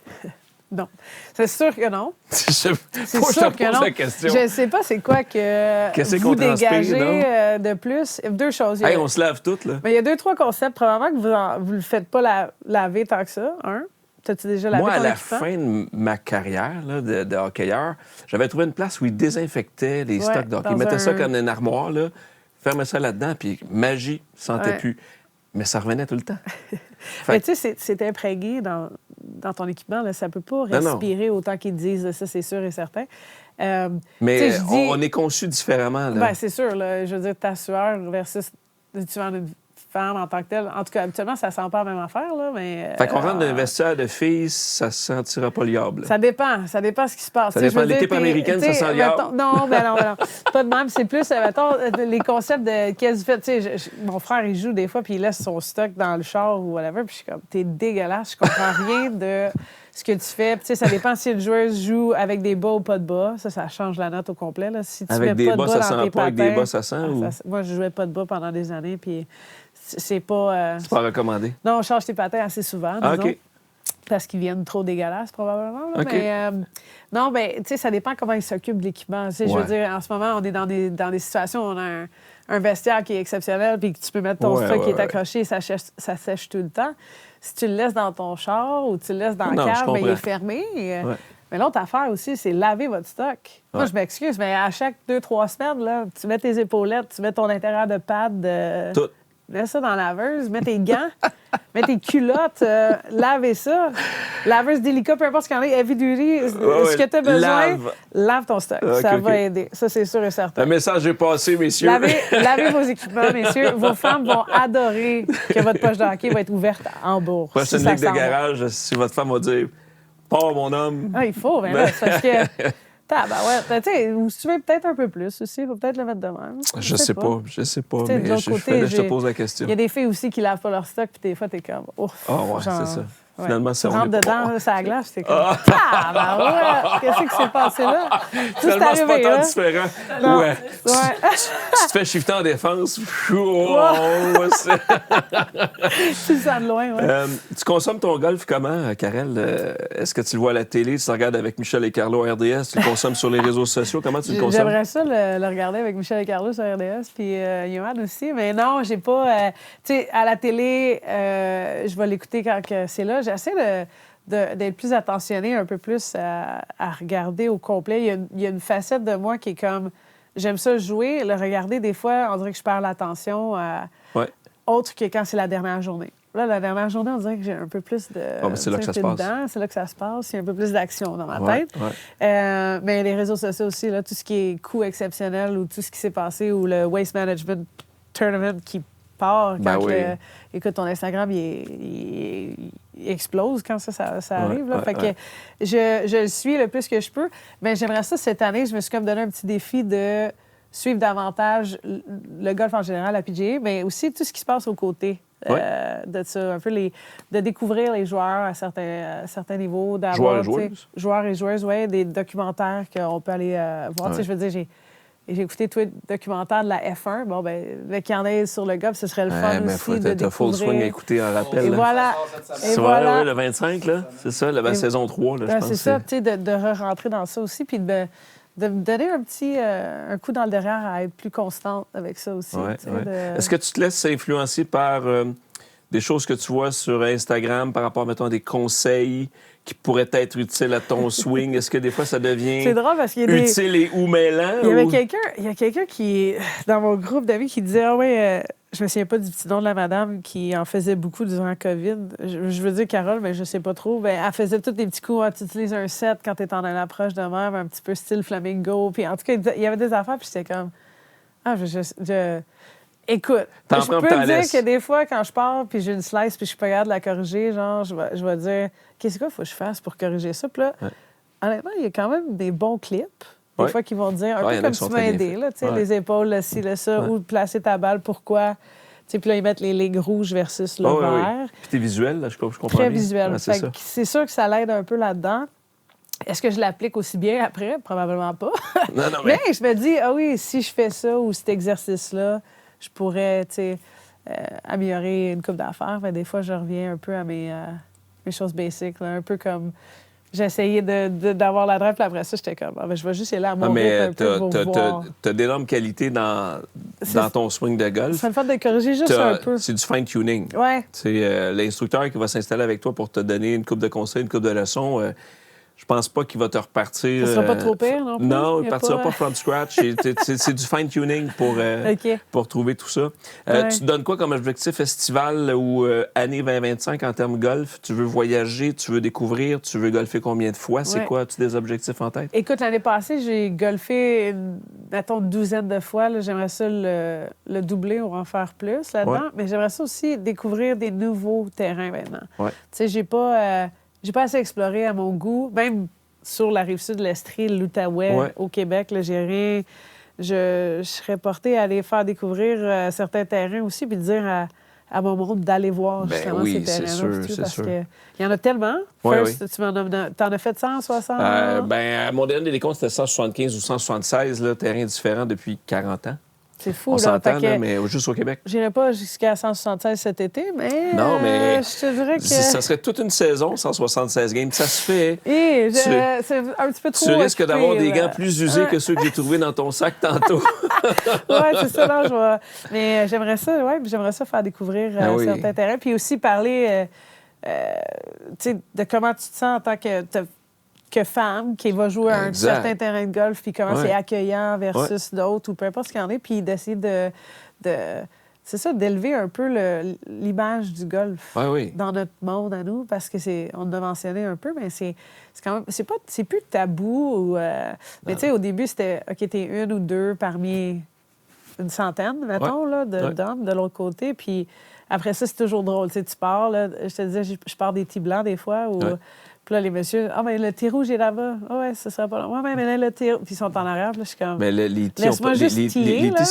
Non. C'est sûr que non. C'est C'est faut que je sûr te que pose non. la question. Je sais pas c'est quoi que Qu'est-ce vous qu'on transpire, dégagez non? de plus. 2 choses. Il y a- Hey, on se lave toutes, là. Mais il y a 2, 3 concepts, probablement, que vous le faites pas laver tant que ça. T'as-tu déjà lavé Moi, à ton la équipement? fin de ma carrière là, de hockeyeur, j'avais trouvé une place où ils désinfectaient les Ouais, stocks de hockey. dans Ils mettaient ça un- comme une armoire, là, fermaient ça là-dedans, puis magie, sentait Ouais. plus. Mais ça revenait tout le temps. Mais tu sais, c'est imprégné dans ton équipement. Là. Ça peut pas Non, non. respirer autant qu'ils disent, ça, c'est sûr et certain. Mais tu sais, je dis- on est conçu différemment. Là. Ben, c'est sûr. Là, je veux dire, ta sueur versus le sueur d'une femme en tant que telle. En tout cas, habituellement, ça sent pas la même affaire. Là, mais, Fait qu'on rentre dans un vestiaire de filles, ça sentira pas liable. Ça dépend. Ça dépend ce qui se passe. Ça Tu sais, dépend je veux de l'équipe dire, américaine, tu sais, ça sent le mettons- yard. Non, ben non. Pas de même. C'est plus, mettons, les concepts de qu'est-ce que vous faites. Tu sais, mon frère, il joue des fois, puis il laisse son stock dans le char ou whatever, puis je suis comme, t'es dégueulasse. Je comprends rien de ce que tu fais. Puis, tu sais, ça dépend si une joueuse joue avec des bas ou pas de bas. Ça change la note au complet. Là. Si tu Avec mets des pas de bas, bas ça dans sent tes pas. Avec des patins, bas, ça sent? ou... moi, je jouais pas de bas pendant des années, puis c'est pas... C'est pas recommandé. Non, on change tes patins assez souvent, Ah, disons. OK. Parce qu'ils viennent trop dégueulasses, probablement. Là. OK. Mais non, ben, tu sais, ça dépend comment ils s'occupent de l'équipement. Tu sais, je veux dire, en ce moment, on est dans des situations où on a un vestiaire qui est exceptionnel, puis que tu peux mettre ton stock qui est accroché et ça sèche tout le temps. Si tu le laisses dans ton char ou tu le laisses dans la cave, ben, il est fermé. Mais l'autre affaire aussi, c'est laver votre stock. Moi, je m'excuse, mais à chaque 2-3 semaines, là, tu mets tes épaulettes, tu mets ton intérieur de pad. Tout. Mets ça dans la laveuse, mets tes gants, mets tes culottes, lavez ça. Laveuse délicat, peu importe ce qu'il y en a, heavy duty, ce que tu as besoin, lave ton stock. Ça va aider. Ça, c'est sûr et certain. Le message est passé, messieurs. Lavez vos équipements, messieurs. Vos femmes vont adorer que votre poche de hockey va être ouverte en bourse. Prochaine ligue de garage, si votre femme va dire « Pars, mon homme ». Ah, il faut, bien là, c'est parce que... tu sais, ou si tu veux peut-être un peu plus aussi, il faut peut-être le mettre de même. Je sais pas, T'sais, mais je te pose la question. Il y a des filles aussi qui lavent pas leur stock, puis des fois, t'es comme, ouf. Ah ouais, c'est ça. Ouais. Finalement, tu rentres dedans, ça la glace, t'es comme, qu'est-ce qui s'est passé là? Finalement, c'est pas tant différent. Non. Ouais. Tu te fais shifter en défense. Tu le sens de loin, ouais. Tu consommes ton golf comment, Karel? Est-ce que tu le vois à la télé? Tu le regardes avec Michel et Carlo à RDS? Tu le consommes sur les réseaux sociaux? Comment tu le consommes? J'aimerais ça le regarder avec Michel et Carlo sur RDS, puis Johan aussi. Mais non, j'ai pas... tu sais, à la télé, je vais l'écouter quand c'est là. J'essaie d'être plus attentionnée, un peu plus à regarder au complet. Il y a une facette de moi qui est comme... J'aime ça jouer. Le regarder, des fois, on dirait que je perds l'attention autre que quand c'est la dernière journée. Là, la dernière journée, on dirait que j'ai un peu plus de... c'est là que ça se passe. C'est là que ça se passe. Il y a un peu plus d'action dans ma tête. Mais les réseaux sociaux aussi, là, tout ce qui est coup exceptionnel ou tout ce qui s'est passé ou le Waste Management Tournament qui part quand écoute, ton Instagram, il explose quand ça arrive. Là. Fait que je le suis le plus que je peux. Mais j'aimerais ça, cette année, je me suis comme donné un petit défi de suivre davantage le golf en général, la PGA, mais aussi tout ce qui se passe aux côtés. De ça, un peu de découvrir les joueurs à certains niveaux, d'avoir joueurs et joueuses, des documentaires qu'on peut aller voir. Je veux dire, j'ai écouté tous les documentaires de la F1. Bon, ben, qu'il y en ait sur le golf, ce serait le fun aussi de découvrir. Full swing à écouter en rappel. Et voilà. Ouais, le 25, là. C'est ça, la saison 3, là, je pense. C'est ça, tu sais, de re-rentrer dans ça aussi, puis de me donner un coup dans le derrière à être plus constante avec ça aussi. Est-ce que tu te laisses influencer par des choses que tu vois sur Instagram par rapport, mettons, à des conseils qui pourraient être utiles à ton swing? Est-ce que des fois, ça devient c'est drôle parce qu'il y a utile et ou mêlant? Il y a quelqu'un qui, dans mon groupe d'amis, qui disait « Ah ouais, je me souviens pas du petit nom de la madame qui en faisait beaucoup durant la COVID. Je veux dire Carole, mais je sais pas trop. Ben, elle faisait tous des petits coups. Tu utilises un set quand tu es en approche de mer, un petit peu style flamingo. Puis en tout cas, il y avait des affaires, puis j'étais comme... Écoute, je peux te dire que des fois, quand je pars, puis j'ai une slice, puis je suis pas capable de la corriger, genre, je vais dire « Qu'est-ce qu'il faut que je fasse pour corriger ça? » Puis là, honnêtement, il y a quand même des bons clips. Des fois, qui vont dire, un peu comme tu m'as aidé, là, les épaules, le ci, le ça, ou placer ta balle, pourquoi. Puis là, ils mettent les lignes rouges versus le vert. Puis t'es visuel, là, je comprends Très bien. visuel. C'est sûr que ça l'aide un peu là-dedans. Est-ce que je l'applique aussi bien après? Probablement pas. Non, mais je me dis, ah oui, si je fais ça ou cet exercice-là, je pourrais, améliorer une coupe d'affaires. Des fois, je reviens un peu à mes choses basiques, là, un peu comme... J'ai essayé d'avoir la drive, puis après ça, j'étais comme, je vais juste y aller à mon rythme un peu pour voir. T'as d'énormes qualités dans ton swing de golf. C'est le fait de corriger juste un peu. C'est du fine-tuning. Ouais. C'est l'instructeur qui va s'installer avec toi pour te donner une coupe de conseils, une coupe de leçons. Je pense pas qu'il va te repartir... Ça sera pas trop pire, non plus? Non, il ne partira pas from scratch. C'est du fine-tuning pour trouver tout ça. Tu te donnes quoi comme objectif estival ou année 2025 en termes golf? Tu veux voyager, tu veux découvrir, tu veux golfer combien de fois? C'est quoi? As-tu des objectifs en tête? Écoute, l'année passée, j'ai golfé, mettons, une douzaine de fois. Là. J'aimerais ça le doubler ou en faire plus là-dedans. Mais j'aimerais ça aussi découvrir des nouveaux terrains maintenant. Tu sais, j'ai pas assez exploré à mon goût, même sur la rive-sud de l'Estrie, l'Outaouais, au Québec. Là, je serais portée à aller faire découvrir certains terrains aussi, puis dire à mon monde d'aller voir Ben justement oui, ces c'est terrains-là. sûr, puis tout, c'est parce sûr. que il y en a tellement. Oui, First, t'en as fait 160? Ben, à mon dernier décompte, c'était 175 ou 176 là, terrains différents depuis 40 ans. C'est fou, On là. s'entend, Fait que là, mais juste au Québec. j'irai pas jusqu'à 176 cet été, mais, Non, mais je te dirais que... Ça serait toute une saison, 176 games. Ça se fait. c'est un petit peu trop Tu risques occupé, d'avoir des là. gants plus usés que ceux que j'ai trouvés dans ton sac tantôt. Oui, c'est ça, non, mais j'aimerais ça faire découvrir Ah oui. certains terrains. Puis aussi parler tu sais, de comment tu te sens en tant que femme qui va jouer à un Exact. certain terrain de golf, puis comment Ouais. c'est accueillant versus d'autres, ou peu importe ce qu'il y en est, puis d'essayer c'est ça, d'élever un peu l'image du golf Oui, oui. dans notre monde à nous, parce que on l'a mentionné un peu, mais c'est quand même, c'est plus tabou. Mais tu sais, au début, c'était, OK, t'es une ou deux parmi une centaine, mettons, là, d'hommes de l'autre côté, puis après ça, c'est toujours drôle. Tu sais, tu pars, là, je te disais, je pars des tee blancs des fois, ou... Ouais. Puis là, les messieurs, mais le tee rouge est là-bas. Ah ouais, ce sera pas là. Ouais, mais là, le tee rouge. Puis ils sont en arrière, puis là, je suis comme. Mais les tis, Laisse-moi juste tirer, les là. tis,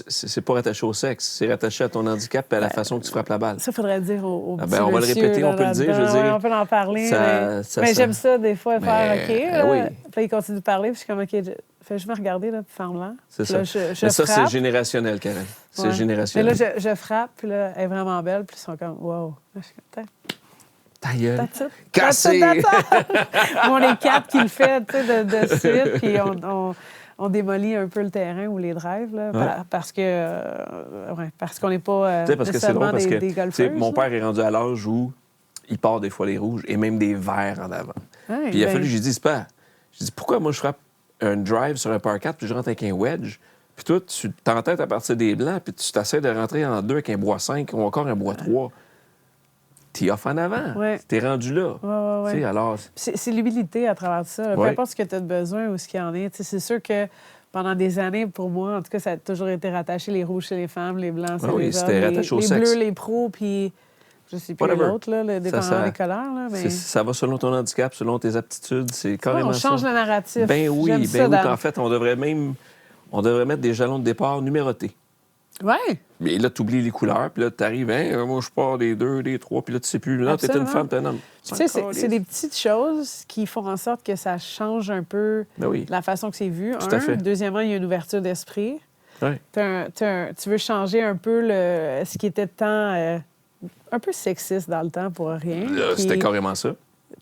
c'est pas rattaché au sexe. C'est rattaché à ton handicap et à la façon que tu frappes la balle. Ça, faudrait dire aux Ah petits ben, on va le messieurs, répéter, là, on peut le dire, je veux là-dedans. dire. Ouais, on peut en parler. Ça- mais ça- j'aime ça, des fois, faire Mais, OK. ben Là. oui. Puis là, ils continuent de parler, puis je suis comme OK, fais juste me regarder, là, puis ferme-la. C'est Puis ça. là, je Mais ça, c'est frappe. générationnel, Karen. C'est Ouais. Mais générationnel. là, je frappe, puis là, elle est vraiment belle, puis ils sont comme wow. Là, je suis comme, Ta gueule. that's it. Cassé! That's it. On est quatre qui le fait, tu sais, de suite, puis on démolit un peu le terrain ou les drives, là, Ouais. parce qu'on n'est pas Tu sais, parce que c'est drôle nécessairement parce que des tu sais, golfeurs. mon père est rendu à l'âge où il part des fois les rouges et même des verts en avant. Ouais, Puis il a ben, fallu que j'ai dit, c'est pas. J'ai dit, pourquoi moi je frappe un drive sur un par 4 puis je rentre avec un wedge? Puis toi, tu t'entêtes à partir des blancs puis tu t'essaies de rentrer en 2 avec un bois 5 ou encore un bois 3. T'es off en avant. Ouais. T'es rendu là. Ouais. Tu sais, alors. C'est l'humilité à travers ça. Là. Peu Ouais. importe ce que tu as besoin ou ce qu'il y en est. Tu sais, c'est sûr que pendant des années, pour moi, en tout cas, ça a toujours été rattaché les rouges chez les femmes, les blancs chez Ah oui, les c'était hommes, rattaché au les sexe. bleus, les pros, puis je sais plus Whatever. l'autre, là, le dépendant des couleurs. Là, mais... Ça va selon ton handicap, selon tes aptitudes. C'est Ouais, carrément on ça. change le narratif. Ben oui, J'aime ben ça, oui. Dan. Puis en fait, on devrait mettre des jalons de départ numérotés. Ouais, Mais là, tu oublies les couleurs, puis là, tu arrives, moi, je pars des 2, des 3, puis là, tu sais plus. Là, t'es une Absolument. femme, t'es un homme. tu sais, c'est des petites choses qui font en sorte que ça change un peu Ben oui. la façon que c'est vu. Tout à fait. Deuxièmement, il y a une ouverture d'esprit. Ouais. Tu veux changer un peu ce qui était tant un peu sexiste dans le temps pour rien. Là, Puis, c'était carrément ça. tu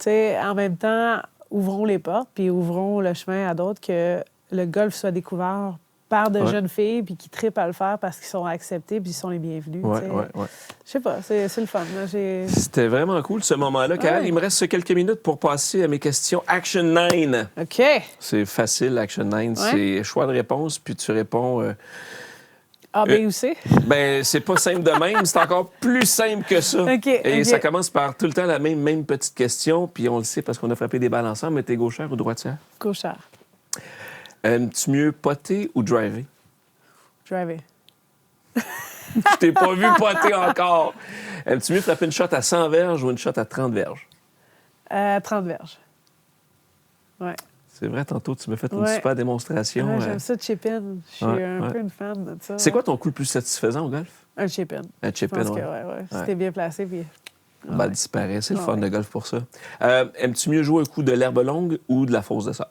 sais, en même temps, ouvrons les portes puis ouvrons le chemin à d'autres, que le golf soit découvert par de Ouais. jeunes filles puis qui trippent à le faire parce qu'ils sont acceptés puis ils sont les bienvenus. Ouais, tu sais. ouais. Je sais pas, c'est le fun. Là. C'était vraiment cool, ce moment-là. Karen, Ouais. il me reste quelques minutes pour passer à mes questions Action 9. OK. C'est facile, Action 9. C'est choix de réponse, puis tu réponds... A, B ou C? Ben, c'est pas simple de même, c'est encore plus simple que ça. OK, Et OK. ça commence par tout le temps la même petite question, puis on le sait parce qu'on a frappé des balles ensemble, mais t'es gauchère ou droitière? Gauchère. Aimes-tu mieux potter ou driver? Driver. Je t'ai pas vu potter encore. Aimes-tu mieux frapper une shot à 100 verges ou une shot à 30 verges? 30 verges. Ouais. C'est vrai, tantôt, tu m'as fait une Ouais. super démonstration. Ouais, j'aime ça, chip-in. Je suis Ouais, un ouais. peu une fan de ça. C'est quoi ton coup le plus satisfaisant au golf? Un chip-in. Un Je chip-in, pense que, ouais. ouais. Si Ouais. t'es bien placé, puis... La balle disparaît. C'est le Ah fun ouais. de golf pour ça. Aimes-tu mieux jouer un coup de l'herbe longue ou de la fosse de sable?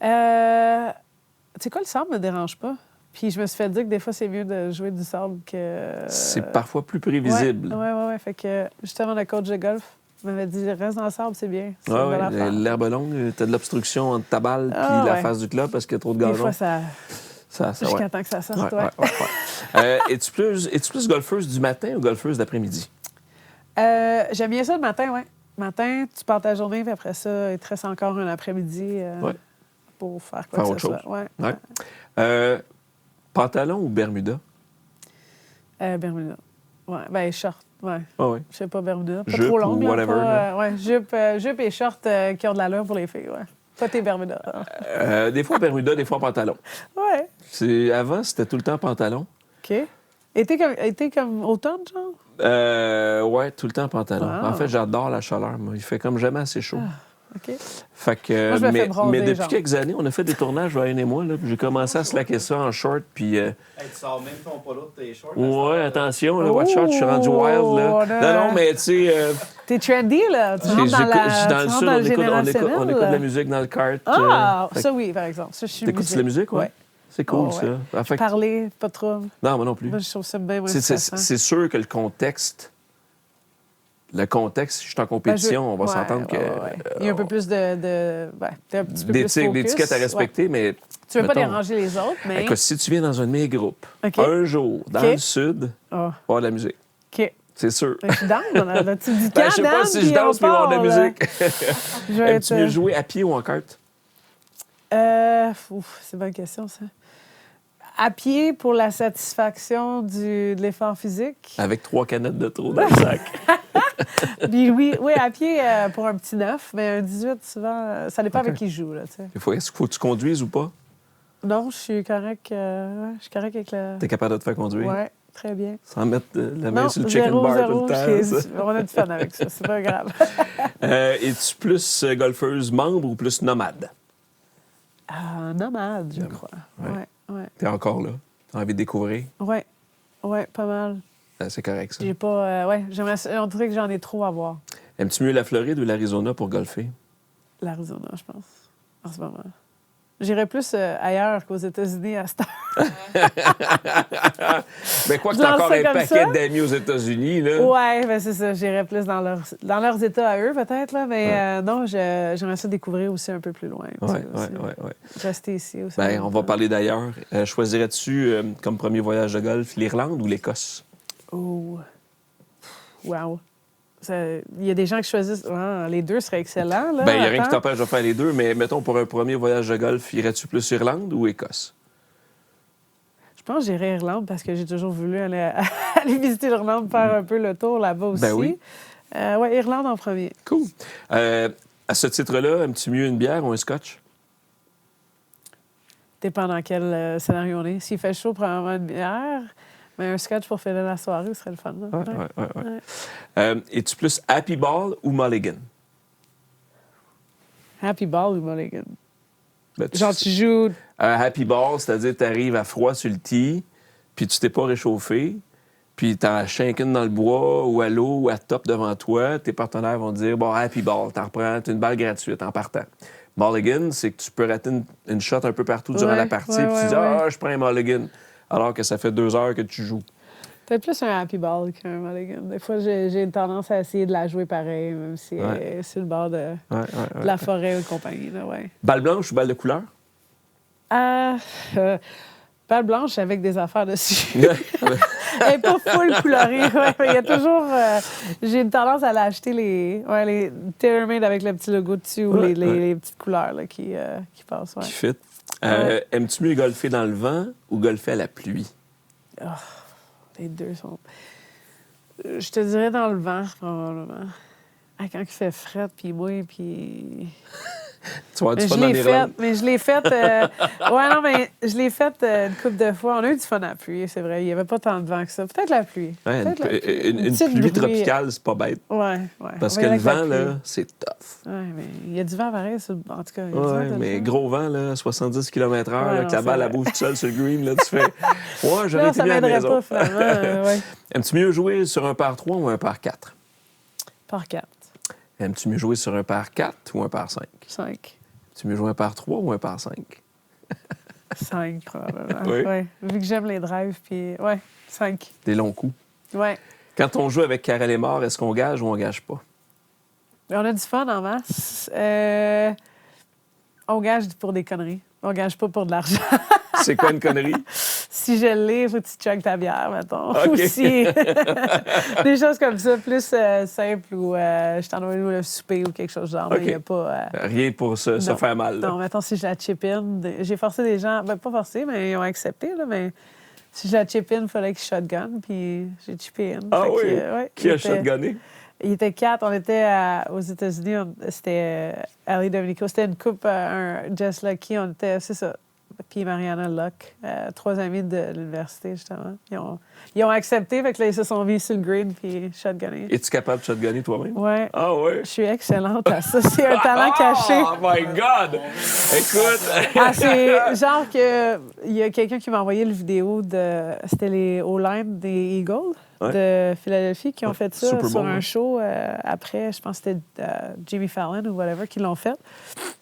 Tu sais quoi, le sable me dérange pas. Puis je me suis fait dire que des fois, c'est mieux de jouer du sable que... C'est parfois plus prévisible. Ouais. Fait que, justement, le coach de golf m'avait dit, reste dans le sable, c'est bien. C'est Ouais, une belle ouais. affaire. L'herbe longue, t'as de l'obstruction entre ta balle et Ah, la ouais. face du club parce qu'il y a trop de Des gazon. fois, ça... Ça, Jusqu'à ouais. temps que ça sorte, Ouais, ouais, ouais. Es-tu plus golfeuse du matin ou golfeuse d'après-midi? J'aime bien ça le matin, oui. Matin, tu pars ta journée, puis après ça, il te reste encore un après-midi Ouais. pour faire quoi Faire que autre ce chose. soit. Ouais. Ouais. Pantalon ou Bermuda? Bermuda. Ouais, ben short, ouais. Ah oui. Je sais pas, Bermuda. Pas Jupe trop long, ou mais whatever, pas, ouais, jupe et short qui ont de l'allure pour les filles, ouais. Pas tes Bermuda. Des fois Bermuda, des fois pantalon. Ouais, Avant, c'était tout le temps pantalon. OK. Été comme automne, genre? Ouais, tout le temps pantalon. Wow. En fait, j'adore la chaleur. Moi. Il fait comme jamais assez chaud. OK. Fait que, Moi, je me fais bronzer mais les depuis jambes. quelques années, on a fait des tournages, Ryan et moi. Là, puis j'ai commencé à slacker ça en short. Puis, Hey, tu sors même ton polo de tes shorts. ouais, attention, là, watch out, je suis rendu wild. Là. Oh, là. Non, mais tu sais, T'es trendy, là. Tu rentres dans, je suis dans tu le rentres sud, dans on le écoute de la générationnel. musique dans le kart. Ah, fait ça oui, par exemple. Ça, je suis T'écoutes de la musique, ouais? Ouais. C'est cool, Oh, ça. ouais. En fait, Parler, pas trop. non, moi non plus. Moi, je trouve ça bien moins C'est stressant. sûr que le contexte, si je suis en compétition, on va Ouais, s'entendre que. ouais. Il y a un peu plus de t'es un petit peu plus focus. d'étiquette à respecter, Ouais. mais. Tu veux pas mettons, déranger les autres, mais... écoute, si tu viens dans un de mes groupes, OK. un jour, dans OK. le sud, Ah, il va y avoir de la musique. OK. C'est sûr. Je suis down. Tu dis Ben, quand, je sais pas Dan, si puis je danse, mais il va y avoir de la on part, là. musique. Je vais Aimes-tu mieux être... jouer à pied ou en kart? C'est une bonne question, ça. À pied pour la satisfaction de l'effort physique. Avec 3 canettes de trop dans le sac. Puis oui, à pied pour un petit 9, mais un 18, souvent, ça dépend avec qui je joue. Là, tu sais. Est-ce qu'il faut que tu conduises ou pas? Non, je suis correct. Je suis correct avec le... T'es capable de te faire conduire? Oui, très bien. Sans mettre la main Non, sur le chicken bar tout le temps. on a du fun avec ça, c'est pas grave. Es-tu plus golfeuse membre ou plus nomade? Nomade, je crois. Ouais. Ouais. T'es encore là? T'as envie de découvrir? Ouais, pas mal. C'est correct, ça. J'ai pas... on dirait que j'en ai trop à voir. Aimes-tu mieux la Floride ou l'Arizona pour golfer? L'Arizona, je pense, en ce moment. J'irais plus ailleurs qu'aux États-Unis à cette heure. Mais quoi que Je t'as lance encore ça un comme paquet ça. d'amis aux États-Unis, là. Ouais, ben c'est ça. J'irais plus dans leurs États à eux, peut-être, là. Mais non, j'aimerais ça découvrir aussi un peu plus loin. Ouais. Rester ici aussi. Ben, on va parler d'ailleurs. Choisirais-tu comme premier voyage de golf l'Irlande ou l'Écosse? Oh. Wow. Il y a des gens qui choisissent... les deux seraient excellents, là. Ben, il n'y a rien qui Attends. t'empêche de faire les deux, mais mettons, pour un premier voyage de golf, irais-tu plus Irlande ou Écosse? Je pense que j'irais Irlande parce que j'ai toujours voulu aller visiter l'Irlande, faire un peu le tour là-bas aussi. Ben oui. Ouais, Irlande en premier. Cool. À ce titre-là, aimes-tu mieux une bière ou un scotch? Dépend dans quel scénario on est. S'il fait chaud, probablement une bière, mais un scotch pour finir la soirée, ce serait le fun. Là. Ouais. Es-tu plus Happy Ball ou Mulligan? Happy Ball ou Mulligan? Ben, Genre, tu joues... Un Happy Ball, c'est-à-dire que tu arrives à froid sur le tee, puis tu t'es pas réchauffé, puis t'en shanken dans le bois ou à l'eau ou à top devant toi, tes partenaires vont te dire « Bon, Happy Ball, t'en reprends, t'as une balle gratuite en partant. » Mulligan, c'est que tu peux rater une shot un peu partout durant la partie, puis tu dis « Ah, je prends un Mulligan », alors que ça fait 2 heures que tu joues. Peut-être plus un Happy Ball qu'un Mulligan. Des fois, j'ai une tendance à essayer de la jouer pareil, même si elle est sur le bord de la forêt ou de compagnie. Là, ouais. Balle blanche ou balle de couleur? Balle blanche avec des affaires dessus. Elle n'est pas full colorée. Ouais. Il y a toujours... j'ai une tendance à l'acheter les tailor-made avec le petit logo dessus ou les petites couleurs là, qui passent. Ouais. Qui fit. Aimes-tu mieux golfer dans le vent ou golfer à la pluie? Oh, les deux sont... Je te dirais dans le vent, probablement. Quand il fait fret, puis mouille, puis... Tu vas avoir du fun en Irlande? Mais je l'ai faite... je l'ai faite une couple de fois. On a eu du fun à la pluie, c'est vrai. Il n'y avait pas tant de vent que ça. Peut-être la pluie. Ouais, Peut-être la pluie. une petite pluie bruit. tropicale, c'est pas bête. Ouais. Parce On que va y le aller avec vent, la pluie. là, c'est tough. Ouais, mais il y a du vent pareil. En tout cas, il y a du vent, Ouais, t'as mais le vent. gros vent, là, 70 km/h, Ouais, là, non, que la c'est balle, vrai. elle bouge toute seule sur le green, là, tu fais... Ouais, j'aurais Non, été ça bien à la m'aiderait maison. pas, finalement. Ouais. Aimes-tu mieux jouer sur un par 3 ou un par 4? Par 4. Aimes-tu mieux jouer sur un par 4 ou un par 5? 5. Aimes-tu mieux jouer un par 3 ou un par 5? 5, probablement. Oui. Ouais. Vu que j'aime les drives, puis... Ouais, 5. Des longs coups. Ouais. Quand on joue avec Karel et Mort, est-ce qu'on gage ou on gage pas? On a du fun en masse. On gage pour des conneries. On gage pas pour de l'argent. C'est quoi une connerie? Si je l'ai, il faut que tu chugs ta bière, mettons. OK. Ou si... des choses comme ça, plus simples, ou je t'en envoie le souper ou quelque chose de genre. OK. Mais il n'y a pas... Rien pour se non. faire mal. Là. Non, mettons, si je la chip-in... J'ai forcé des gens... Ben, pas forcé, mais ils ont accepté, là, mais... Si je la chip-in, il fallait qu'ils shotgun, puis j'ai chippé in. Ah Fait oui? que, ouais, Qui a il était- shotgunné? Il était 4. On était aux États-Unis. C'était LA Dominico. C'était une coupe, un Just Lucky. On était, c'est ça, puis Mariana Locke, 3 amis de l'université, justement. Ils ont accepté, fait que là, ils se sont mis sur le green puis shotgunné. Es-tu capable de shotgunner toi-même? Ouais. Ah ouais? Je suis excellente à ça. C'est un talent caché. Oh my God! Écoute! Ah, c'est genre que il y a quelqu'un qui m'a envoyé le vidéo de... C'était les O-line des Eagles de Philadelphie qui ont fait ça Super sur Bowl, un ouais. show après, je pense que c'était Jimmy Fallon ou whatever qui l'ont fait.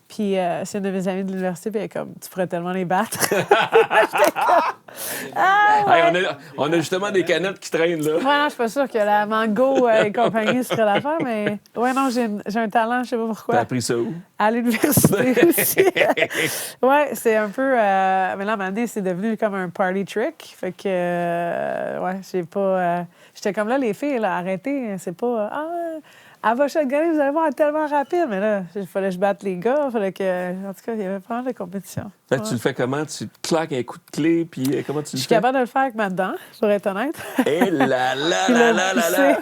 Puis c'est une de mes amies de l'université, puis elle est comme, tu pourrais tellement les battre. J'étais comme, ah, ouais. Hey, on a justement des canettes qui traînent, là. Ouais, non, je suis pas sûre que la Mango et compagnie serait l'affaire, mais ouais, non, j'ai un talent, je sais pas pourquoi. T'as appris ça où? À l'université aussi. Ouais, c'est un peu. Mais là, à un moment donné, c'est devenu comme un party trick. Fait que, ouais, j'ai pas. J'étais comme là, les filles, là, arrêtez, c'est pas. Elle va shotgunner, vous allez voir, elle est tellement rapide. Mais là, il fallait que je batte les gars. Fallait que. En tout cas, il y avait pas mal de compétition. Fait que tu le fais comment? Tu te claques un coup de clé, puis comment tu Je le suis fais? capable de le faire avec ma dent, pour être honnête. Et là là Puis là le là là pousser. là!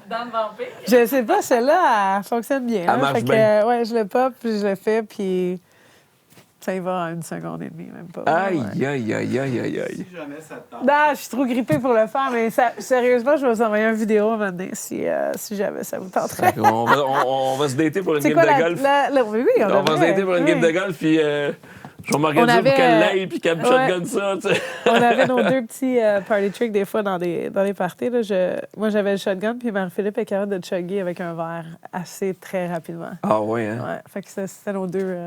Dans le vampire. Je sais pas, celle-là, elle fonctionne bien. Elle là. marche Fait que, bien. ouais, je le pop, puis je le fais, puis ça y va en 1 seconde et demie, même pas. Aïe, Ouais. aïe, aïe, aïe, aïe, aïe. Si jamais ça te tente. Non, je suis trop grippée pour le faire, mais sérieusement, je vais vous envoyer une vidéo un moment donné si jamais ça vous tenterait. Fait qu'on va, on va se dater pour une C'est game quoi de golf. oui, on On va se devrait. dater pour une Oui. game de golf, puis je vais m'organiser On avait, pour qu'elle l'aille, puis qu'elle me ouais. shotgun ça, tu sais. On avait nos 2 petits party tricks des fois dans les parties. Là. Moi, j'avais le shotgun, puis Marie-Philippe est capable de chugger avec un verre assez très rapidement. Ah ouais, hein? Ouais, fait que c'était nos 2...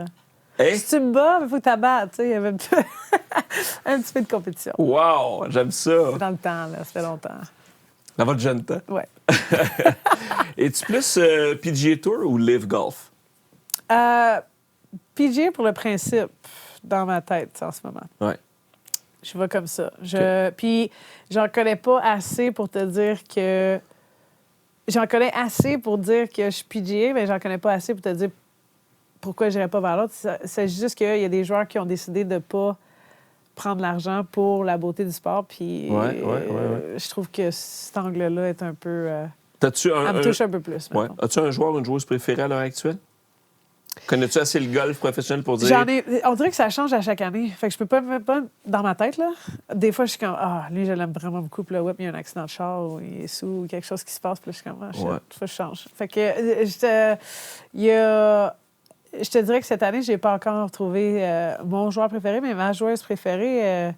Hey! Si tu me bats, il faut que tu abattes. Il y avait un petit peu de compétition. Wow, j'aime ça. Dans le temps, là, ça fait longtemps. Dans votre jeune temps. Ouais. Es-tu plus PGA Tour ou Live Golf? PGA pour le principe, dans ma tête en ce moment. Ouais. Je vais comme ça. Puis, j'en connais pas assez pour te dire que... J'en connais assez pour dire que je suis PGA, mais j'en connais pas assez pour te dire pourquoi je n'irais pas vers l'autre. C'est juste qu'il y a des joueurs qui ont décidé de pas prendre l'argent pour la beauté du sport. Puis, Ouais. je trouve que cet angle-là est un peu... T'as-tu elle me touche un peu plus. Ouais. mettons. As-tu un joueur ou une joueuse préférée à l'heure actuelle? Connais-tu assez le golf professionnel pour dire... On dirait que ça change à chaque année. Fait que je peux pas, même pas dans ma tête, là. Des fois, je suis comme, lui, je l'aime vraiment beaucoup. Puis là, il y a un accident de char ou il est sous ou quelque chose qui se passe. Puis là, je suis comme, shit, Ouais. faut que je change. Fait que, je te dirais que cette année, j'ai pas encore trouvé mon joueur préféré, mais ma joueuse préférée,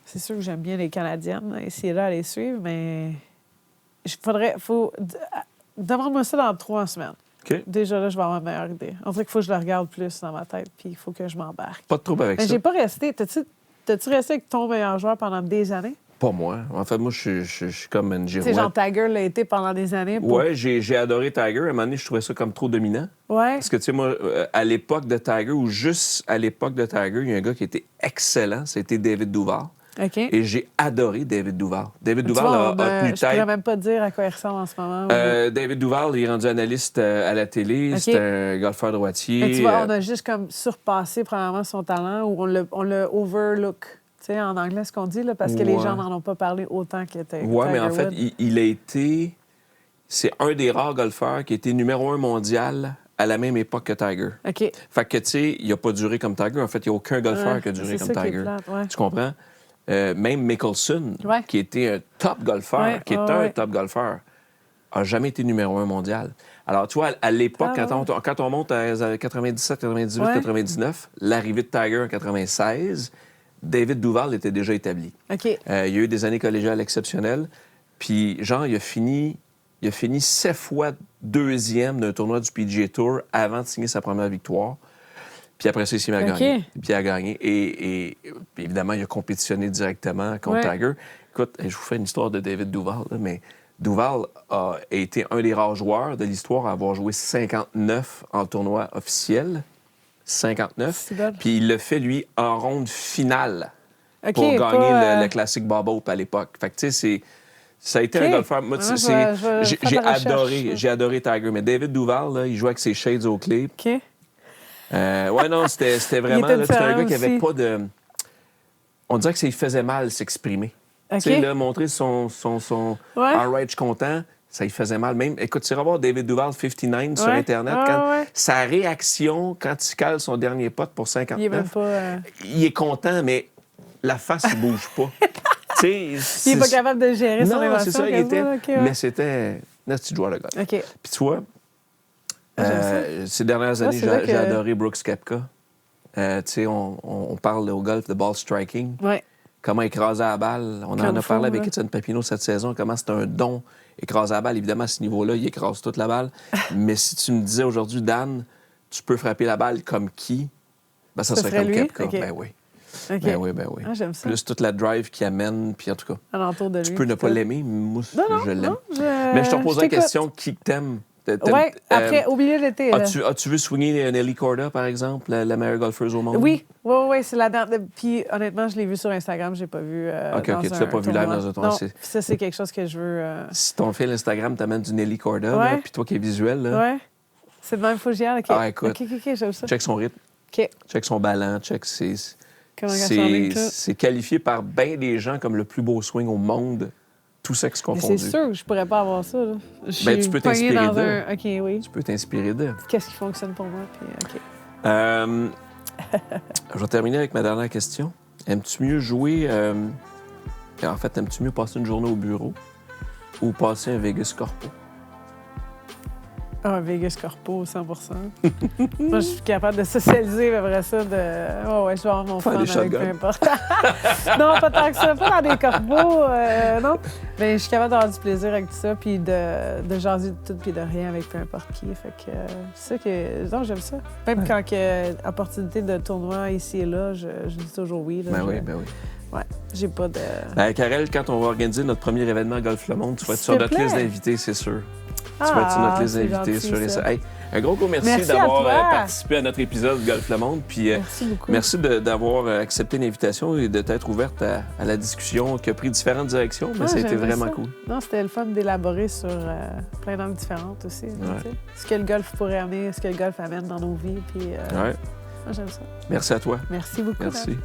c'est sûr que j'aime bien les Canadiennes, ici et là, à les suivre, mais demande-moi ça dans 3 semaines. OK. Déjà, là, je vais avoir une meilleure idée. On dirait qu'il faut que je le regarde plus dans ma tête, puis il faut que je m'embarque. Pas de trouble avec Mais ça. j'ai pas resté. T'as-tu resté avec ton meilleur joueur pendant des années? Pas moi. En fait, moi, je suis comme une Tu sais, girouette. genre Tiger l'a été pendant des années. Ouais, j'ai adoré Tiger. À un moment donné, je trouvais ça comme trop dominant. Ouais. Parce que, tu sais, moi, à l'époque de Tiger, ou juste à l'époque de Tiger, il y a un gars qui était excellent. C'était David Duval. OK. Et j'ai adoré David Duval. David Tu Duval vois, a tenu je pourrais tête. même pas te dire à quoi il ressemble en ce moment. David Duval, il est rendu analyste à la télé. OK. C'est un golfeur droitier. Mais tu vois, on a juste comme surpassé probablement son talent ou on l'a overlook. Tu sais, en anglais, ce qu'on dit, là, parce que les Ouais. gens n'en ont pas parlé autant que Tiger Oui, mais en fait, Woods. il a été... C'est un des rares golfeurs qui a été numéro 1 mondial à la même époque que Tiger. OK. Fait que, tu sais, il n'a pas duré comme Tiger. En fait, il n'y a aucun golfeur Ouais, qui a duré c'est comme ça qui est Tiger. plate, ouais. Tu comprends? Même Mickelson, Ouais. qui était un top golfeur, Ouais, ouais. top golfeur, n'a jamais été numéro 1 mondial. Alors, tu vois, à l'époque, Ah, quand on monte à 97, 98, Ouais. 99, l'arrivée de Tiger en 96, David Duval était déjà établi. OK. Il y a eu des années collégiales exceptionnelles. Puis, genre, il a fini 7 fois 2e d'un tournoi du PGA Tour avant de signer sa première victoire. Puis après ça, il s'est mis à OK. gagner. Puis il a gagné. Et puis évidemment, il a compétitionné directement contre Ouais. Tiger. Écoute, je vous fais une histoire de David Duval, là, mais Duval a été un des rares joueurs de l'histoire à avoir joué 59 en tournoi officiel. 59. C'est bon. Puis il le fait, lui, en ronde finale OK, pour gagner pas, le classique Bob Hope à l'époque. Fait que, tu sais, ça a été OK. un golfeur. Moi, Ouais, tu sais, je vais j'ai faire de la recherche. j'ai adoré Tiger. Mais David Duval, là, il jouait avec ses shades au clé. OK. Ouais, non, c'était vraiment... était là, C'était un gars qui différent avait aussi. pas de... On dirait que ça lui faisait mal s'exprimer. OK. Tu sais, là, montrer son Ouais. all right, je suis content, ça lui faisait mal. Même, écoute, tu iras voir David Duval 59 sur Ouais. Internet. Ouais, Quand ouais. sa réaction quand il cale son dernier pot pour 59, Il est même pas... il est content, mais la face, il bouge pas. Tu sais, Il est pas capable de gérer son Non, émotion. c'est ça, il comme était. OK, ouais. Mais c'était un petit joueur de golf. OK. Puis tu vois, j'aime ces dernières années, c'est là j'ai que- adoré Brooks Koepka. Tu sais, on parle au golf de ball striking. Ouais. Comment écraser la balle. On en Comme a faut, parlé avec là. Étienne Papineau cette saison, comment c'est un don écraser la balle. Évidemment, à ce niveau-là, il écrase toute la balle. Mais si tu me disais aujourd'hui, Dan, tu peux frapper la balle comme qui? Ben, ça Ce serait serait comme lui? Koepka. OK. Ben oui. OK. Ben oui, ben oui. Ah, j'aime ça. Plus toute la drive qui amène, puis en tout cas, Alentour de lui. tu peux ne pas tout. l'aimer, mais moi, Non, non, je l'aime. non, Mais je te repose la t'écoute. question, qui t'aime? Ouais, après, au milieu de l'été. là. As-tu vu swinger Nelly Korda, par exemple, la meilleure golfeuse au monde? Oui, c'est la dernière. Puis honnêtement, je l'ai vu sur Instagram, je l'ai pas vu. OK, dans tu un l'as pas vu live tournoi. dans un tournoi, Non, c'est- ça, c'est quelque chose que je veux. Si ton fil Instagram t'amène du Nelly Korda, Ouais. là, puis toi qui es visuel, là, Ouais. C'est de même, faut que j'y aille. OK. Ah, écoute. OK, j'aime ça. check son rythme, OK. check son ballon, check Comment elle s'enligne, tout. c'est qualifié par bien des gens comme le plus beau swing au monde, tout sexe Mais confondu. c'est sûr que je pourrais pas avoir ça. Là. Je Ben, suis tu peux pognée t'inspirer dans d'eux. un. OK, oui. Tu peux t'inspirer d'eux. Qu'est-ce qui fonctionne pour moi? Puis, OK. Je vais terminer avec ma dernière question. Aimes-tu mieux jouer... en fait, aimes-tu mieux passer une journée au bureau ou passer un Vegas Corpo? Ah, Vegas Corpo, 100 Moi, je suis capable de socialiser, mais après ça, ouais, je vais avoir mon Faire fun des avec peu shotguns. importe. Non, pas tant que ça, pas dans des corpos, non. Mais je suis capable d'avoir du plaisir avec tout ça, puis de jaser de tout, puis de rien avec peu importe qui. Fait que c'est ça que... Non, j'aime ça. Même quand il y a opportunité de tournoi ici et là, je dis toujours oui. Là, Ben je- oui, ben oui. Ouais, j'ai pas de... Ben, Karel, quand on va organiser notre premier événement à Golf Le Monde, tu vas être S'il sur te notre plaît. liste d'invités, c'est sûr. Tu vas être sur notre liste c'est d'invités, gentil, sûr et ça. ça. Hey, un gros merci Merci à d'avoir toi. participé à notre épisode de Golf Le Monde. Puis, Merci beaucoup. merci d'avoir accepté l'invitation et de t'être ouverte à la discussion qui a pris différentes directions, mais Ah, ça a été j'aimais vraiment ça. cool. Non, c'était le fun d'élaborer sur plein d'angles différentes aussi. tu sais. Ce que le golf pourrait amener, ce que le golf amène dans nos vies. Puis, Ouais. moi, j'aime ça. Merci à toi. Merci beaucoup. Dan. Merci.